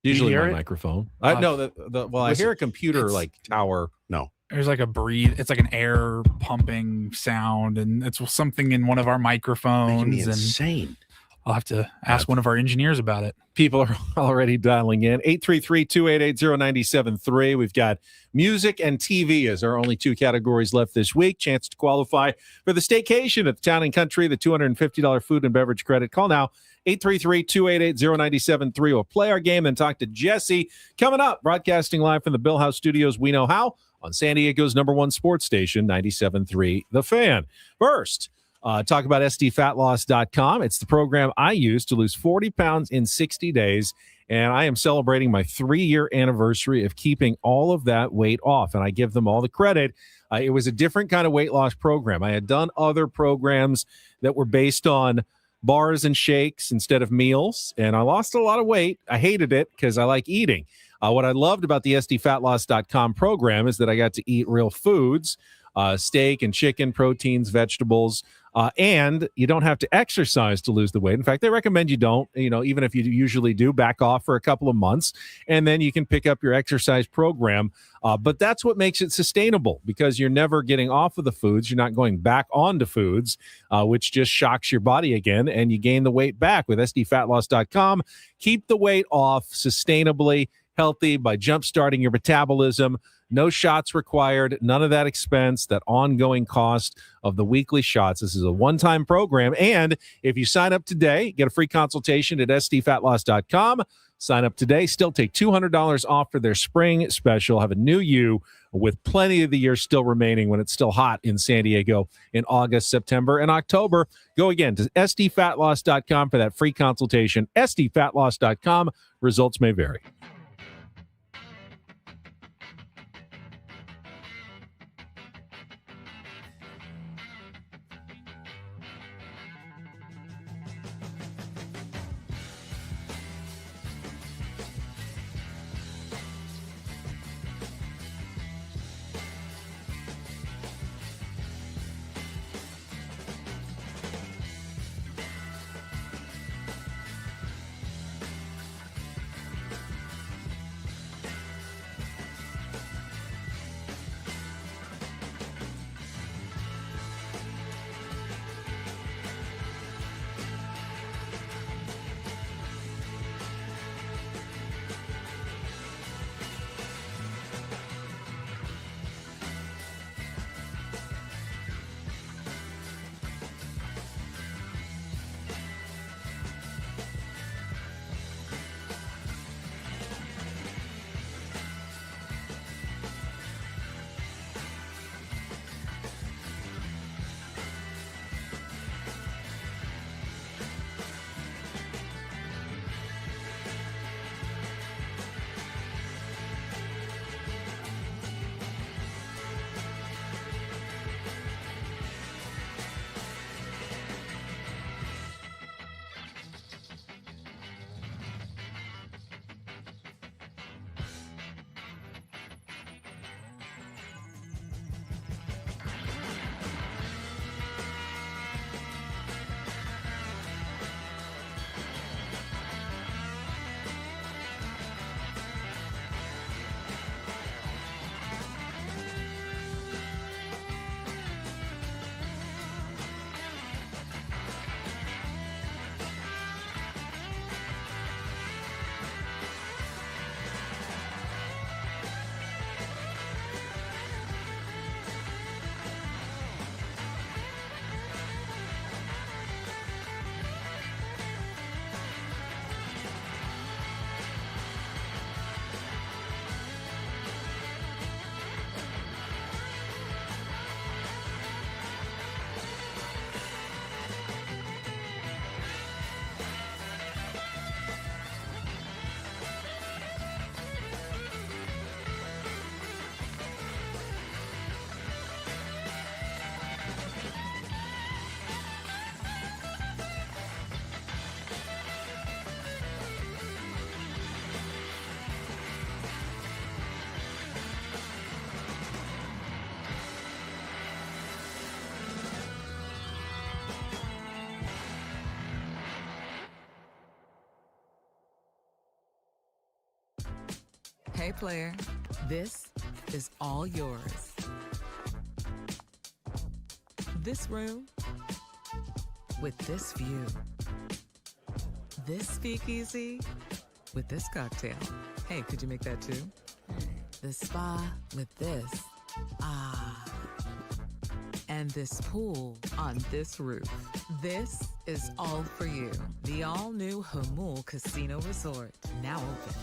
Usually hear my it? microphone. I know I hear a computer like tower. No. There's like a breathe. It's like an air pumping sound, and it's something in one of our microphones. Making me and insane. I'll have to ask one of our engineers about it. People are already dialing in. 833-288-0973. We've got music and TV as our only two categories left this week. Chance to qualify for the staycation at the Town and Country, the $250 food and beverage credit. Call now, 833-288-0973. We'll play our game and talk to Jesse. Coming up, broadcasting live from the Bill House Studios, We Know How, on San Diego's #1 sports station, 97.3 The Fan. First, talk about sdfatloss.com. It's the program I use to lose 40 pounds in 60 days, and I am celebrating my 3-year anniversary of keeping all of that weight off, and I give them all the credit. It was a different kind of weight loss program. I had done other programs that were based on bars and shakes instead of meals, and I lost a lot of weight. I hated it because I like eating. What I loved about the sdfatloss.com program is that I got to eat real foods, steak and chicken, proteins, vegetables, and you don't have to exercise to lose the weight. In fact, they recommend you don't, even if you usually do, back off for a couple of months, and then you can pick up your exercise program. But that's what makes it sustainable, because you're never getting off of the foods. You're not going back onto foods, which just shocks your body again, and you gain the weight back with sdfatloss.com. Keep the weight off sustainably, healthy, by jump-starting your metabolism. No shots required, none of that expense, that ongoing cost of the weekly shots. This is a one-time program, and if you sign up today, get a free consultation at sdfatloss.com. Sign up today, still take $200 off for their spring special. Have a new you with plenty of the year still remaining when it's still hot in San Diego in August, September, and October. Go again to sdfatloss.com for that free consultation. sdfatloss.com. Results may vary. Hey, player, this is all yours. This room with this view. This speakeasy with this cocktail. Hey, could you make that too? The spa with this. Ah. And this pool on this roof. This is all for you. The all-new Hamul Casino Resort, now open.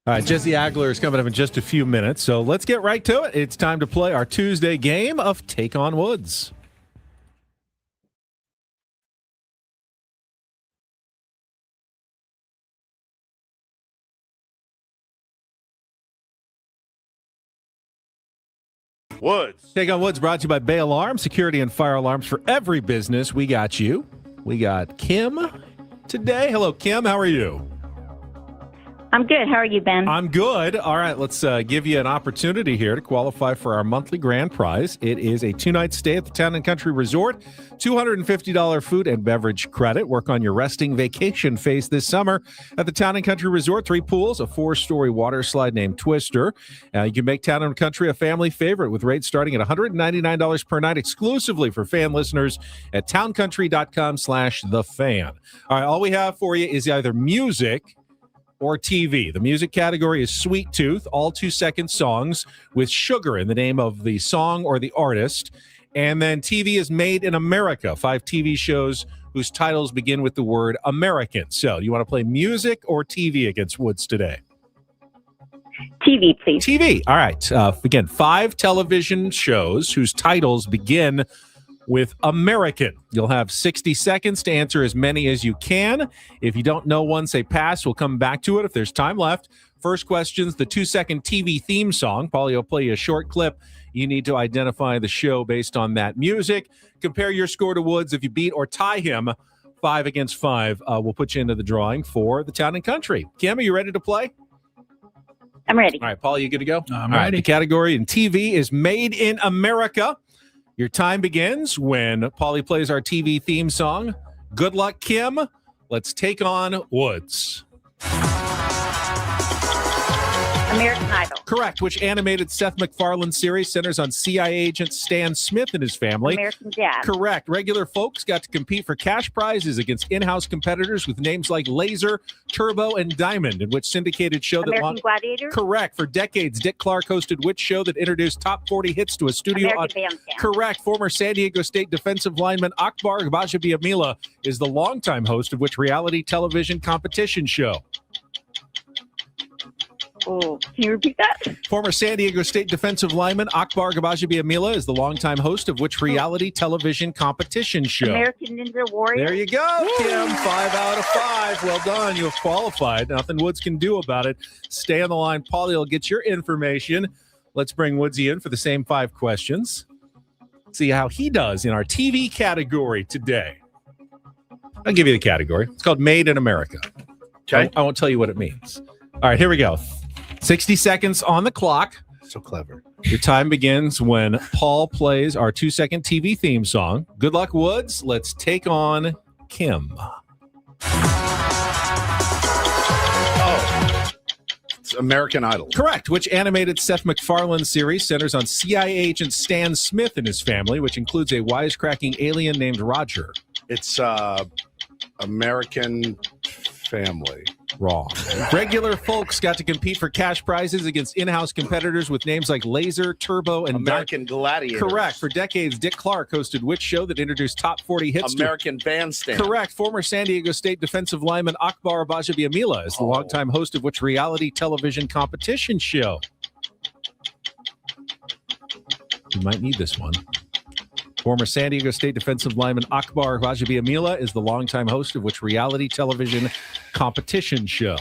All right, Jesse Agler is coming up in just a few minutes, so let's get right to it. It's time to play our Tuesday game of Take on Woods. Woods. Take on Woods brought to you by Bay Alarm, security and fire alarms for every business. We got you. We got Kim today. Hello, Kim. How are you? I'm good. How are you, Ben? I'm good. All right, let's give you an opportunity here to qualify for our monthly grand prize. It is a 2-night stay at the Town & Country Resort, $250 food and beverage credit. Work on your resting vacation phase this summer at the Town & Country Resort. 3 pools, a 4-story water slide named Twister. You can make Town & Country a family favorite with rates starting at $199 per night exclusively for fan listeners at towncountry.com/thefan. All right, all we have for you is either music or TV. The music category is Sweet Tooth, all 2-second songs with sugar in the name of the song or the artist. And then TV is Made in America, 5 TV shows whose titles begin with the word American. So you want to play music or TV against Woods today? TV, please. TV. All right. Again, 5 television shows whose titles begin with American. You'll have 60 seconds to answer as many as you can. If you don't know one, say pass. We'll come back to it if there's time left. First question's the 2-second TV theme song. Paulie will play you a short clip. You need to identify the show based on that music. Compare your score to Woods. If you beat or tie him 5 against 5, we'll put you into the drawing for the Town & Country. Cam, are you ready to play? I'm ready. All right, Paul, you good to go? I'm All right, ready. the category in TV is Made in America. Your time begins when Paulie plays our TV theme song. Good luck, Kim. Let's take on Woods. American Idol. Correct. Which animated Seth MacFarlane series centers on CIA agent Stan Smith and his family? American Dad. Correct. Regular folks got to compete for cash prizes against in-house competitors with names like Laser, Turbo, and Diamond, in which syndicated show American Gladiator. Correct. For decades, Dick Clark hosted which show that introduced top 40 hits to a studio? American Bandstand. Correct. Former San Diego State defensive lineman Akbar Gbajabiamila is the longtime host of which reality television competition show? Oh, can you repeat that? Former San Diego State defensive lineman Akbar Gbajabiamila is the longtime host of which reality television competition show? American Ninja Warrior. There you go, Kim. 5 out of 5. Well done. You have qualified. Nothing Woods can do about it. Stay on the line. Paulie will get your information. Let's bring Woodsy in for the same 5 questions. See how he does in our TV category today. I'll give you the category. It's called Made in America. Okay. I won't tell you what it means. All right, here we go. 60 seconds on the clock. So clever. Your time begins when Paul plays our 2-second TV theme song. Good luck, Woods. Let's take on Kim. Oh, it's American Idol. Correct. Which animated Seth MacFarlane series centers on CIA agent Stan Smith and his family, which includes a wisecracking alien named Roger? It's American Family. Wrong. Regular folks got to compete for cash prizes against in-house competitors with names like Laser, Turbo, and American Gladiators. Correct. For decades, Dick Clark hosted which show that introduced top 40 hits? American Bandstand. Correct. Former San Diego State defensive lineman Akbar Gbajabiamila is the longtime host of which reality television competition show? You might need this one. Former San Diego State defensive lineman Akbar Gbajabiamila is the longtime host of which reality television competition show?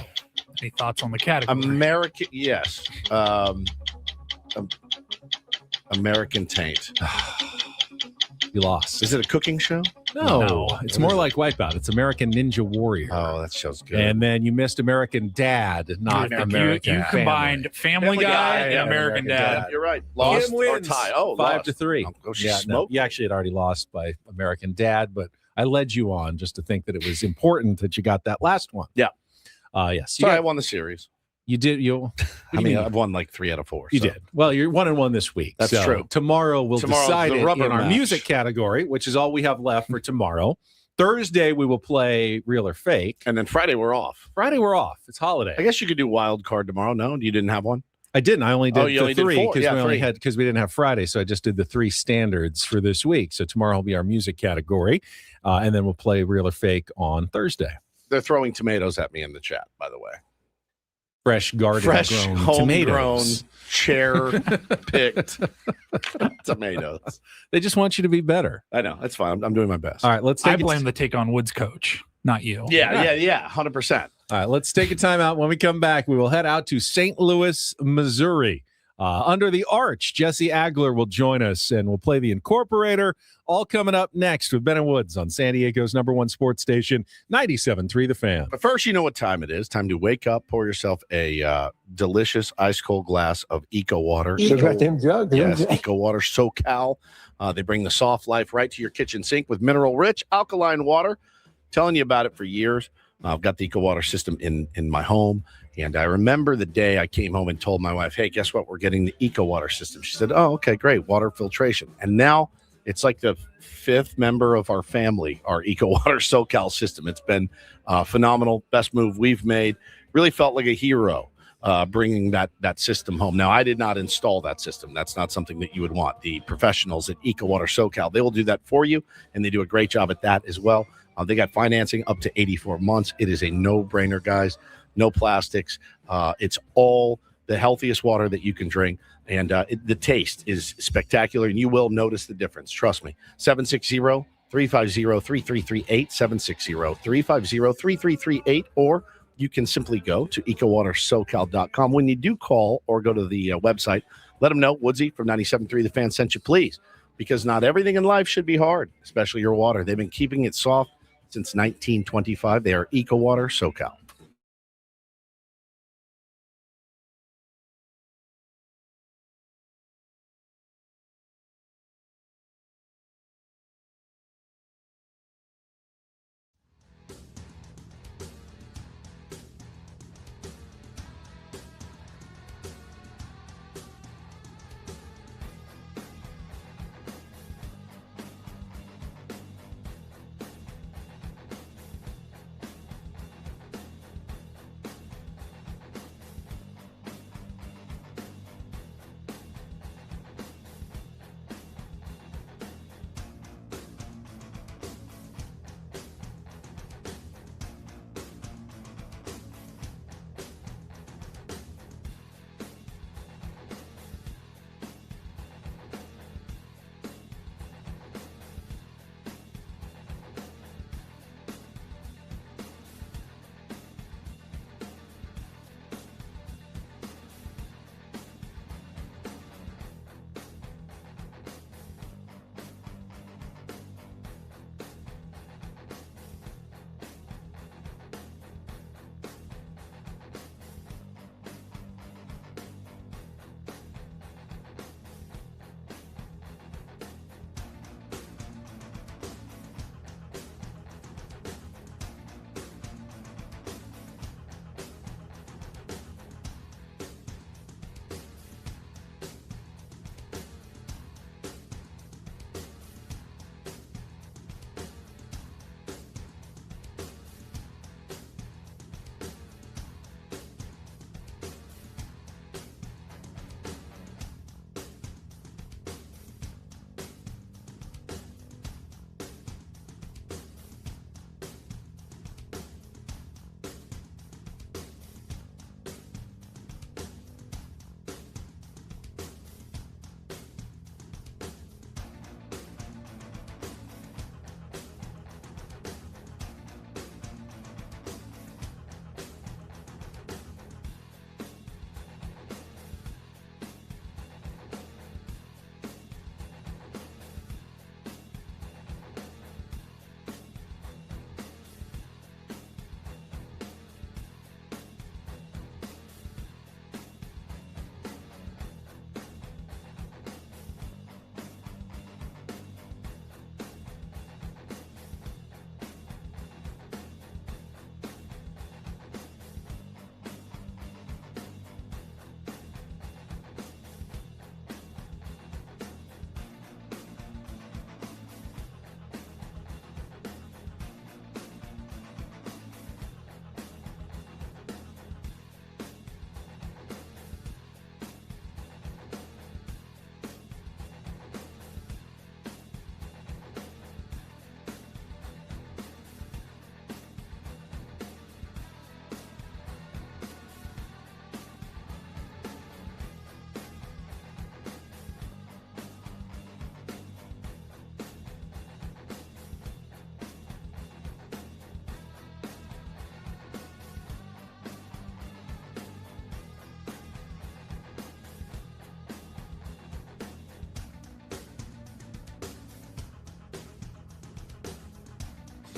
Any thoughts on the category? American, yes. American Taint. You lost. Is it a cooking show? No, it's more like Wipeout. It's American Ninja Warrior. Oh, that show's good. And then you missed American Dad, not American You combined Family Guy and American Dad. You're right. Lost or tie. Oh, 5-3. Oh, she Yeah, smoked. you actually had already lost by American Dad, but I led you on just to think that it was important that you got that last one. Yeah. Yes. Sorry, I won the series. You did. I mean, I've won like 3 out of 4. You so. did. Well, you're 1-1 this week. That's so true. Tomorrow we'll decide the it rubber in our match. music category, which is all we have left for tomorrow. Thursday we will play Real or Fake. And then Friday we're off. Friday we're off. It's holiday. I guess you could do wild card tomorrow. No, you didn't have one. I didn't. I only did you the only did 3 4. because Yeah, we only 3. had because we didn't have Friday, so I just did the 3 standards for this week. So tomorrow will be our music category, and then we'll play Real or Fake on Thursday. They're throwing tomatoes at me in the chat, by the way. Fresh garden-grown tomatoes. Chair-picked tomatoes. They just want you to be better. I know. That's fine. I'm doing my best. All right, let's. I blame the take on Woods coach, not you. Yeah. 100%. All right, let's take a time out. When we come back, we will head out to St. Louis, Missouri. Under the Arch, Jesse Agler will join us, and we'll play the Incorporator. All coming up next with Ben and Woods on San Diego's #1 sports station, 97.3 The Fan. But first, you know what time it is. Time to wake up, pour yourself a delicious ice-cold glass of Eco Water. Goddamn jug. Yes, Eco Water SoCal. They bring the soft life right to your kitchen sink with mineral-rich alkaline water. Telling you about it for years. I've got the Eco Water system in my home. And I remember the day I came home and told my wife, hey, guess what? We're getting the Eco Water system. She said, oh, okay, great. Water filtration. And now it's like the 5th member of our family, our Eco Water SoCal system. It's been phenomenal. Best move we've made. Really felt like a hero bringing that system home. Now, I did not install that system. That's not something that you would want. The professionals at Eco Water SoCal, they will do that for you, and they do a great job at that as well. They got financing up to 84 months. It is a no-brainer, guys. No plastics. It's all the healthiest water that you can drink. And the taste is spectacular, and you will notice the difference. Trust me. 760-350-3338, 760-350-3338, or you can simply go to ecowatersocal.com. When you do call or go to the website, let them know Woodsy from 97.3 The Fan sent you, please, because not everything in life should be hard, especially your water. They've been keeping it soft since 1925. They are Eco Water SoCal.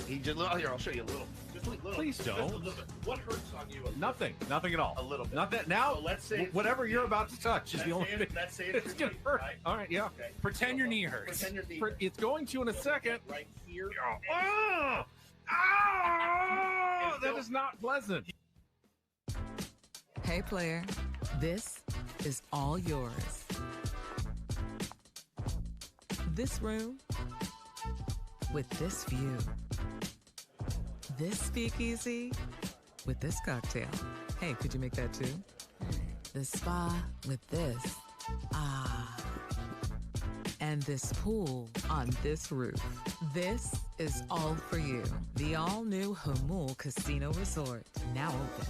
He just here. I'll show you a little. Just a little. Please don't. Just a little bit. What hurts on you? Nothing at all. A little bit. Nothing. Now, So let's say whatever you're about to touch is the only thing. Let's say It's gonna hurt. Right? All right, yeah. Okay. Pretend your knee hurts. Pretend your knee. It's going to in a second. Right here. Oh, that is not pleasant. Hey, player, this is all yours. This room with this view. This speakeasy with this cocktail. Hey, could you make that too? The spa with this. Ah. And this pool on this roof. This is all for you. The all-new Hamul Casino Resort, now open.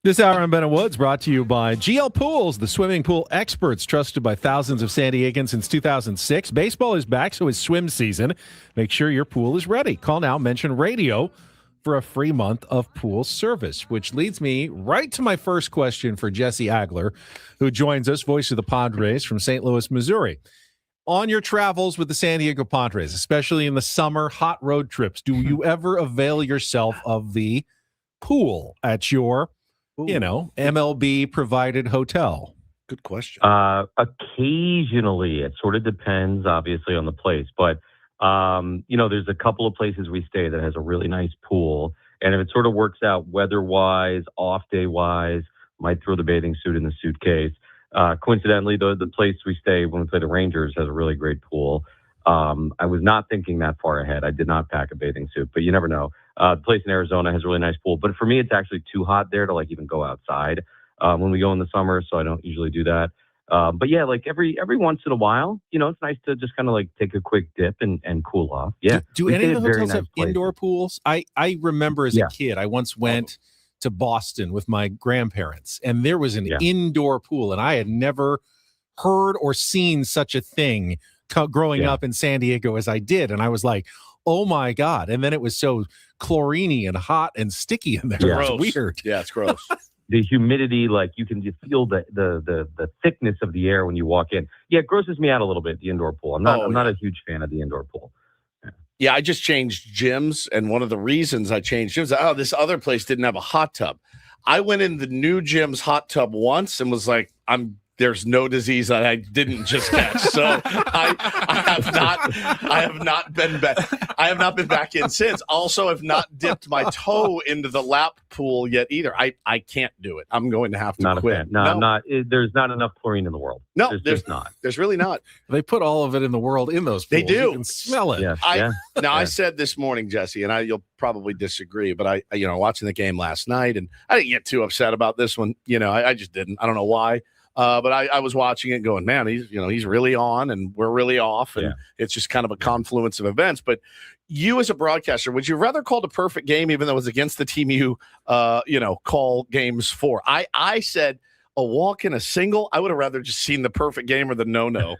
This hour on Bennett Woods brought to you by GL Pools, the swimming pool experts trusted by thousands of San Diegans since 2006. Baseball is back, so is swim season. Make sure your pool is ready. Call now, mention radio for a free month of pool service, which leads me right to my first question for Jesse Agler, who joins us, voice of the Padres from St. Louis, Missouri. On your travels with the San Diego Padres, especially in the summer hot road trips, do you ever avail yourself of the pool at your MLB provided hotel? Good question. Occasionally, it sort of depends, obviously, on the place. But, there's a couple of places we stay that has a really nice pool. And if it sort of works out weather-wise, off-day-wise, might throw the bathing suit in the suitcase. Coincidentally, the place we stay when we play the Rangers has a really great pool. I was not thinking that far ahead. I did not pack a bathing suit, but you never know. The place in Arizona has a really nice pool, but for me, it's actually too hot there to even go outside when we go in the summer, so I don't usually do that. But yeah, every once in a while, it's nice to just kind of take a quick dip and cool off. Yeah. Do any of the hotels have indoor pools? I remember as a kid, I once went to Boston with my grandparents, and there was an indoor pool, and I had never heard or seen such a thing growing up in San Diego as I did. And I was like, oh my God. And then it was so chlorine-y and hot and sticky in there. Yeah. It was weird. Yeah, it's gross. The humidity, you can just feel the thickness of the air when you walk in. Yeah, it grosses me out a little bit, the indoor pool. I'm not a huge fan of the indoor pool. Yeah, I just changed gyms, and one of the reasons I changed gyms, this other place didn't have a hot tub. I went in the new gym's hot tub once and was like, there's no disease that I didn't just catch. So I have not been back in since. Also, have not dipped my toe into the lap pool yet either. I can't do it. I'm going to have to quit. A fan. No, I'm not. There's not enough chlorine in the world. No, there's just not. There's really not. They put all of it in the world in those pools. They do. You can smell it. I said this morning, Jesse, and you'll probably disagree, but I watching the game last night, and I didn't get too upset about this one. I just didn't. I don't know why. But I was watching it going, man, he's really on and we're really off. And it's just kind of a confluence of events. But you as a broadcaster, would you rather call it a perfect game, even though it was against the team you call games for? I said a walk and a single. I would have rather just seen the perfect game or the no.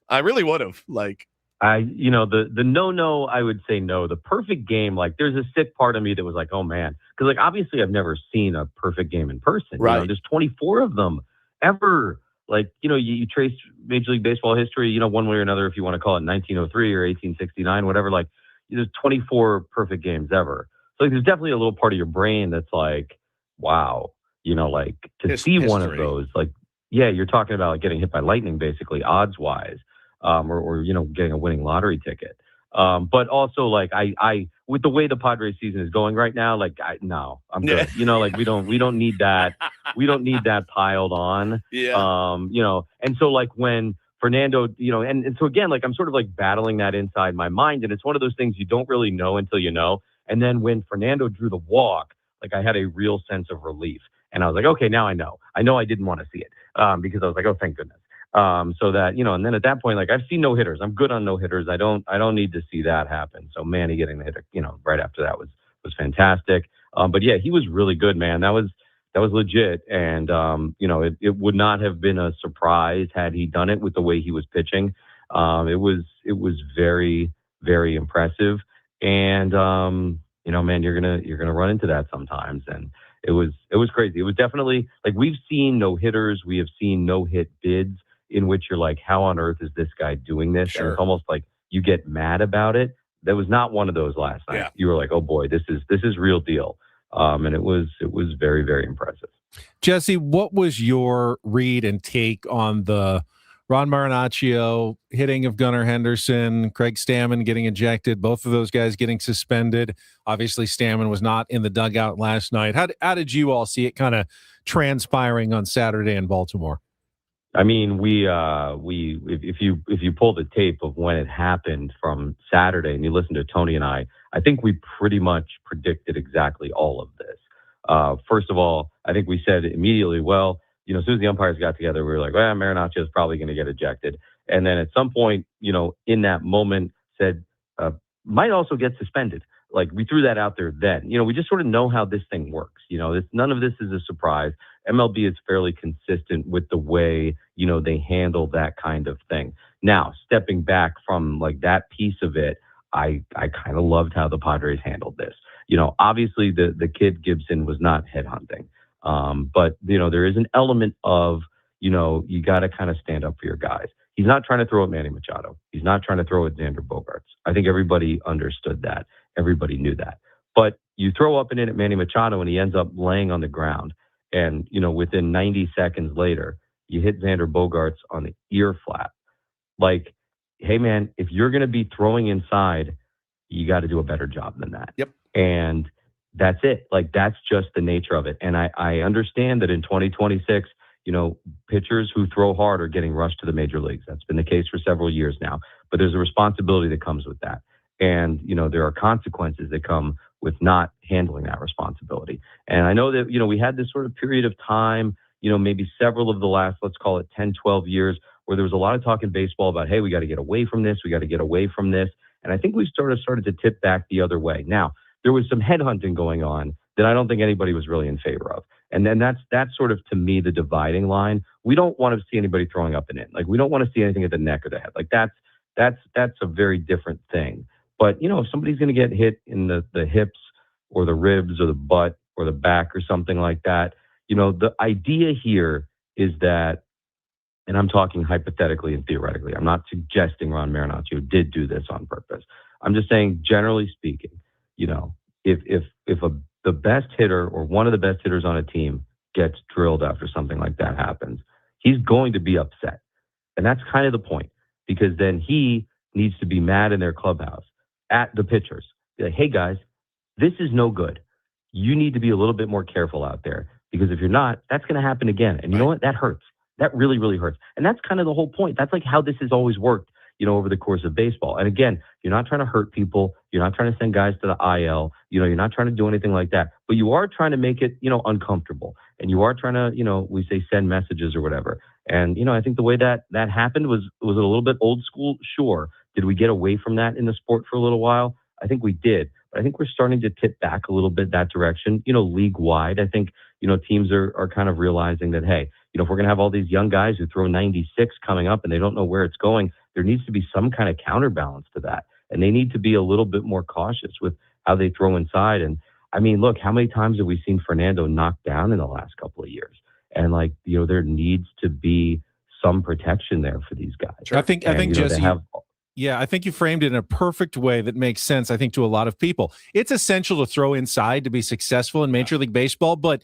I really would have. The no, I would say no. The perfect game, there's a sick part of me that was like, oh man, because obviously I've never seen a perfect game in person. Right. There's 24 of them ever. You trace Major League Baseball history, one way or another, if you want to call it 1903 or 1869, whatever. There's 24 perfect games ever. So there's definitely a little part of your brain that's like, wow, to see one of those, you're talking about getting hit by lightning, basically, odds wise. Or getting a winning lottery ticket. But also I with the way the Padres season is going right now, no, I'm good. We don't need that. We don't need that piled on. Yeah. And so when Fernando, and so again, I'm sort of battling that inside my mind. And it's one of those things you don't really know until you know. And then when Fernando drew the walk, I had a real sense of relief. And I was like, okay, now I know. I know I didn't want to see it because I was like, oh, thank goodness. So that, and then at that point, I've seen no hitters. I'm good on no hitters. I don't need to see that happen. So Manny getting the hitter, right after that was fantastic. But yeah, he was really good, man. That was legit. And, it would not have been a surprise had he done it with the way he was pitching. It was very, very impressive. And, man, you're going to run into that sometimes. And it was crazy. It was definitely we've seen no hitters. We have seen no hit bids in which you're like, how on earth is this guy doing this? Sure. And it's almost like you get mad about it. That was not one of those last night. Yeah. You were like, oh boy, this is real deal. And it was very, very impressive. Jesse, what was your read and take on the Ron Marinaccio hitting of Gunnar Henderson, Craig Stammen getting ejected, both of those guys getting suspended? Obviously, Stammen was not in the dugout last night. How did you all see it kind of transpiring on Saturday in Baltimore? I mean, if you pull the tape of when it happened from Saturday and you listen to Tony and I think we pretty much predicted exactly all of this. First of all, I think we said immediately, well, as soon as the umpires got together, we were like, well, Marinaccio is probably going to get ejected. And then at some point, in that moment said, might also get suspended. We threw that out there then. We just sort of know how this thing works. None of this is a surprise. MLB is fairly consistent with the way, they handle that kind of thing. Now, stepping back from that piece of it, I kind of loved how the Padres handled this. Obviously the kid Gibson was not headhunting. But there is an element of, you got to kind of stand up for your guys. He's not trying to throw at Manny Machado. He's not trying to throw at Xander Bogaerts. I think everybody understood that. Everybody knew that. But you throw up and in at Manny Machado and he ends up laying on the ground. And, within 90 seconds later, you hit Xander Bogaerts on the ear flap. Hey, man, if you're going to be throwing inside, you got to do a better job than that. Yep. And that's it. That's just the nature of it. And I understand that in 2026, pitchers who throw hard are getting rushed to the major leagues. That's been the case for several years now. But there's a responsibility that comes with that. And, there are consequences that come with not handling that responsibility. And I know that, we had this sort of period of time, maybe several of the last, let's call it 10, 12 years, where there was a lot of talk in baseball about, hey, we got to get away from this. We got to get away from this. And I think we sort of started to tip back the other way. Now, there was some headhunting going on that I don't think anybody was really in favor of. And then that's sort of, to me, the dividing line. We don't want to see anybody throwing up and in. We don't want to see anything at the neck or the head. That's a very different thing. But, if somebody's going to get hit in the hips or the ribs or the butt or the back or something like that, the idea here is that, and I'm talking hypothetically and theoretically, I'm not suggesting Ron Marinaccio did do this on purpose. I'm just saying, generally speaking, if the best hitter or one of the best hitters on a team gets drilled after something like that happens, he's going to be upset. And that's kind of the point, because then he needs to be mad in their clubhouse at the pitchers. Be like, hey, guys, this is no good. You need to be a little bit more careful out there, because if you're not, that's going to happen again. And you know what? That hurts. That really, really hurts. And that's kind of the whole point. That's like how this has always worked, over the course of baseball. And again, you're not trying to hurt people. You're not trying to send guys to the IL. You're not trying to do anything like that. But you are trying to make it, uncomfortable. And you are trying to, we say send messages or whatever. And, I think the way that happened was a little bit old school. Sure. Did we get away from that in the sport for a little while? I think we did. But I think we're starting to tip back a little bit that direction, league wide. I think, teams are kind of realizing that, hey, if we're going to have all these young guys who throw 96 coming up and they don't know where it's going, there needs to be some kind of counterbalance to that. And they need to be a little bit more cautious with how they throw inside. And I mean, look, how many times have we seen Fernando knocked down in the last couple of years? And there needs to be some protection there for these guys. I think Jesse, I think you framed it in a perfect way that makes sense, I think, to a lot of people. It's essential to throw inside to be successful in Major League Baseball, but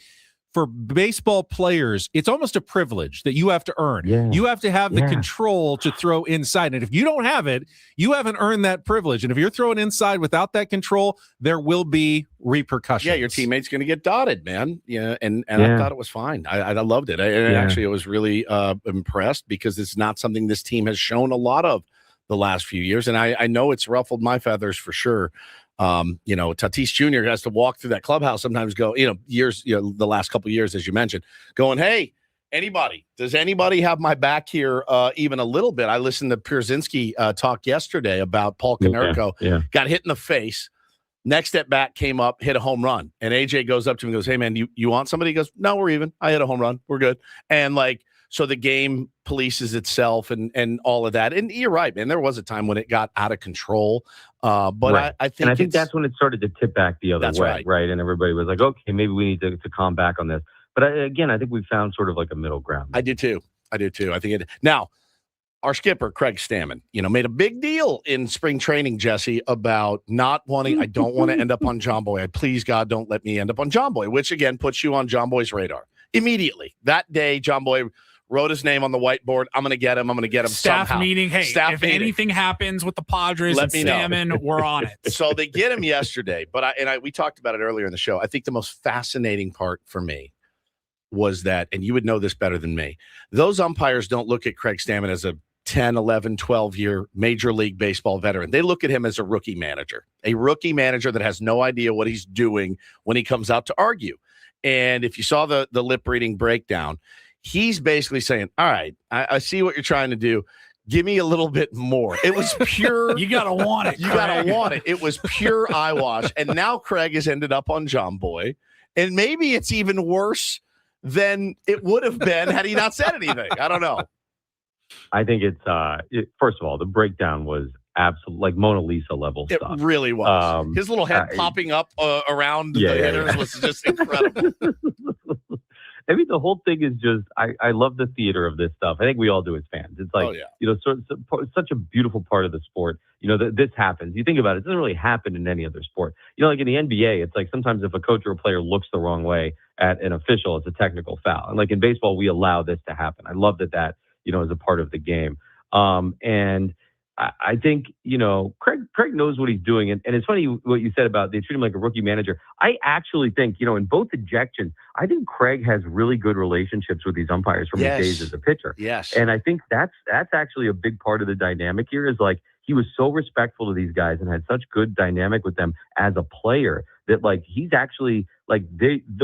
for baseball players, it's almost a privilege that you have to earn. Yeah. You have to have the control to throw inside. And if you don't have it, you haven't earned that privilege. And if you're throwing inside without that control, there will be repercussions. Yeah, your teammate's going to get dotted, man. Yeah, and I thought it was fine. I loved it. Actually, I was really impressed, because it's not something this team has shown a lot of the last few years. And I know it's ruffled my feathers for sure. Tatis Jr. has to walk through that clubhouse sometimes, the last couple of years, as you mentioned, going, hey, does anybody have my back here even a little bit? I listened to Pierzynski talk yesterday about Paul Konerko, got hit in the face. Next at bat came up, hit a home run. And AJ goes up to him and goes, hey, man, you want somebody? He goes, no, we're even. I hit a home run. We're good. And so the game polices itself and all of that. And you're right, man. There was a time when it got out of control. But I think that's when it started to tip back the other way, right? And everybody was like, okay, maybe we need to calm back on this. But I think we found sort of like a middle ground. I do too. I think it. Now, our skipper, Craig Stammen, made a big deal in spring training, Jesse, about not wanting, I don't want to end up on Jomboy. Please, God, don't let me end up on Jomboy, which again puts you on Jomboy's radar immediately. That day, Jomboy wrote his name on the whiteboard. I'm going to get him. Staff somehow. Meeting. Hey, if anything happens with the Padres and Stammen, we're on it. So they get him yesterday. But we talked about it earlier in the show. I think the most fascinating part for me was that, and you would know this better than me, those umpires don't look at Craig Stammen as a 10, 11, 12-year Major League Baseball veteran. They look at him as a rookie manager that has no idea what he's doing when he comes out to argue. And if you saw the lip reading breakdown, he's basically saying, all right, I see what you're trying to do. Give me a little bit more. It was pure. You got to want it. You got to want it. It was pure eyewash. And now Craig has ended up on Jomboy. And maybe it's even worse than it would have been had he not said anything. I don't know. I think first of all, the breakdown was absolute, like Mona Lisa level stuff. It really was. His little head popping up around the hitters was just incredible. I mean, the whole thing is just, I love the theater of this stuff. I think we all do as fans. It's like, such a beautiful part of the sport. This happens. You think about it, it doesn't really happen in any other sport. Like in the NBA, it's like sometimes if a coach or a player looks the wrong way at an official, it's a technical foul. And like in baseball, we allow this to happen. I love that is a part of the game. And I think, Craig knows what he's doing. And it's funny what you said about they treat him like a rookie manager. I actually think, in both ejections, I think Craig has really good relationships with these umpires from his days as a pitcher. Yes. And I think that's actually a big part of the dynamic here is like he was so respectful to these guys and had such good dynamic with them as a player that like he's actually like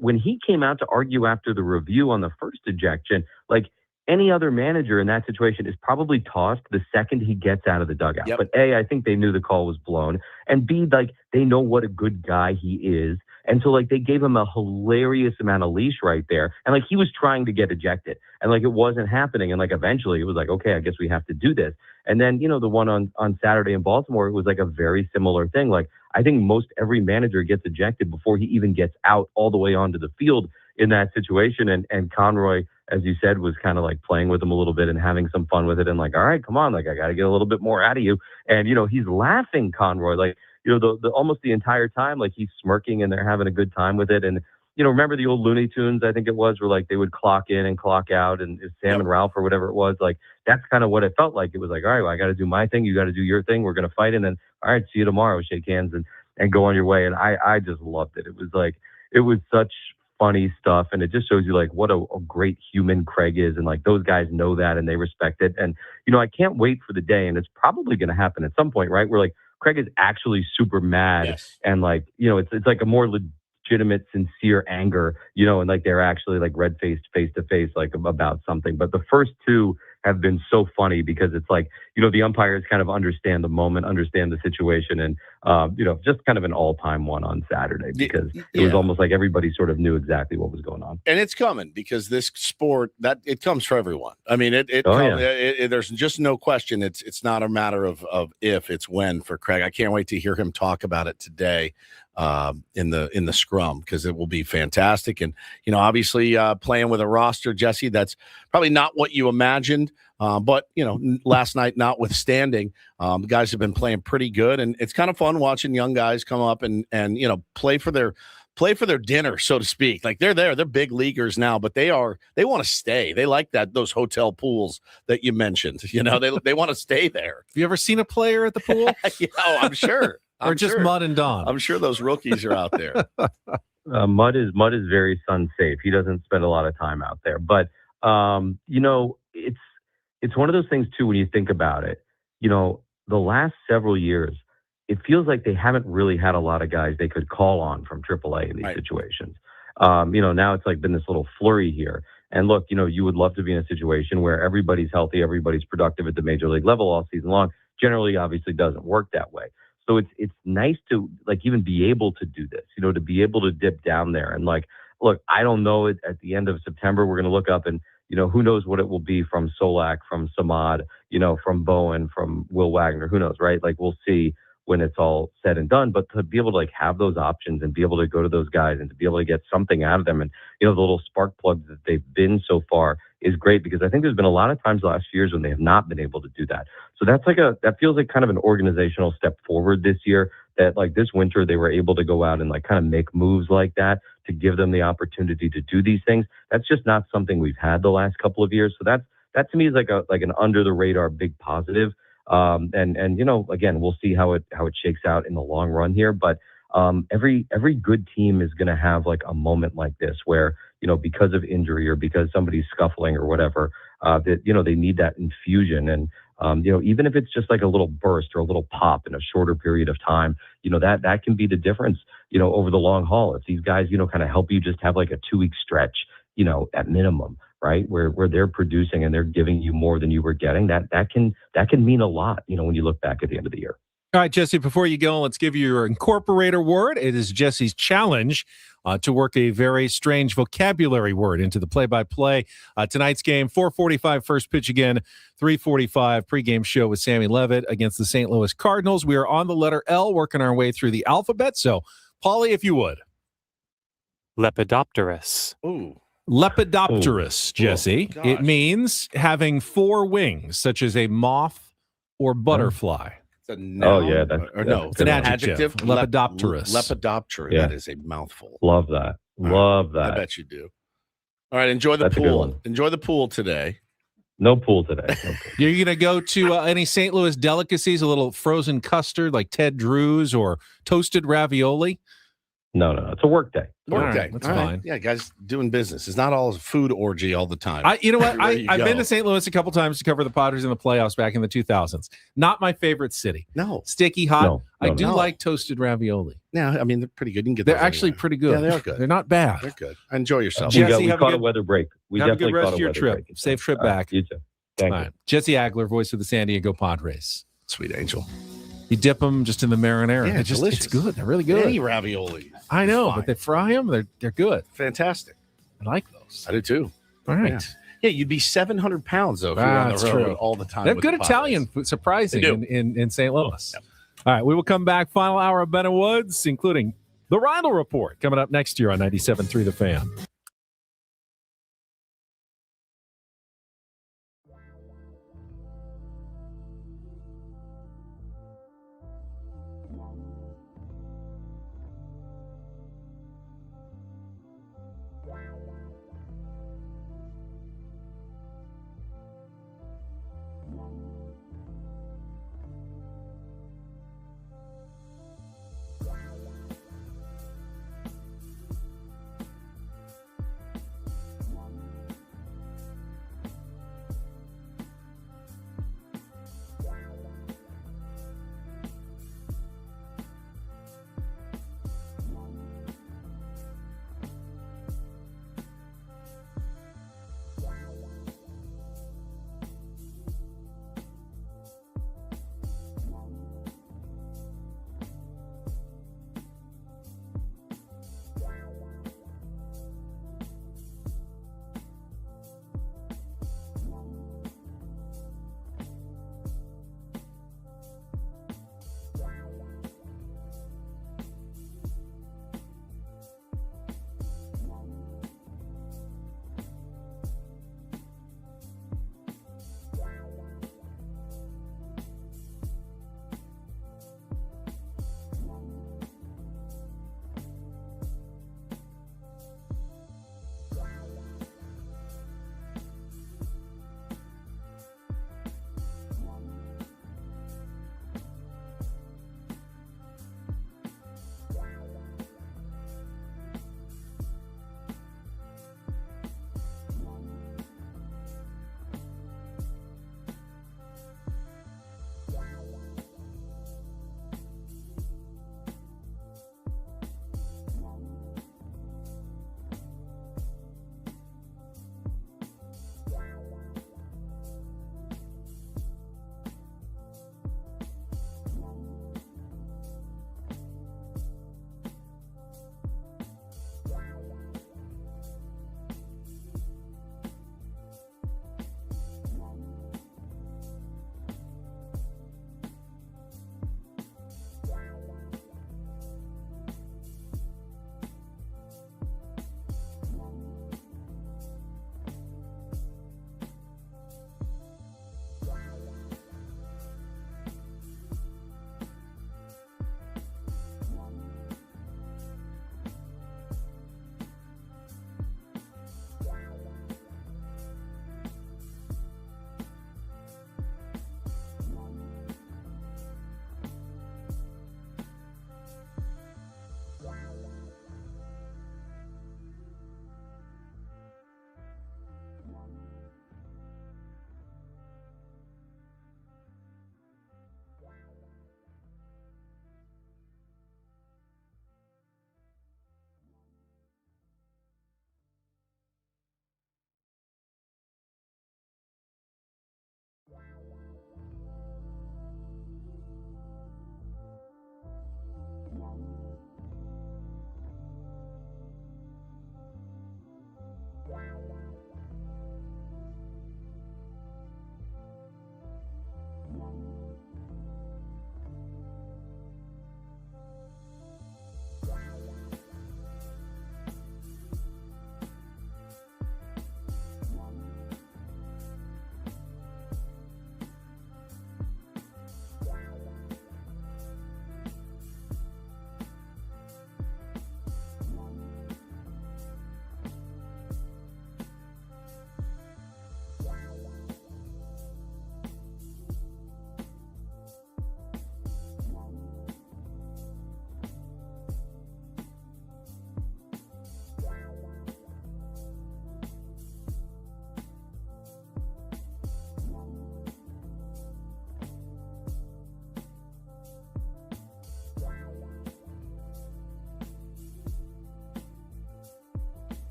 when he came out to argue after the review on the first ejection, like any other manager in that situation is probably tossed the second he gets out of the dugout. Yep. But A, I think they knew the call was blown. And B, like they know what a good guy he is. And so like they gave him a hilarious amount of leash right there. And like he was trying to get ejected and like it wasn't happening. And like eventually it was like, okay, I guess we have to do this. And then, the one on Saturday in Baltimore, it was like a very similar thing. Like I think most every manager gets ejected before he even gets out all the way onto the field in that situation. And Conroy, as you said, was kind of like playing with him a little bit and having some fun with it. And like, all right, come on, like I got to get a little bit more out of you. And, he's laughing, Conroy, like, the almost the entire time, like he's smirking and they're having a good time with it. And remember the old Looney Tunes, I think it was, where like they would clock in and clock out, and Sam and Ralph or whatever it was, like that's kind of what it felt like. It was like, all right, well, I got to do my thing. You got to do your thing. We're going to fight. And then, all right, see you tomorrow. Shake hands and go on your way. And I just loved it. It was like, it was such funny stuff. And it just shows you like what a great human Craig is. And like those guys know that and they respect it. And, I can't wait for the day. And it's probably going to happen at some point, right? Where like Craig is actually super mad and like, it's like a more legitimate, sincere anger, and like they're actually like red-faced face to face, like about something. But the first two have been so funny because it's like, the umpires kind of understand the moment, understand the situation. And, just kind of an all-time one on Saturday because it was almost like everybody sort of knew exactly what was going on. And it's coming because this sport that it comes for everyone. I mean, there's just no question. It's not a matter of if, it's when for Craig. I can't wait to hear him talk about it today in the scrum because it will be fantastic. And obviously playing with a roster, Jesse, that's probably not what you imagined, but last night notwithstanding, the guys have been playing pretty good, and it's kind of fun watching young guys come up and play for their dinner, so to speak. Like they're big leaguers now, but they want to stay. They like those hotel pools that you mentioned. They want to stay there. Have you ever seen a player at the pool? I'm sure. Or just Mud and Don. I'm sure those rookies are out there. Mud is very sun safe. He doesn't spend a lot of time out there, but it's one of those things too when you think about it. The last several years, it feels like they haven't really had a lot of guys they could call on from AAA in these situations. Now it's like been this little flurry here. And look, you would love to be in a situation where everybody's healthy, everybody's productive at the major league level all season long. Generally, obviously, doesn't work that way. So it's nice to like even be able to do this, to be able to dip down there and like, look, I don't know at the end of September, we're going to look up and, who knows what it will be from Solak, from Samad, from Bowen, from Will Wagner, who knows, right? Like we'll see when it's all said and done, but to be able to like have those options and be able to go to those guys and to be able to get something out of them. And, the little spark plugs that they've been so far is great because I think there's been a lot of times the last few years when they have not been able to do that. So that feels like kind of an organizational step forward this year that like this winter, they were able to go out and like kind of make moves like that to give them the opportunity to do these things. That's just not something we've had the last couple of years. So that to me is like an under the radar big positive. And again, we'll see how it shakes out in the long run here. But every good team is going to have like a moment like this where, because of injury or because somebody's scuffling or whatever, that, they need that infusion. And, even if it's just like a little burst or a little pop in a shorter period of time, that can be the difference, over the long haul. If these guys, kind of help you just have like a 2-week stretch, at minimum, right? Where they're producing and they're giving you more than you were getting, that can mean a lot, when you look back at the end of the year. All right, Jesse, before you go, let's give you your incorporator word. It is Jesse's challenge to work a very strange vocabulary word into the play-by-play. Tonight's game, 4:45 first pitch again, 3:45 pregame show with Sammy Levitt against the St. Louis Cardinals. We are on the letter L, working our way through the alphabet. So, Paulie, if you would. Lepidopterus. Ooh. Lepidopterus, Jesse. Oh, it means having 4 wings, such as a moth or butterfly. It's a noun. Oh, yeah. It's an adjective. Lepidopterus. Lepidopterus. Yeah. That is a mouthful. Love that. Love that. I bet you do. All right. Enjoy the That's a good pool. one. Enjoy the pool today. No pool today. You're going to go to any St. Louis delicacies, a little frozen custard like Ted Drew's or toasted ravioli? No. It's a work day. Work day. Right, that's All right. fine. Yeah, guys doing business. It's not all a food orgy all the time. You know what? Everywhere you I've go. been to St. Louis a couple times to cover the Padres in the playoffs back in the 2000s. Not my favorite city. No. Sticky, hot. No, I do no. like toasted ravioli. Yeah, I mean, they're pretty good. You can get They're those actually anywhere. pretty good. Yeah, they are good. They're not bad. They're good. Enjoy yourself. Jesse, we have a caught good- a weather break. We have a definitely good rest caught of a your weather trip. break. Safe trip All right, back. you too. Thank All you. right. Jesse Agler, voice of the San Diego Padres. Sweet angel. You dip them just in the marinara. Yeah, it's delicious. good. They're really good. Any ravioli. I know, Fine. but they fry them. They're good. Fantastic. I like those. I do too. All right. Yeah. Yeah, you'd be 700 pounds though if you were on That's the road true. all the time. They have with good the Padres. Italian food, surprising They do. in St. Louis. All right, we will come back. Final hour of Ben and Woods, including the Reindl Report, coming up next year on 97.3 The Fan.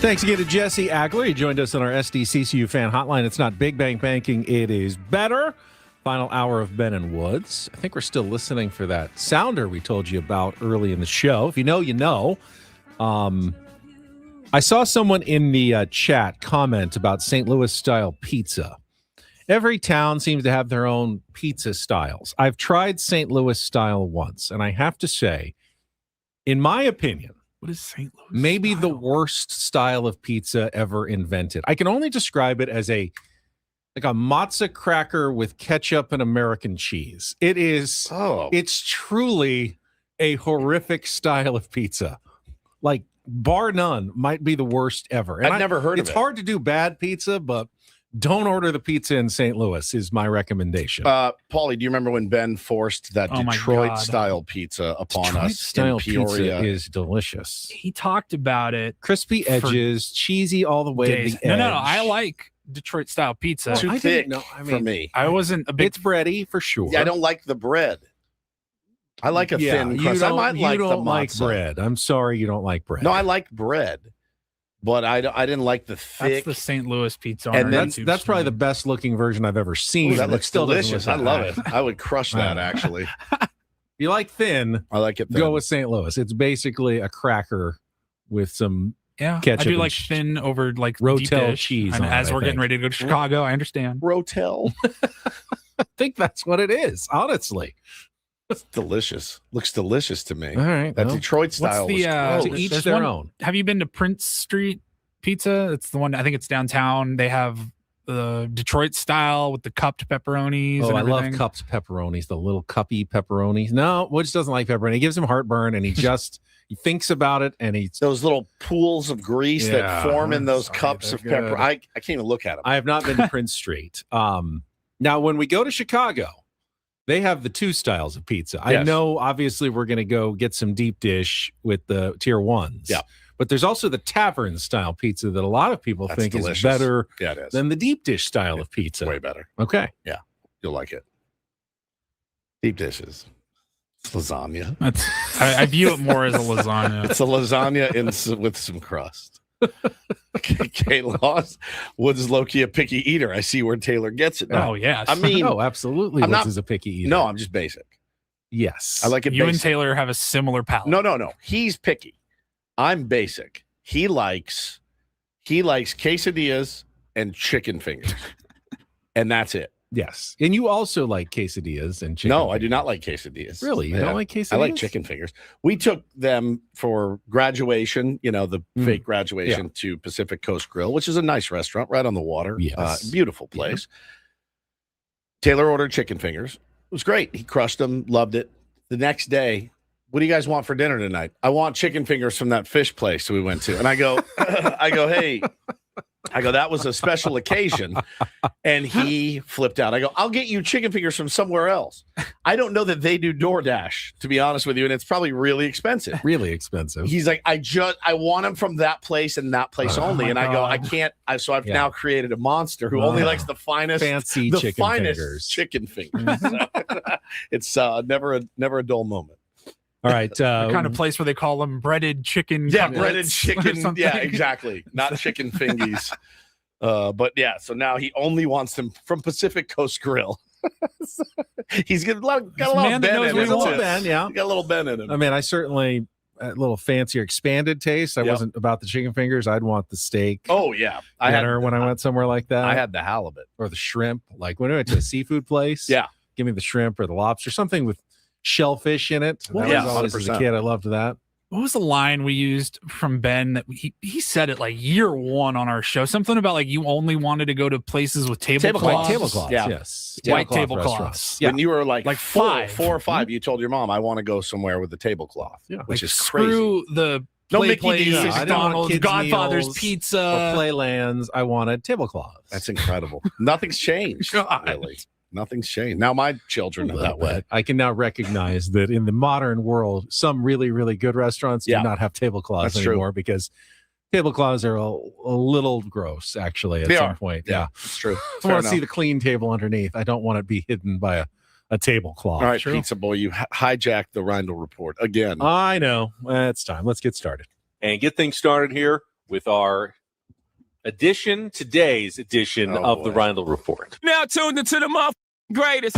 Thanks again to Jesse Agler. He joined us on our SDCCU fan hotline. It's not Big Bang Banking, it is better. Final hour of Ben and Woods. I think we're still listening for that sounder we told you about early in the show. If you know, you know. I saw someone in the chat comment about St. Louis style pizza. Every town seems to have their own pizza styles. I've tried St. Louis style once, and I have to say, in my opinion, what is St. Louis maybe style? the worst style of pizza ever invented. I can only describe it as a matzo cracker with ketchup and American cheese. It is. It's truly a horrific style of pizza. Like, bar none, might be the worst ever. And I've never heard of it. It's hard to do bad pizza, but don't order the pizza in St. Louis is my recommendation. Paulie, do you remember when Ben forced that Oh my Detroit-style pizza upon us in Peoria? Pizza is delicious. He talked about it. Crispy edges, cheesy all the way Days. to the edge. No. I like Detroit style pizza. Too thick for me. I wasn't a big. It's bready for sure. Yeah, I don't like the bread. I like a thin crust. I might like the like matzo. bread. I'm sorry you don't like bread. No, I like bread, but I didn't like the thick. That's the St. Louis pizza. And that's probably the best looking version I've ever seen. Ooh, that looks still doesn't delicious. look I that love bad. it. I would crush that, actually. You like thin? I like it thin. Go with St. Louis. It's basically a cracker with some ketchup. I do and like thin over like Rotel deep dish. cheese And on it, as I we're getting think. ready to go to Chicago, I understand. Rotel. I think that's what it is, honestly. It's delicious. Looks delicious to me. All right. That well, Detroit style What's the was gross. to each there's their one- own. Have you been to Prince Street Pizza? It's the one. I think it's downtown. They have the Detroit style with the cupped pepperonis. Oh, and I love everything. cupped pepperonis, the little cuppy pepperonis. No, Woods doesn't like pepperoni. It gives him heartburn, and he thinks about it, and he. Those little pools of grease that Yeah, form in those sorry, cups they're of pepper. good. I can't even look at them. I have not been to Prince Street. Now, when we go to Chicago, they have the two styles of pizza. I Yes. know, obviously, we're going to go get some deep dish with the tier ones. Yeah. But there's also the tavern style pizza that a lot of people That's think delicious. is better Yeah, it is. than the deep dish style of pizza. Way better. Okay. Yeah, you'll like it. Deep dishes. It's lasagna. I view it more as a lasagna. It's a lasagna with some crust. K-Laws. Woods is low-key a picky eater. I see where Taylor gets it now. Oh, yes. I mean, Oh, absolutely. I'm Woods not- is a picky eater. no, I'm just basic. Yes. I like it You and basic. Taylor have a similar palate. No. He's picky. I'm basic. He likes quesadillas and chicken fingers. And that's it. Yes. And you also like quesadillas and chicken. No, I do not like quesadillas. Really? You don't like quesadillas? I like chicken fingers. We took them for graduation, the fake graduation to Pacific Coast Grill, which is a nice restaurant right on the water. Yes. Beautiful place. Taylor ordered chicken fingers. It was great. He crushed them, loved it. The next day, what do you guys want for dinner tonight? I want chicken fingers from that fish place we went to. And I go, hey, that was a special occasion. And he flipped out. I go, I'll get you chicken fingers from somewhere else. I don't know that they do DoorDash, to be honest with you. And it's probably really expensive. Really expensive. He's like, I want them from that place and that place only. my And I go, God. I can't. So I've now created a monster who only likes the finest, fancy the chicken finest fingers. chicken fingers. It's never a dull moment. All right. The kind of place where they call them breaded chicken. Yeah, cutlets breaded or chicken. something. Yeah, exactly. Not chicken fingies. But yeah, so now he only wants them from Pacific Coast Grill. He's got a lot of man that Ben knows in what him. he wants. too. Ben, yeah. He got a little Ben in him. I mean, I certainly a little fancier expanded taste. I Yep. wasn't about the chicken fingers. I'd want the steak. Oh yeah, When I went somewhere like that. I had the halibut. or the shrimp. Like when I went to a seafood place. Yeah. Give me the shrimp or the lobster, something with shellfish in it. Well, That yeah, was always as a 100%. kid. I loved that. What was the line we used from Ben that he said it like year one on our show? Something about like you only wanted to go to places with tablecloths. Tablecloths. Yeah. Yes. White Tablecloth tablecloths. restaurants. When you were like four five. or five, you told your mom, I want to go somewhere with the tablecloth, Yeah. which Like, is crazy. screw the No play Mickey place, D's. I didn't want McDonald's, kids' Godfather's meals Pizza. Or Playlands. I wanted tablecloths. That's incredible. Nothing's changed. God. Really. Nothing's changed. Now my children are that way. I can now recognize that in the modern world, some really, really good restaurants do Yeah. not have tablecloths That's true. anymore because tablecloths are a little gross, actually, at They some are. point. Yeah, Yeah. it's true. I Fair want to see enough. the clean table underneath. I don't want it to be hidden by a tablecloth. All right, Pizza Boy, you hijacked the Reindl Report again. I know. It's time. Let's get started. And get things started here with our today's edition of the Reindl Report. Now tuned into the greatest.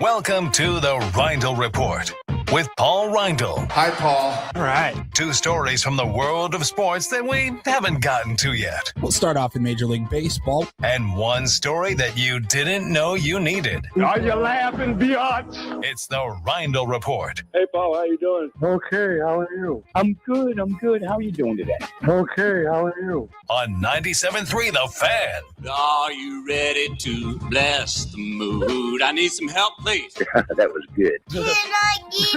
Welcome to the Reindl Report with Paul Reindl. Hi, Paul. All right. 2 stories from the world of sports that we haven't gotten to yet. We'll start off in Major League Baseball. And 1 story that you didn't know you needed. Are you laughing, biatch? It's the Reindl Report. Hey, Paul, how you doing? Okay, how are you? I'm good. How are you doing today? Okay, how are you? On 97.3 The Fan. Are you ready to bless the mood? I need some help, please. That was good. Can I get a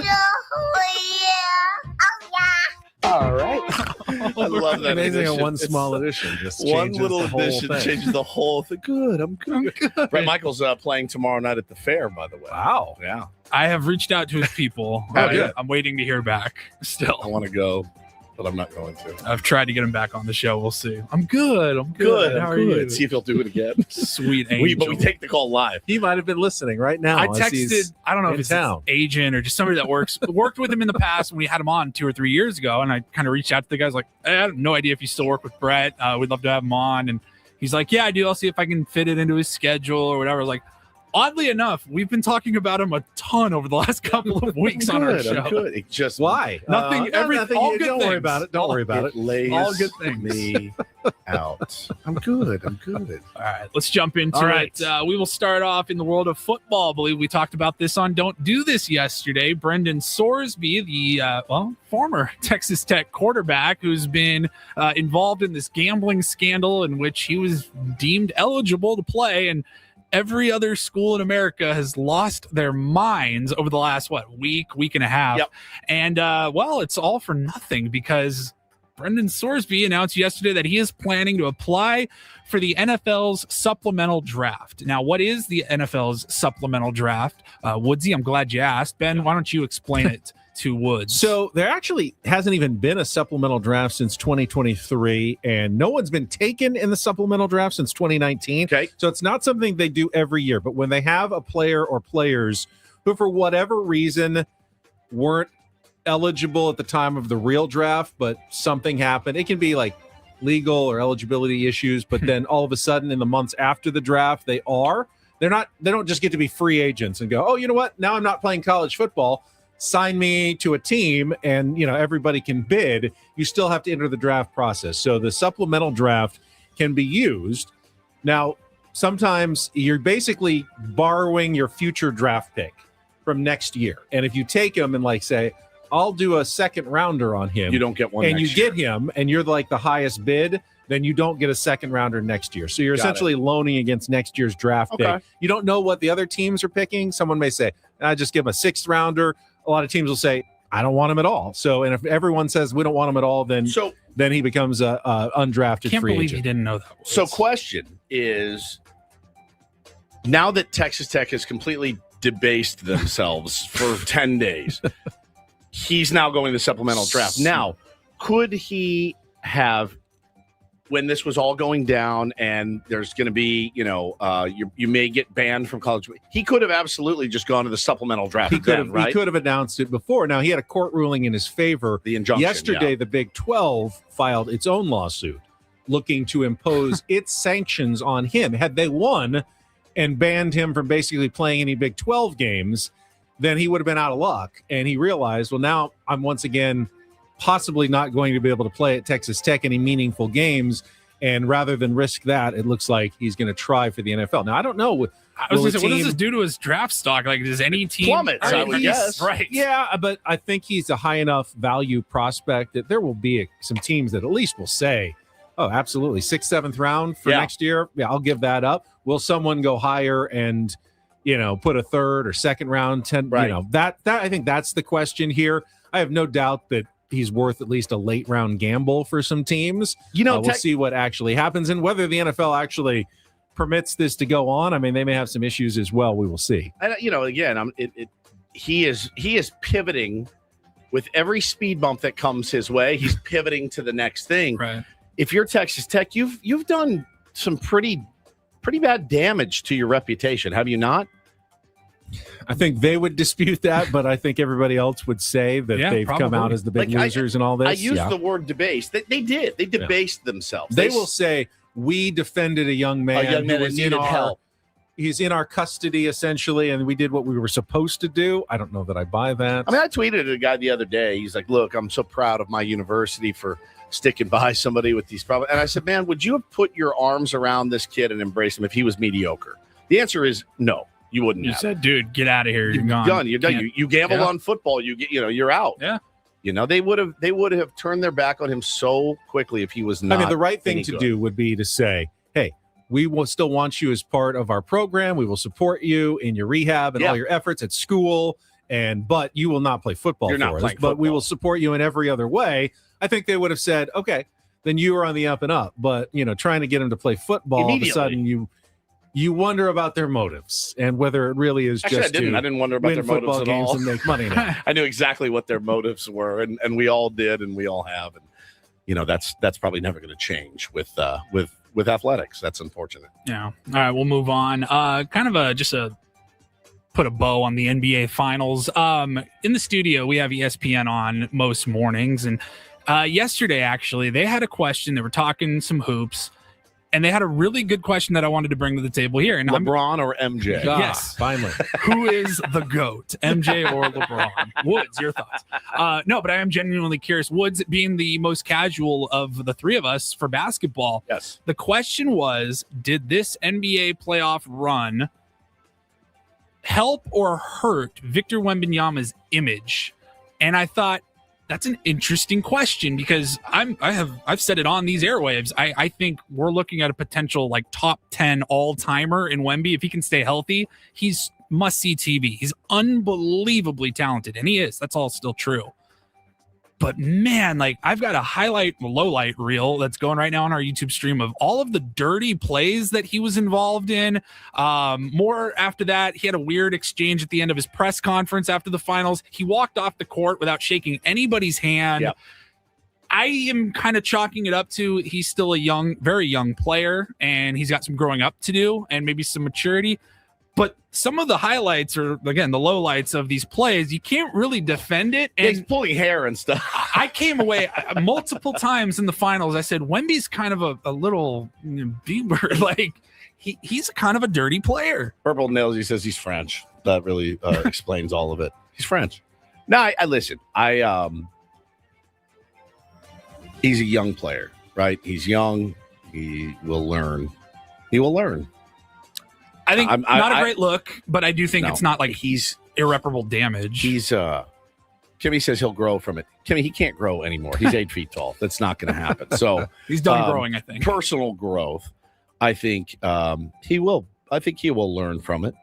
All right. I love that. Amazing addition. how one It's small so- addition just One changes little the whole addition thing. changes the whole thing. Good. I'm good. Brett Michaels playing tomorrow night at the fair, by the way. Wow. Yeah. I have reached out to his people. Good. I'm waiting to hear back I still. want to go, but I'm not going to. I've tried to get him back on the show. We'll see. I'm good. I'm Good. How I'm are good. you? See if he'll do it again. Sweet angel. But we take the call live. He might have been listening right now. I as texted, he's I don't know in if it's town. his agent or just somebody that worked with him in the past when we had him on 2 or 3 years ago. And I kind of reached out to the guys like, I have no idea if you still work with Brett. We'd love to have him on. And he's like, yeah, I do. I'll see if I can fit it into his schedule or whatever. I was like, oddly enough, we've been talking about him a ton over the last couple of weeks on our show. I'm good. It just Why? Nothing, everything, all good Don't things. worry about it. Don't worry about it. Lays All good things. me out. I'm good. I'm good. All right, let's jump into All right. it. We will start off in the world of football. I believe we talked about this on Don't Do This yesterday. Brendan Sorsby, the former Texas Tech quarterback who's been involved in this gambling scandal in which he was deemed eligible to play, and every other school in America has lost their minds over the last, week and a half. Yep. And, it's all for nothing because Brendan Sorsby announced yesterday that he is planning to apply for the NFL's supplemental draft. Now, what is the NFL's supplemental draft? Woodsy, I'm glad you asked. Ben, why don't you explain it to Woods? So there actually hasn't even been a supplemental draft since 2023, and no one's been taken in the supplemental draft since 2019. Okay. So it's not something they do every year, but when they have a player or players who, for whatever reason, weren't eligible at the time of the real draft, but something happened. It can be like legal or eligibility issues, but then all of a sudden in the months after the draft, they don't just get to be free agents and go, oh, you know what? Now I'm not playing college football. Sign me to a team and, everybody can bid. You still have to enter the draft process. So the supplemental draft can be used. Now, sometimes you're basically borrowing your future draft pick from next year. And if you take him and say, I'll do a second rounder on him. You don't get one and next you year. get him and you're the highest bid, then you don't get a second rounder next year. So you're Got essentially loaning against next year's draft pick. You don't know what the other teams are picking. Someone may say, I just give him a 6th rounder. A lot of teams will say, I don't want him at all. So, and if everyone says we don't want him at all, then he becomes a undrafted Can't free believe agent. he didn't know that. So question is, now that Texas Tech has completely debased themselves for 10 days, he's now going to the supplemental draft. Now, could he have, when this was all going down and there's going to be, you may get banned from college, he could have absolutely just gone to the supplemental draft. He could have, right? he could have announced it before. Now, he had a court ruling in his favor. The injunction. Yesterday, yeah. the Big 12 filed its own lawsuit looking to impose its sanctions on him. Had they won and banned him from basically playing any Big 12 games, then he would have been out of luck. And he realized, well, now I'm once again possibly not going to be able to play at Texas Tech any meaningful games. And rather than risk that, it looks like he's going to try for the NFL. Now, I don't know. I was going to say, what does this do to his draft stock? Does any team plummets? I would guess. Right. Yeah, but I think he's a high enough value prospect that there will be some teams that at least will say, oh, absolutely, 6th, 7th round for next year. Yeah, I'll give that up. Will someone go higher and, put a 3rd or 2nd round, 10, right. That I think that's the question here. I have no doubt that he's worth at least a late round gamble for some teams. We'll see what actually happens and whether the NFL actually permits this to go on. I mean, they may have some issues as well. We will see. And again, he is pivoting with every speed bump that comes his way. He's pivoting to the next thing. Right. If you're Texas Tech, you've done some pretty bad damage to your reputation, have you not? I think they would dispute that, but I think everybody else would say that they've come out as the big losers and all this. I used the word debased. They did. They debased themselves. They will say, we defended a young man, who was needed help. He's in our custody, essentially, and we did what we were supposed to do. I don't know that I buy that. I mean, I tweeted at a guy the other day. He's like, look, I'm so proud of my university for sticking by somebody with these problems. And I said, man, would you have put your arms around this kid and embraced him if he was mediocre? The answer is no. You wouldn't. You said, "Dude, get out of here. You're gone. Done. You're done. You gambled on football. You're out." Yeah. They would have turned their back on him so quickly if he was not. I mean, the right thing any to good. do would be to say, "Hey, we will still want you as part of our program. We will support you in your rehab and all your efforts at school. But you will not play football You're not for us. playing But we football. will support you in every other way." I think they would have said, "Okay, then you are on the up and up." But trying to get him to play football, all of a sudden you wonder about their motives and whether it really is Actually, just I didn't wonder about win their motives football at games all. and make money now. I knew exactly what their motives were, and we all did, and we all have, and that's probably never going to change with athletics. That's unfortunate. Yeah. All right, we'll move on. Kind of just a put a bow on the NBA Finals. In the studio, we have ESPN on most mornings, and yesterday actually they had a question. They were talking some hoops. And they had a really good question that I wanted to bring to the table here. And LeBron or MJ? Yes. Finally. Who is the GOAT, MJ or LeBron? Woods, your thoughts? No, but I am genuinely curious. Woods being the most casual of the three of us for basketball. Yes. The question was, did this NBA playoff run help or hurt Victor Wembanyama's image? And I thought, that's an interesting question because I've said it on these airwaves. I think we're looking at a potential like top 10 all-timer in Wemby. If he can stay healthy, he's must-see TV. He's unbelievably talented, and he is. That's all still true. But man, like I've got a low-light reel that's going right now on our YouTube stream of all of the dirty plays that he was involved in. More after that, he had a weird exchange at the end of his press conference after the finals. He walked off the court without shaking anybody's hand. Yep. I am kind of chalking it up to he's still a very young player, and he's got some growing up to do and maybe some maturity. But some of the highlights are, again, the lowlights of these plays, you can't really defend it. And he's pulling hair and stuff. I came away multiple times in the finals. I said, Wemby's kind of a little Bieber. Like, he's kind of a dirty player. Purple Nails, he says he's French. That really explains all of it. He's French. No, I listen. He's a young player, right? He's young. He will learn. I think not a great look, but I do think it's not like he's irreparable damage. He's Kimmy says he'll grow from it. Kimmy, he can't grow anymore. He's 8 feet tall. That's not going to happen. So he's done growing, I think. Personal growth. I think he will. I think he will learn from it,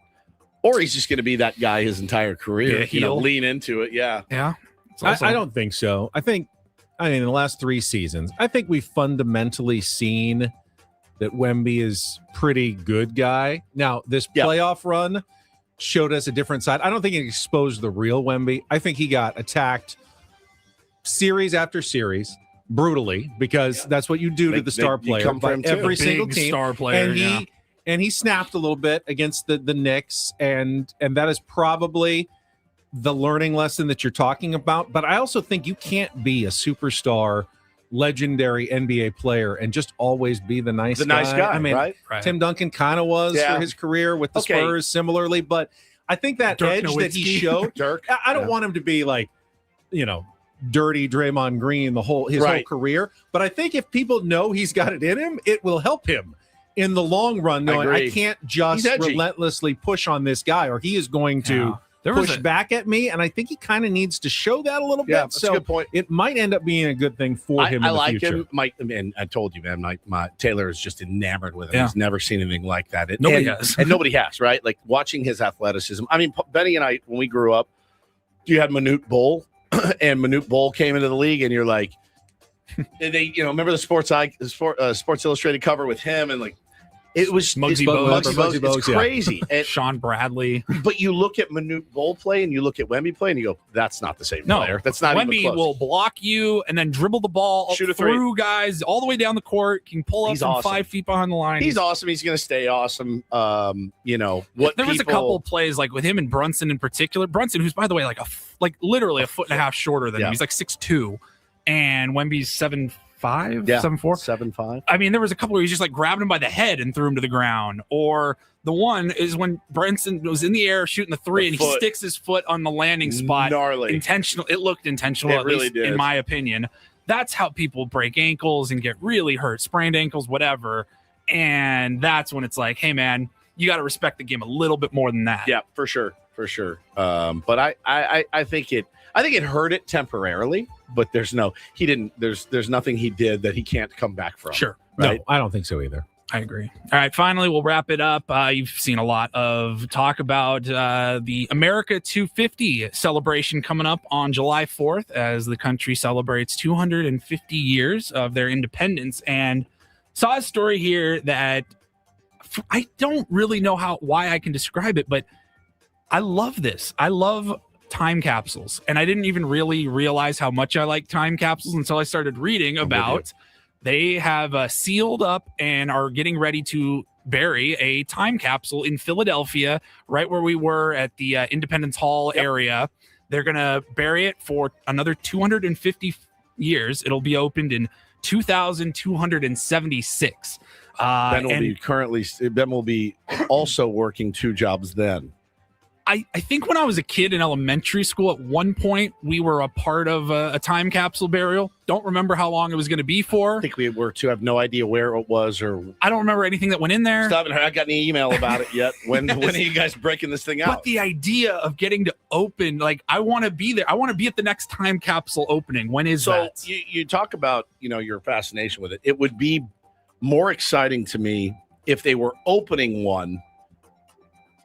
or he's just going to be that guy his entire career. Lean into it. Yeah. Yeah. I don't think so. I mean, in the last 3 seasons, I think we've fundamentally seen that Wemby is pretty good guy. Now, this playoff run showed us a different side. I don't think it exposed the real Wemby. I think he got attacked series after series brutally because that's what you do to the star player by every single team. Star player, and he snapped a little bit against the Knicks, and that is probably the learning lesson that you're talking about. But I also think you can't be a superstar legendary NBA player and just always be the nice guy. I mean, right? Tim Duncan kind of was for his career with the Spurs similarly, but I think that Dirk edge Nowitzki. that he showed, I don't want him to be like, dirty Draymond Green his whole career, but I think if people know he's got it in him, it will help him in the long run, knowing I can't just relentlessly push on this guy or he is going to push back at me, and I think he kind of needs to show that a little bit. That's a good point. It might end up being a good thing for him in the future. Him. I told you, man, my Taylor is just enamored with him. Yeah. He's never seen anything like that. Nobody has. And nobody has, right? Like watching his athleticism. I mean, Benny and I, when we grew up, you had Manute Bol, and Manute Bol came into the league, and you're like, remember the Sports Illustrated cover with him, and like, It was Muggsy Bogues. Bogues, It's yeah. crazy. And, Sean Bradley. but you look at Manute Bol play and you look at Wemby play and you go, that's not the same player. That's not even Wemby close. will block you and then dribble the ball Shoot a through guys all the way down the court. Can pull up He's from awesome. 5 feet behind the line. He's awesome. He's going to stay awesome. There was a couple plays like with him and Brunson in particular. Brunson, who's by the way like literally a foot and a half shorter than him. He's like 6'2", and Wemby's 7'5", 7'4", 7'5". I mean, there was a couple where he just like grabbed him by the head and threw him to the ground. Or the one is when Brunson was in the air shooting the three, and he sticks his foot on the landing spot. Gnarly. Intentional. It looked intentional, It at really least did. in my opinion. That's how people break ankles and get really hurt, sprained ankles, whatever. And that's when it's like, hey man, you got to respect the game a little bit more than that. Yeah, for sure. But I think it hurt it temporarily, but there's nothing he did that he can't come back from. Sure. Right? No, I don't think so either. I agree. All right, finally, we'll wrap it up. You've seen a lot of talk about the America 250 celebration coming up on July 4th as the country celebrates 250 years of their independence. And saw a story here that I don't really know why I can describe it, but I love this. I love time capsules, and I didn't even really realize how much I like time capsules until I started reading about they have sealed up and are getting ready to bury a time capsule in Philadelphia, right where we were at the Independence Hall area. They're going to bury it for another 250 years. It'll be opened in 2276. Ben will be also working 2 jobs then. I think when I was a kid in elementary school, at one point, we were a part of a time capsule burial. Don't remember how long it was going to be for. I think we were too. I have no idea where it was, or I don't remember anything that went in there. Still haven't heard. I got any email about it yet. When are you guys breaking this thing out? But the idea of getting to open, like, I want to be there. I want to be at the next time capsule opening. When is that? So you talk about, your fascination with it. It would be more exciting to me if they were opening one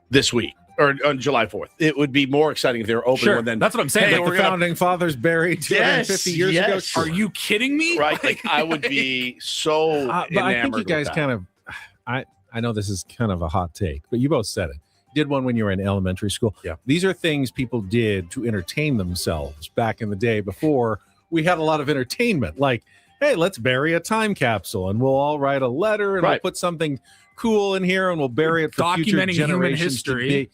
this week. Or on July 4th. It would be more exciting if they were opening one than that's what I'm saying. Hey, Like the founding fathers buried 250 years ago. Are you kidding me? Right? Like I would be so but enamored I think you guys with that. kind of, I know this is kind of a hot take, but you both said it. You did one when you were in elementary school. Yeah. These are things people did to entertain themselves back in the day before we had a lot of entertainment. Like, hey, let's bury a time capsule and we'll all write a letter and we'll put something cool in here and we'll bury it for future Documenting human generations history. to be.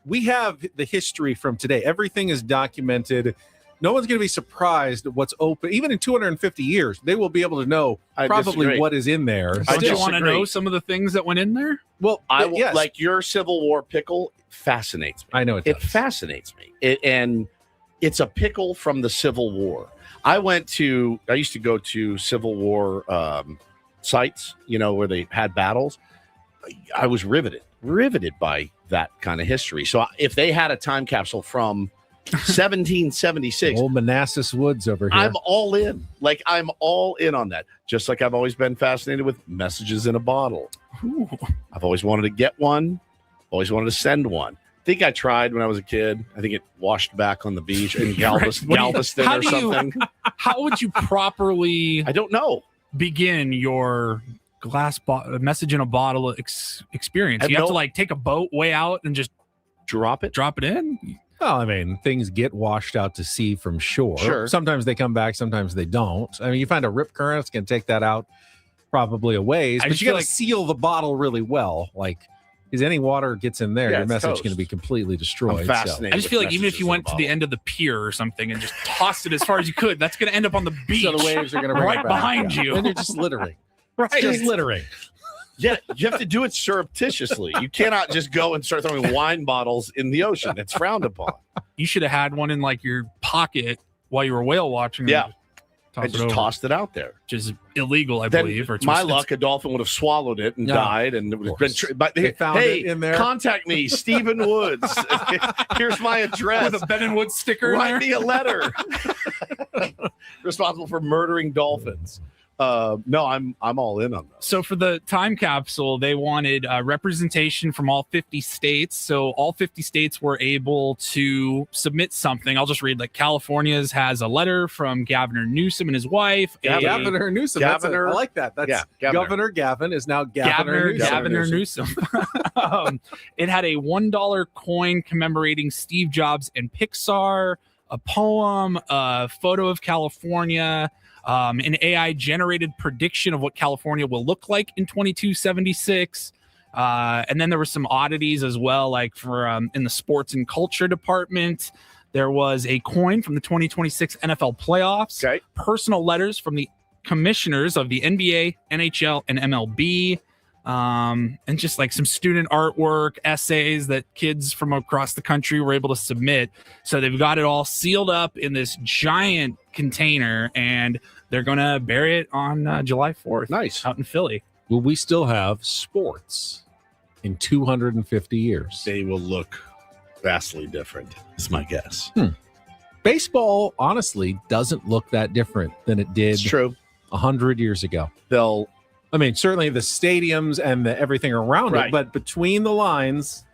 We have the history from today. Everything is documented. No one's going to be surprised at what's open. Even in 250 years, they will be able to know probably disagree. what is in there. Don't you want to know some of the things that went in there? Well, I will, yes. like your Civil War pickle fascinates me. I know it does. It fascinates me. And it's a pickle from the Civil War. I used to go to Civil War sites, where they had battles. I was riveted by that kind of history. So if they had a time capsule from 1776, old Manassas Woods over here, I'm all in. Like I'm all in on that. Just like I've always been fascinated with messages in a bottle. Ooh. I've always wanted to get one. Always wanted to send one. I think I tried when I was a kid. I think it washed back on the beach in Galveston or something. How would you properly? I don't know. Begin your message in a bottle experience. You have to like take a boat way out and just drop it in. Well, I mean, things get washed out to sea from shore. Sure. Sometimes they come back, sometimes they don't. I mean, you find a rip current, it's going to take that out probably a ways. But you got to seal the bottle really well. Like, because any water gets in there, your message is going to be completely destroyed. I'm fascinated. I just feel like even if you went to the end of the pier or something and just tossed it as far as you could, that's going to end up on the beach. So the waves are going to bring right it back. behind you. And you're just littering. Right. Just littering. Yeah, you have to do it surreptitiously. You cannot just go and start throwing wine bottles in the ocean. It's frowned upon. You should have had one in like your pocket while you were whale watching. Yeah. I just tossed it out there. Which is illegal, I Then believe. Or my luck, a dolphin would have swallowed it and died. And it would have been. But They found hey, it in there. contact me, Stephen Woods. Here's my address. With a Ben and Woods sticker in Write there. me a letter. Responsible for murdering dolphins. No, I'm all in on this. So for the time capsule, they wanted representation from all 50 states. So all 50 states were able to submit something. I'll just read, like, California's has a letter from Governor Newsom and his wife. Governor Newsom. Governor, I like that. That's Governor Gavin is now Governor Newsom. It had a $1 coin commemorating Steve Jobs and Pixar, a poem, a photo of California, an AI generated prediction of what California will look like in 2276. And then there were some oddities as well, like for in the sports and culture department, there was a coin from the 2026 NFL playoffs, personal letters from the commissioners of the NBA, NHL, and MLB, and just like some student artwork, essays that kids from across the country were able to submit. So they've got it all sealed up in this giant container, and they're going to bury it on July 4th. Nice. Out in Philly. Will we still have sports in 250 years? They will look vastly different, is my guess. Baseball, honestly, doesn't look that different than it did. It's true. 100 years ago. I mean, certainly the stadiums and the everything around it, but between the lines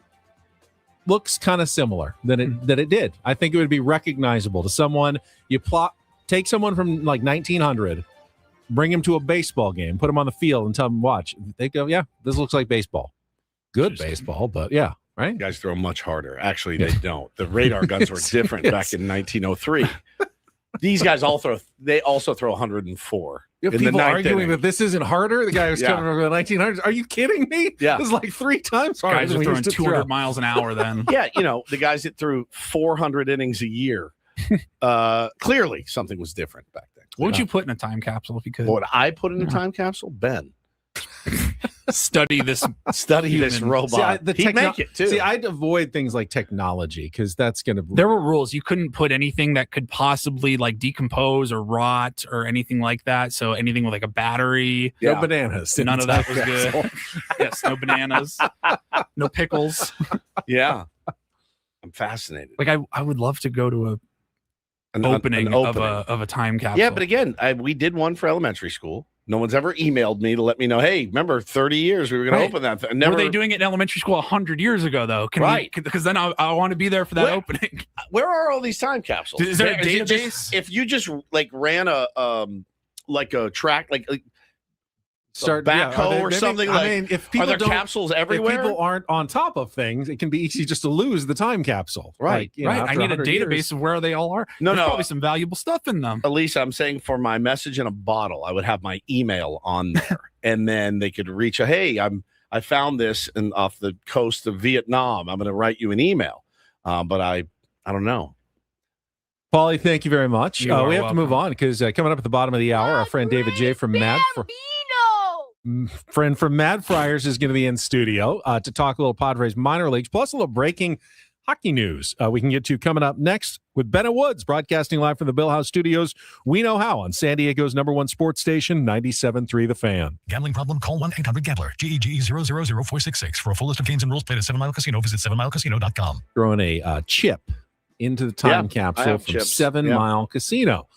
looks kind of similar than it did. I think it would be recognizable to someone. Take someone from like 1900, bring him to a baseball game, put him on the field and tell them watch. They go, yeah, this looks like baseball. Good baseball, but yeah, right? Guys throw much harder. Actually, they don't. The radar guns were different back in 1903. These guys also throw 104. People arguing that this isn't harder. The guy who's coming from the 1900s. Are you kidding me? Yeah. This is like 3 times harder. Guys are throwing 200 miles an hour then. Yeah, the guys that threw 400 innings a year. Clearly, something was different back then. What would you put in a time capsule if you could? What would I put in a time capsule? Ben. Study this robot. He'd make it too. See, I'd avoid things like technology because that's going to. There were rules. You couldn't put anything that could possibly like decompose or rot or anything like that. So anything with like a battery. No bananas. None of that was good. Yes, no bananas. No pickles. Yeah. I'm fascinated. Like I would love to go to an opening of a time capsule. Yeah, but again, we did one for elementary school. No one's ever emailed me to let me know, hey, remember 30 years we were going to open that. Were they doing it in elementary school 100 years ago, though? Because then I want to be there for that opening. Where are all these time capsules? Is there a database? If you just like ran a track, like start backhoe or something, if people are there capsules everywhere? If people aren't on top of things, it can be easy just to lose the time capsule. Right. I need a database of where they all are. There's probably some valuable stuff in them. Elise, I'm saying for my message in a bottle, I would have my email on there, and then they could reach a, hey, I found this off the coast of Vietnam. I'm going to write you an email, but I don't know. Paulie, thank you very much. We have welcome. to move on because coming up at the bottom of the hour, our friend David J. from Mad Friars is going to be in studio to talk a little Padres minor leagues, plus a little breaking hockey news we can get to coming up next with Bennett Woods, broadcasting live from the Bill House Studios. We know how on San Diego's #1 sports station, 97.3 The Fan. Gambling problem? Call 1-800-GAMBLER. GEGE 000-466. For a full list of games and rules, play at 7 Mile Casino. Visit 7milecasino.com. Throwing a chip into the time capsule from 7 Mile Casino.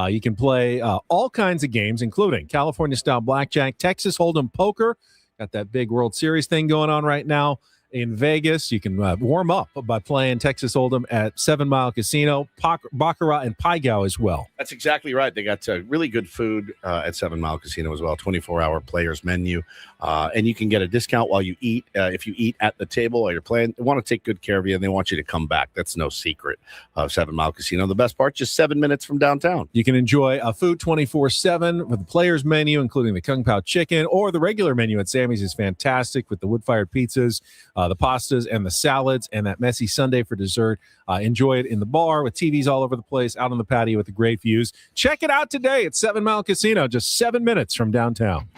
You can play all kinds of games, including California-style blackjack, Texas Hold'em poker. Got that big World Series thing going on right now in Vegas. You can warm up by playing Texas Hold'em at 7 Mile Casino, Baccarat, and Pai Gow as well. That's exactly right. They got really good food at 7 Mile Casino as well, 24-hour players menu. And you can get a discount while you eat. If you eat at the table while you're playing, they want to take good care of you, and they want you to come back. That's no secret of 7 Mile Casino. The best part, just 7 minutes from downtown. You can enjoy food 24/7 with the players menu, including the Kung Pao chicken, or the regular menu at Sammy's is fantastic with the wood-fired pizzas, the pastas, and the salads, and that messy sundae for dessert. Enjoy it in the bar with TVs all over the place, out on the patio with the great views. Check it out today at 7 Mile Casino, just 7 minutes from downtown.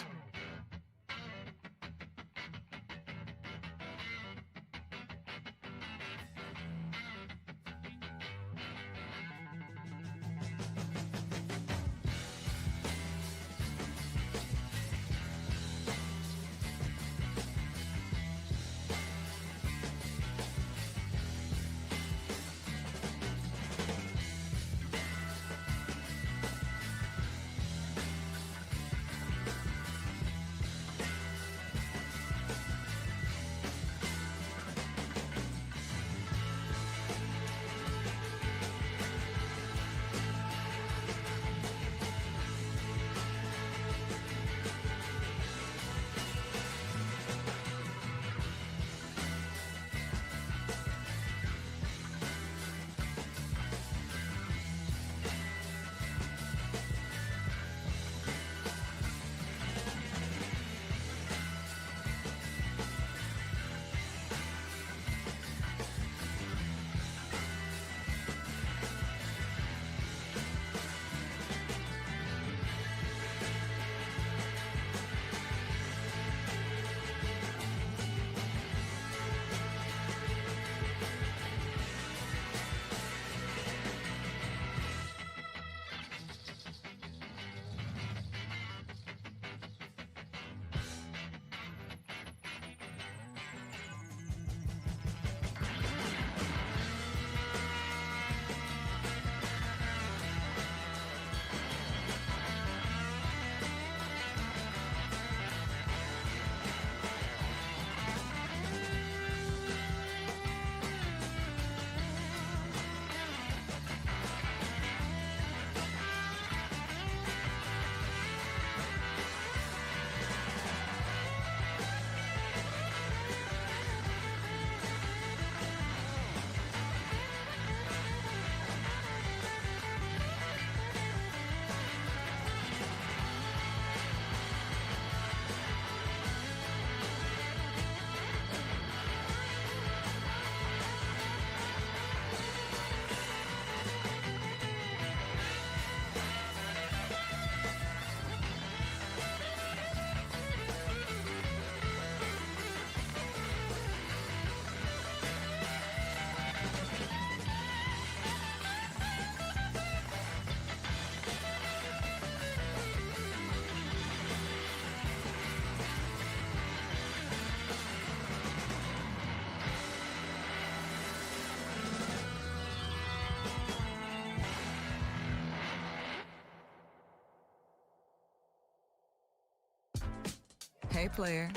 Hey, player,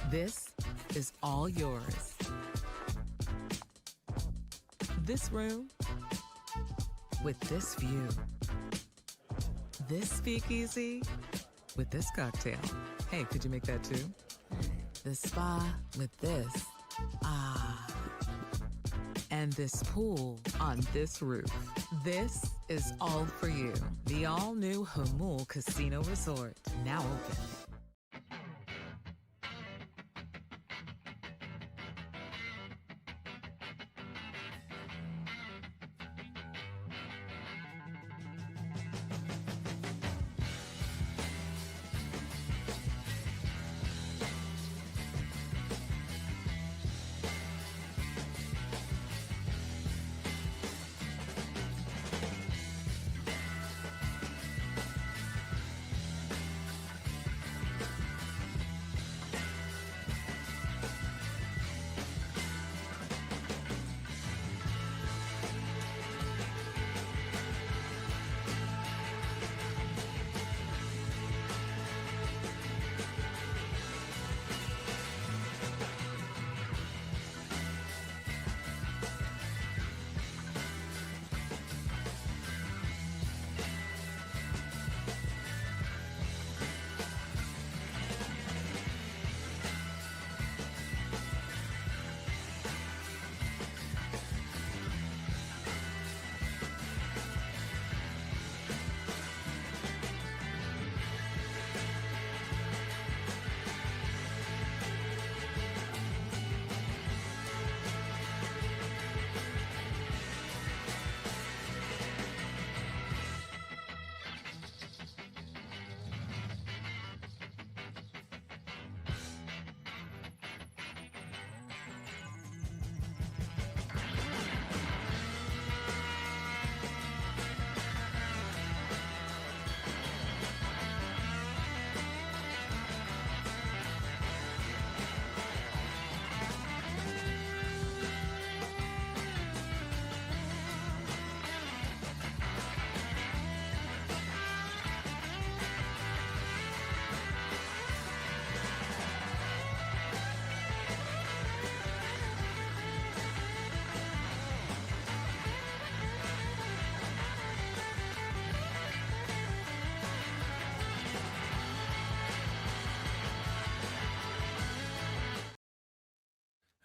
this is all yours. This room with this view. This speakeasy with this cocktail. Hey, could you make that too? The spa with this. Ah. And this pool on this roof. This is all for you. The all-new Hamul Casino Resort, now open.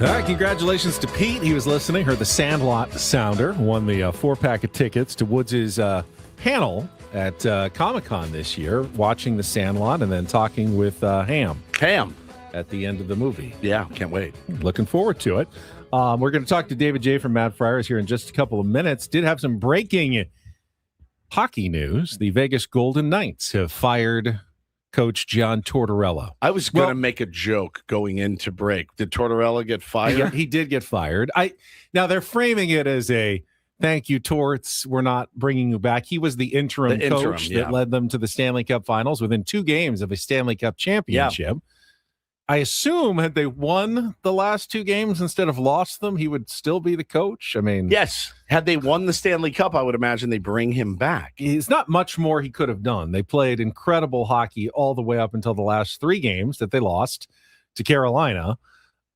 All right, congratulations to Pete. He was listening, heard the Sandlot Sounder, won the 4-pack of tickets to Woods' panel at Comic-Con this year, watching the Sandlot and then talking with Ham at the end of the movie. Yeah, can't wait. Looking forward to it. We're going to talk to David J. from Mad Friars here in just a couple of minutes. Did have some breaking hockey news. The Vegas Golden Knights have fired Coach John Tortorella. I was going to make a joke going into break. Did Tortorella get fired? Yeah, he did get fired. Now they're framing it as a thank you, Torts. We're not bringing you back. He was the interim coach that led them to the Stanley Cup Finals within 2 games of a Stanley Cup championship. I assume had they won the last 2 games instead of lost them, he would still be the coach. I mean, yes. Had they won the Stanley Cup, I would imagine they bring him back. It's not much more he could have done. They played incredible hockey all the way up until the last 3 games that they lost to Carolina.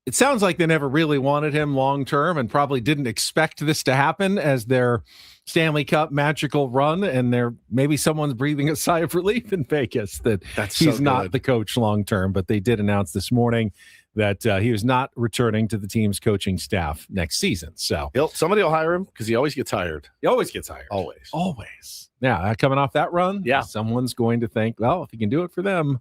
It sounds like they never really wanted him long term and probably didn't expect this to happen as their Stanley Cup magical run, and maybe someone's breathing a sigh of relief in Vegas that he's not the coach long term. But they did announce this morning that he was not returning to the team's coaching staff next season. So somebody will hire him because he always gets hired. He always gets hired. Always. Now, coming off that run, someone's going to think, well, if he can do it for them,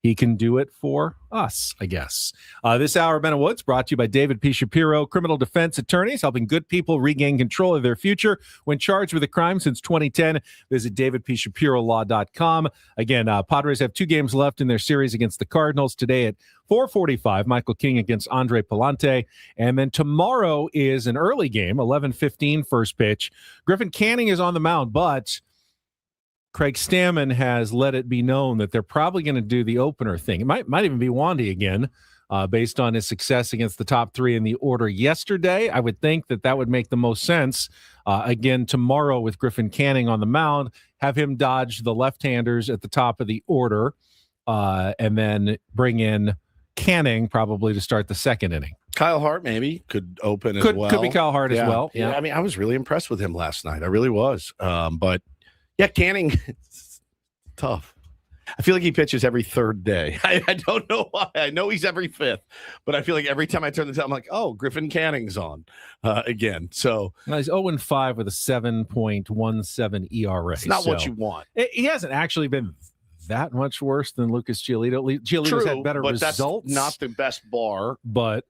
he can do it for us, I guess. This hour of Ben and Woods brought to you by David P. Shapiro, criminal defense attorneys, helping good people regain control of their future when charged with a crime since 2010. Visit davidpshapirolaw.com. Again, Padres have 2 games left in their series against the Cardinals today at 4:45. Michael King against Andre Palante. And then tomorrow is an early game, 11:15 first pitch. Griffin Canning is on the mound, but Craig Stammen has let it be known that they're probably going to do the opener thing. It might even be Wandy again, based on his success against the top 3 in the order yesterday. I would think that would make the most sense. Again, tomorrow with Griffin Canning on the mound, have him dodge the left-handers at the top of the order, and then bring in Canning probably to start the second inning. Kyle Hart maybe could open as well. Could be Kyle Hart as well. Yeah. I mean, I was really impressed with him last night. I really was. But yeah, Canning, it's tough. I feel like he pitches every third day. I don't know why. I know he's every fifth, but I feel like every time I turn the tail, I'm like, oh, Griffin Canning's on again. So he's 0-5 with a 7.17 ERA. It's not what you want. He hasn't actually been that much worse than Lucas Giolito. Giolito's had better results. That's not the best bar. But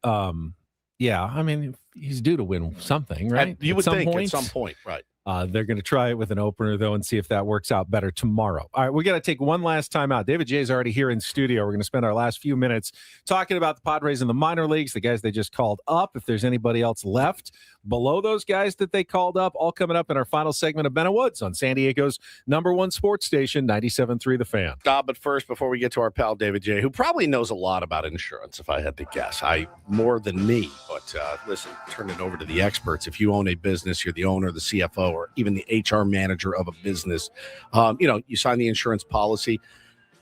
yeah, I mean, he's due to win something, right? You would think at some point, right? They're going to try it with an opener, though, and see if that works out better tomorrow. All right, we got to take one last time out. David J is already here in studio. We're going to spend our last few minutes talking about the Padres in the minor leagues, the guys they just called up. If there's anybody else left below those guys that they called up, all coming up in our final segment of Ben and Woods on San Diego's #1 sports station, 97.3 The Fan. But first, before we get to our pal David J, who probably knows a lot about insurance, if I had to guess, more than me. But listen, turn it over to the experts. If you own a business, you're the owner, the CFO, or even the HR manager of a business, you sign the insurance policy.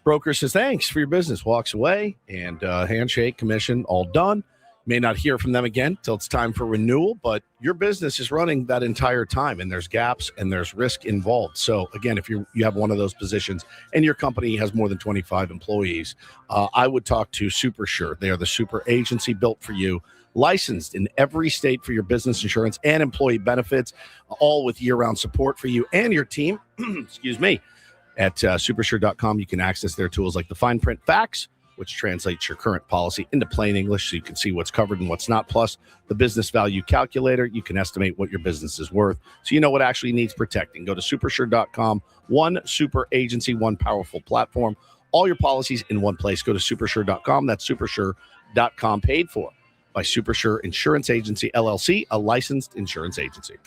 Broker says, thanks for your business, walks away, and handshake, commission, all done. May not hear from them again till it's time for renewal, but your business is running that entire time, and there's gaps and there's risk involved. So again, if you have one of those positions and your company has more than 25 employees, I would talk to SuperSure. They are the super agency built for you, licensed in every state for your business insurance and employee benefits, all with year-round support for you and your team. Excuse me. At supersure.com, you can access their tools like the fine print facts, which translates your current policy into plain English so you can see what's covered and what's not. Plus, the business value calculator, you can estimate what your business is worth so you know what actually needs protecting. Go to supersure.com. One super agency, one powerful platform. All your policies in one place. Go to supersure.com. That's supersure.com. Paid for by SuperSure Insurance Agency, LLC, a licensed insurance agency.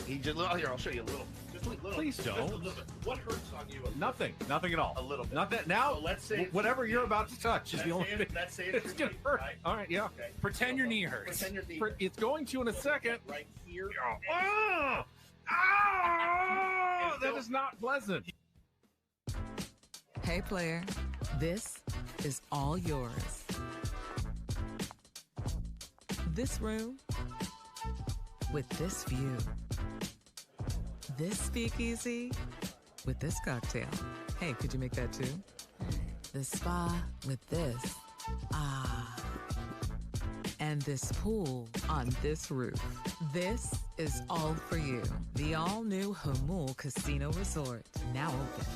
He just here. I'll show you a little. Just a little. Please just a don't. little bit. What hurts on you? Nothing at all. A little bit. Not that now. So let's say whatever you're about to touch is the only thing. Let's say It's gonna hurt. Right? All right, yeah. Okay. Pretend your knee hurts. Pretend your knee. It's going to in a second. Right here. Oh, that is not pleasant. Hey, player, this is all yours. This room with this view. This speakeasy with this cocktail. Hey, could you make that too? The spa with this. Ah. And this pool on this roof. This is all for you. The all-new Hamul Casino Resort, now open.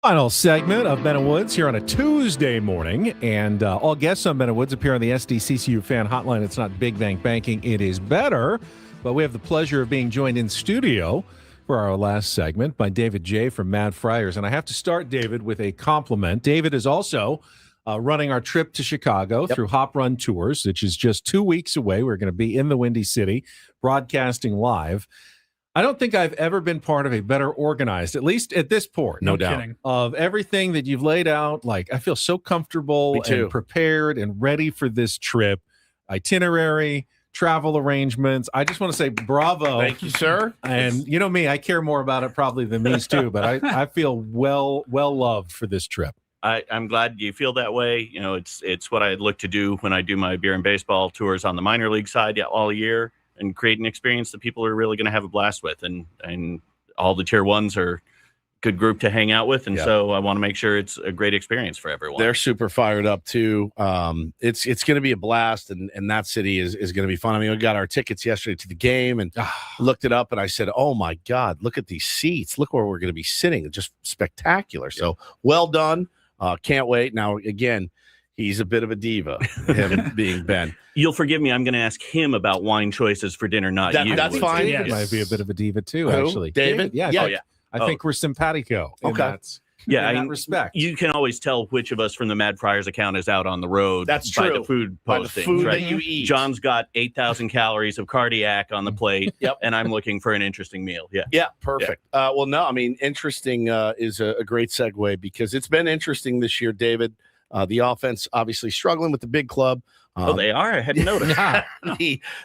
Final segment of Ben and Woods here on a Tuesday morning, and all guests on Ben and Woods appear on the SDCCU fan hotline. It's not Big Bank Banking, it is better, but we have the pleasure of being joined in studio for our last segment by David J. from Mad Friars, and I have to start, David, with a compliment. David is also running our trip to Chicago through Hop Run Tours, which is just 2 weeks away. We're going to be in the Windy City broadcasting live. I don't think I've ever been part of a better organized, at least at this port, No doubt, kidding. of everything that you've laid out. Like, I feel so comfortable and prepared and ready for this trip. Itinerary, travel arrangements. I just want to say bravo. Thank you, sir. And you know me, I care more about it probably than these two, but I feel well loved for this trip. I'm glad you feel that way. You know, it's what I look to do when I do my beer and baseball tours on the minor league side all year, and create an experience that people are really going to have a blast with. And all the tier ones are a good group to hang out with. And so I want to make sure it's a great experience for everyone. They're super fired up too. It's going to be a blast, and that city is going to be fun. I mean, we got our tickets yesterday to the game and looked it up, and I said, oh my God, look at these seats. Look where we're going to be sitting. It's just spectacular. So well done. Can't wait. Now, again, he's a bit of a diva, him being Ben. You'll forgive me. I'm going to ask him about wine choices for dinner, not you. That's fine. David might be a bit of a diva too, Who? actually. David? Yeah. Oh, yeah. I think we're simpatico. In that respect. You can always tell which of us from the Mad Friars account is out on the road. That's by true. the food By the postings, food right? that you eat. John's got 8,000 calories of cardiac on the plate. And I'm looking for an interesting meal. Yeah, perfect. Well, no, I mean, interesting is a great segue because it's been interesting this year, David. The offense obviously struggling with the big club. They are. I hadn't noticed.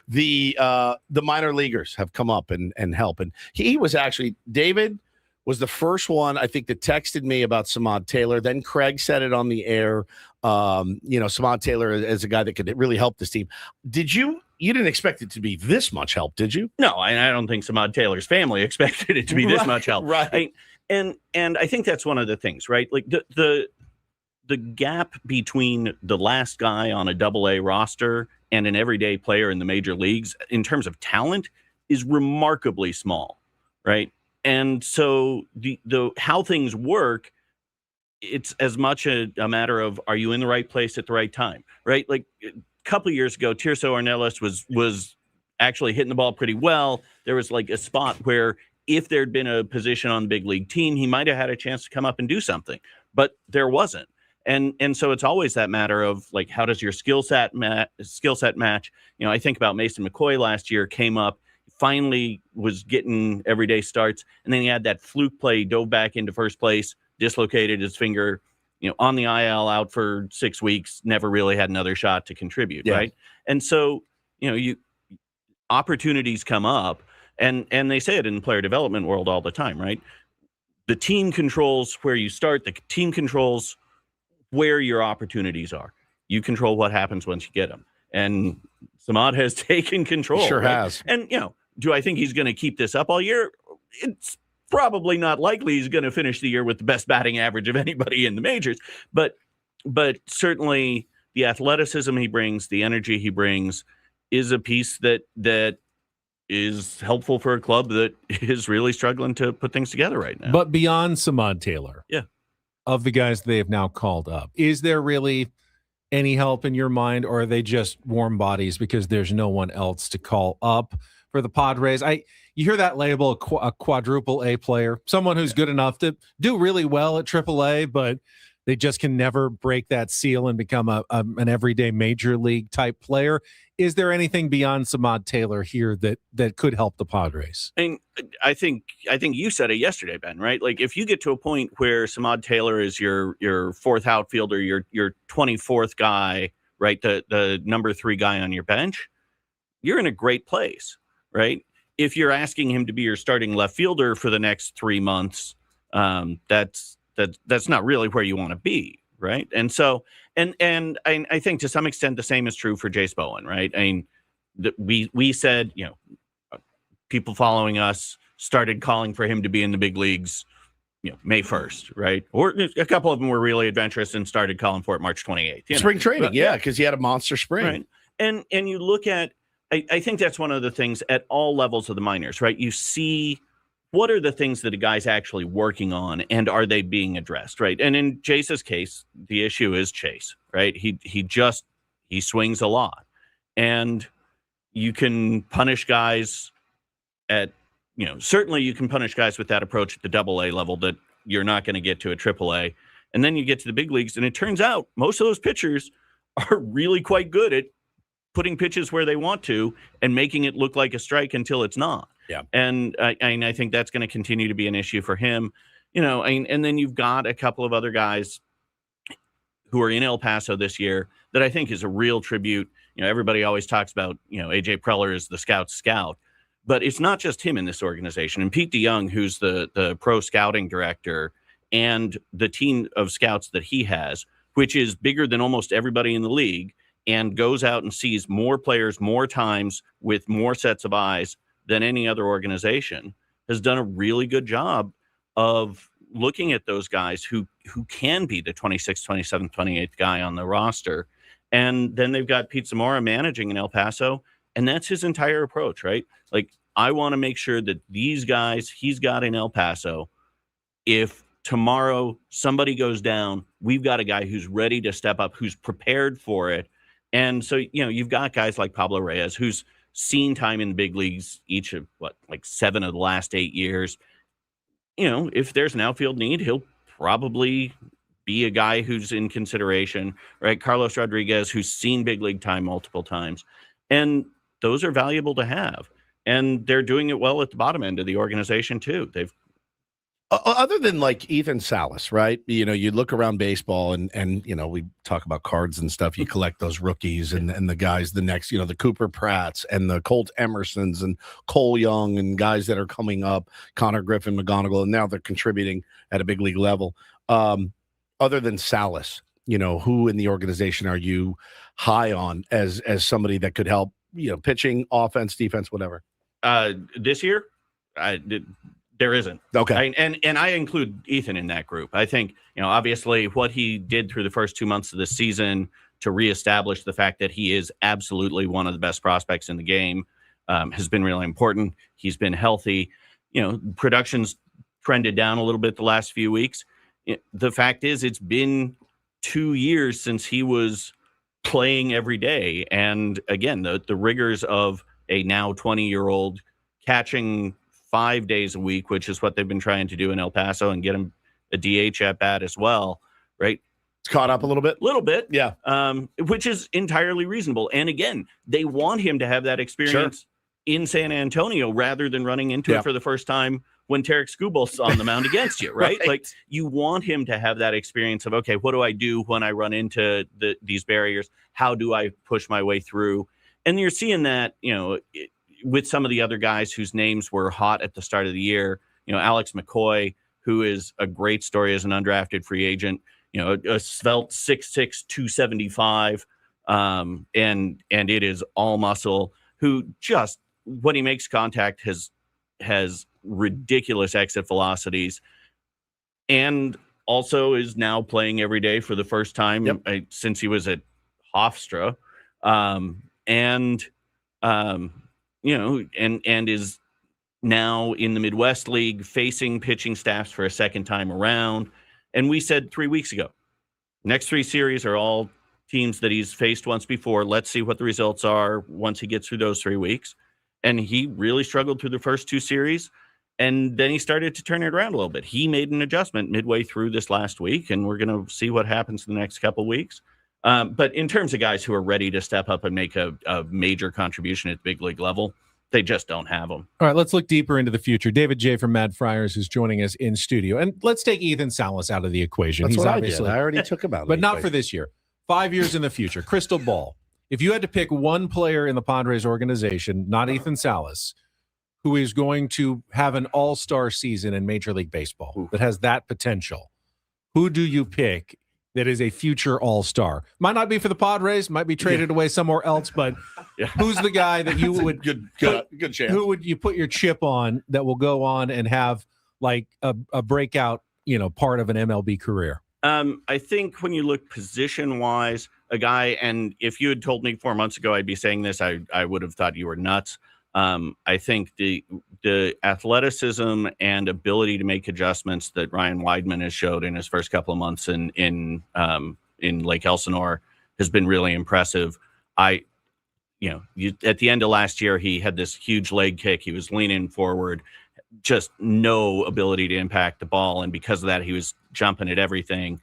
The minor leaguers have come up and help. And he was actually, David was the first one, I think, that texted me about Samad Taylor. Then Craig said it on the air. Samad Taylor as a guy that could really help this team. You didn't expect it to be this much help, did you? No, and I don't think Samad Taylor's family expected it to be this much help. Right. And I think that's one of the things, right? Like the gap between the last guy on a AA roster and an everyday player in the major leagues in terms of talent is remarkably small, right? And so the how things work, it's as much a matter of, are you in the right place at the right time, right? Like a couple of years ago, Tirso Ornelas was actually hitting the ball pretty well. There was like a spot where if there'd been a position on the big league team, he might have had a chance to come up and do something, but there wasn't. And so it's always that matter of like, how does your skill set match? You know, I think about Mason McCoy last year, came up, finally was getting everyday starts, and then he had that fluke play, dove back into first place, dislocated his finger, you know, on the IL, out for 6 weeks, never really had another shot to contribute, right? And so, you know, opportunities come up, and they say it in the player development world all the time, right? The team controls where you start, the team controls where your opportunities are. You control what happens once you get them. And Samad has taken control. Sure right? has. And, you know, do I think he's going to keep this up all year? It's probably not likely he's going to finish the year with the best batting average of anybody in the majors. But certainly the athleticism he brings, the energy he brings, is a piece that is helpful for a club that is really struggling to put things together right now. But beyond Samad Taylor, of the guys they have now called up, is there really any help in your mind, or are they just warm bodies because there's no one else to call up for the Padres? You hear that label, a quadruple A player, someone who's good enough to do really well at AAA, but they just can never break that seal and become an everyday major league type player. Is there anything beyond Samad Taylor here that could help the Padres? I think you said it yesterday, Ben, right? Like, if you get to a point where Samad Taylor is your fourth outfielder, your 24th guy, right? The number 3 guy on your bench, you're in a great place, right? If you're asking him to be your starting left fielder for the next 3 months, that's not really where you want to be, right? And so, and I think to some extent the same is true for Jace Bowen, right? I mean, we said, you know, people following us started calling for him to be in the big leagues, you know, May 1st, right? Or a couple of them were really adventurous and started calling for it March 28th. Spring training, because he had a monster spring. Right. And you look at, I think that's one of the things at all levels of the minors, right? You see, what are the things that a guy's actually working on, and are they being addressed, right? And in Chase's case, the issue is Chase, right? He swings a lot, and you can punish guys at, you know, certainly you can punish guys with that approach at the AA level that you're not going to get to a AAA. And then you get to the big leagues, and it turns out most of those pitchers are really quite good at putting pitches where they want to and making it look like a strike until it's not. Yeah. And I think that's going to continue to be an issue for him, you know, and then you've got a couple of other guys who are in El Paso this year that I think is a real tribute. You know, everybody always talks about, you know, AJ Preller is the scout, but it's not just him in this organization. And Pete DeYoung, who's the pro scouting director, and the team of scouts that he has, which is bigger than almost everybody in the league, and goes out and sees more players more times with more sets of eyes than any other organization, has done a really good job of looking at those guys who can be the 26th, 27th, 28th guy on the roster. And then they've got Pete Zamora managing in El Paso, and that's his entire approach, right? Like, I want to make sure that these guys he's got in El Paso, if tomorrow somebody goes down, we've got a guy who's ready to step up, who's prepared for it. And so, you know, you've got guys like Pablo Reyes, who's seen time in the big leagues each of 7 of the last 8 years. You know, if there's an outfield need, he'll probably be a guy who's in consideration, right? Carlos Rodriguez, who's seen big league time multiple times. And those are valuable to have. And they're doing it well at the bottom end of the organization too. They've other than like Ethan Salas, right? You know, you look around baseball and you know, we talk about cards and stuff. You collect those rookies and the guys, the next, you know, the Cooper Pratts and the Colt Emersons and Cole Young and guys that are coming up, Connor Griffin, McGonigal, and now they're contributing at a big league level. Other than Salas, you know, who in the organization are you high on as somebody that could help, you know, pitching, offense, defense, whatever? This year, there isn't. Okay. And I include Ethan in that group. I think, you know, obviously what he did through the first 2 months of the season to reestablish the fact that he is absolutely one of the best prospects in the game has been really important. He's been healthy. You know, production's trended down a little bit the last few weeks. The fact is, it's been 2 years since he was playing every day. And again, the rigors of a now 20-year-old catching 5 days a week, which is what they've been trying to do in El Paso, and get him a DH at bat as well, right? It's caught up a little bit. Yeah. Which is entirely reasonable. And again, they want him to have that experience in San Antonio rather than running into it for the first time when Tarek Skubal's on the mound against you, right? Like, you want him to have that experience of, okay, what do I do when I run into these barriers? How do I push my way through? And you're seeing that, with some of the other guys whose names were hot at the start of the year. Alex McCoy, who is a great story as an undrafted free agent, a svelte 6'6", 275, and it is all muscle, who just, when he makes contact, has ridiculous exit velocities, and also is now playing every day for the first time since he was at Hofstra, and is now in the Midwest League facing pitching staffs for a second time around. And we said 3 weeks ago, next 3 series are all teams that he's faced once before. Let's see what the results are once he gets through those 3 weeks. And he really struggled through the first 2 series. And then he started to turn it around a little bit. He made an adjustment midway through this last week, and we're going to see what happens in the next couple of weeks. But in terms of guys who are ready to step up and make a major contribution at the big league level, they just don't have them. All right, let's look deeper into the future. David J. from Mad Friars is joining us in studio. And let's take Ethan Salas out of the equation. That's He's what obviously, I already took him out of but the not equation. for this year. 5 years in the future. Crystal ball. If you had to pick one player in the Padres organization, not Ethan Salas, who is going to have an all-star season in Major League Baseball that has that potential, who do you pick that is a future all-star? Might not be for the Padres, might be traded away somewhere else, but who's the guy that you would good chance. Who would you put your chip on that will go on and have like a breakout, part of an MLB career? I think when you look position-wise, a guy, and if you had told me 4 months ago I'd be saying this, I would have thought you were nuts. I think the athleticism and ability to make adjustments that Ryan Weidman has showed in his first couple of months in Lake Elsinore has been really impressive. At the end of last year, he had this huge leg kick. He was leaning forward, just no ability to impact the ball. And because of that, he was jumping at everything.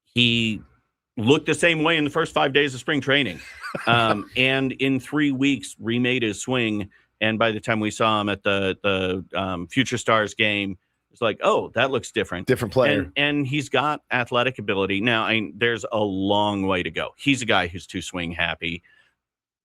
He looked the same way in the first 5 days of spring training. And in 3 weeks remade his swing. And by the time we saw him at the Future Stars game, it's like, oh, that looks different. Different player. And he's got athletic ability. Now, there's a long way to go. He's a guy who's too swing happy.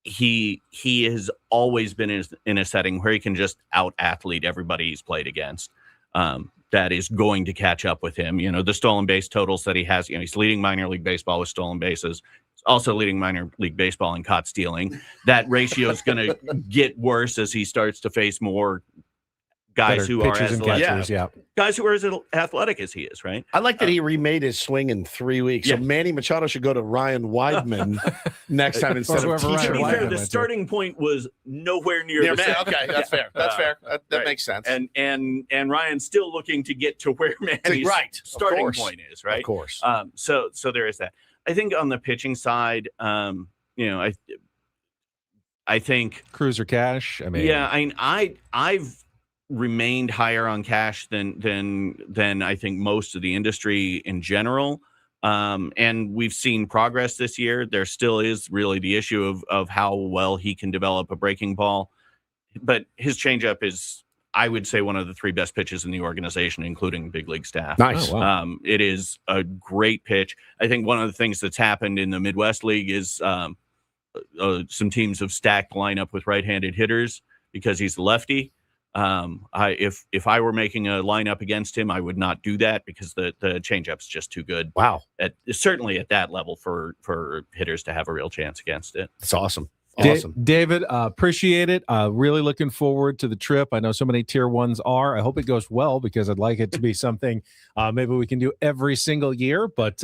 He has always been in a setting where he can just out athlete everybody he's played against. That is going to catch up with him. The stolen base totals that he has, he's leading minor league baseball with stolen bases. He's also leading minor league baseball in caught stealing. That ratio is going to get worse as he starts to face more guys who are as athletic as he is, right? I like that he remade his swing in 3 weeks. So Manny Machado should go to Ryan Weidman next time instead of To be fair, the starting point was nowhere near the same. Okay, that's fair. That's fair. That makes sense. And Ryan's still looking to get to where Manny's starting point is, right? Of course. So there is that. I think on the pitching side, I think Cruiser Cash. I've remained higher on Cash than I think most of the industry in general. And we've seen progress this year. There still is really the issue of how well he can develop a breaking ball. But his changeup is, I would say, one of the 3 best pitches in the organization, including big league staff. Nice. Oh, wow. It is a great pitch. I think one of the things that's happened in the Midwest League is some teams have stacked lineup with right-handed hitters because he's a lefty. If I were making a lineup against him, I would not do that because the changeup's just too good. Wow. Certainly at that level for hitters to have a real chance against it. It's awesome. Awesome. David, appreciate it. Really looking forward to the trip. I know so many tier ones are. I hope it goes well because I'd like it to be something maybe we can do every single year, but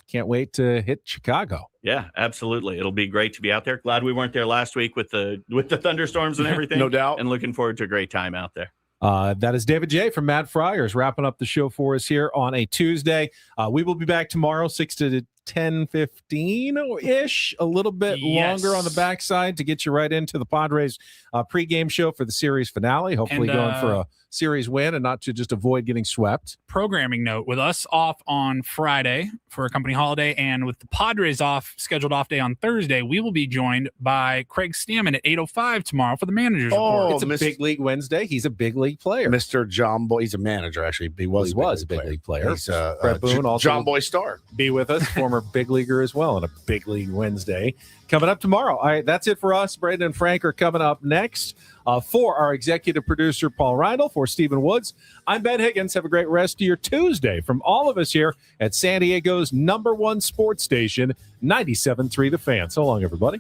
can't wait to hit Chicago. Yeah, absolutely. It'll be great to be out there. Glad we weren't there last week with the thunderstorms and everything. No doubt. And looking forward to a great time out there. That is David J. from Mad Friars wrapping up the show for us here on a Tuesday. We will be back tomorrow, 6 to 10:15-ish, a little bit longer on the backside to get you right into the Padres pregame show for the series finale. Hopefully going for a series win and not to just avoid getting swept. Programming note, with us off on Friday for a company holiday and with the Padres scheduled off day on Thursday, we will be joined by Craig Stammen at 8:05 tomorrow for the Manager's Report. It's a big league Wednesday. He's a big league player. Mr. Jomboy, he's a manager, actually. He was a big league player. He's Brett Boone, also Jomboy star. Be with us, former big leaguer as well, on a big league Wednesday. Coming up tomorrow. All right, that's it for us. Braden and Frank are coming up next. For our executive producer, Paul Reindl, for Stephen Woods, I'm Ben Higgins. Have a great rest of your Tuesday from all of us here at San Diego's #1 sports station, 97.3 The Fan. So long, everybody.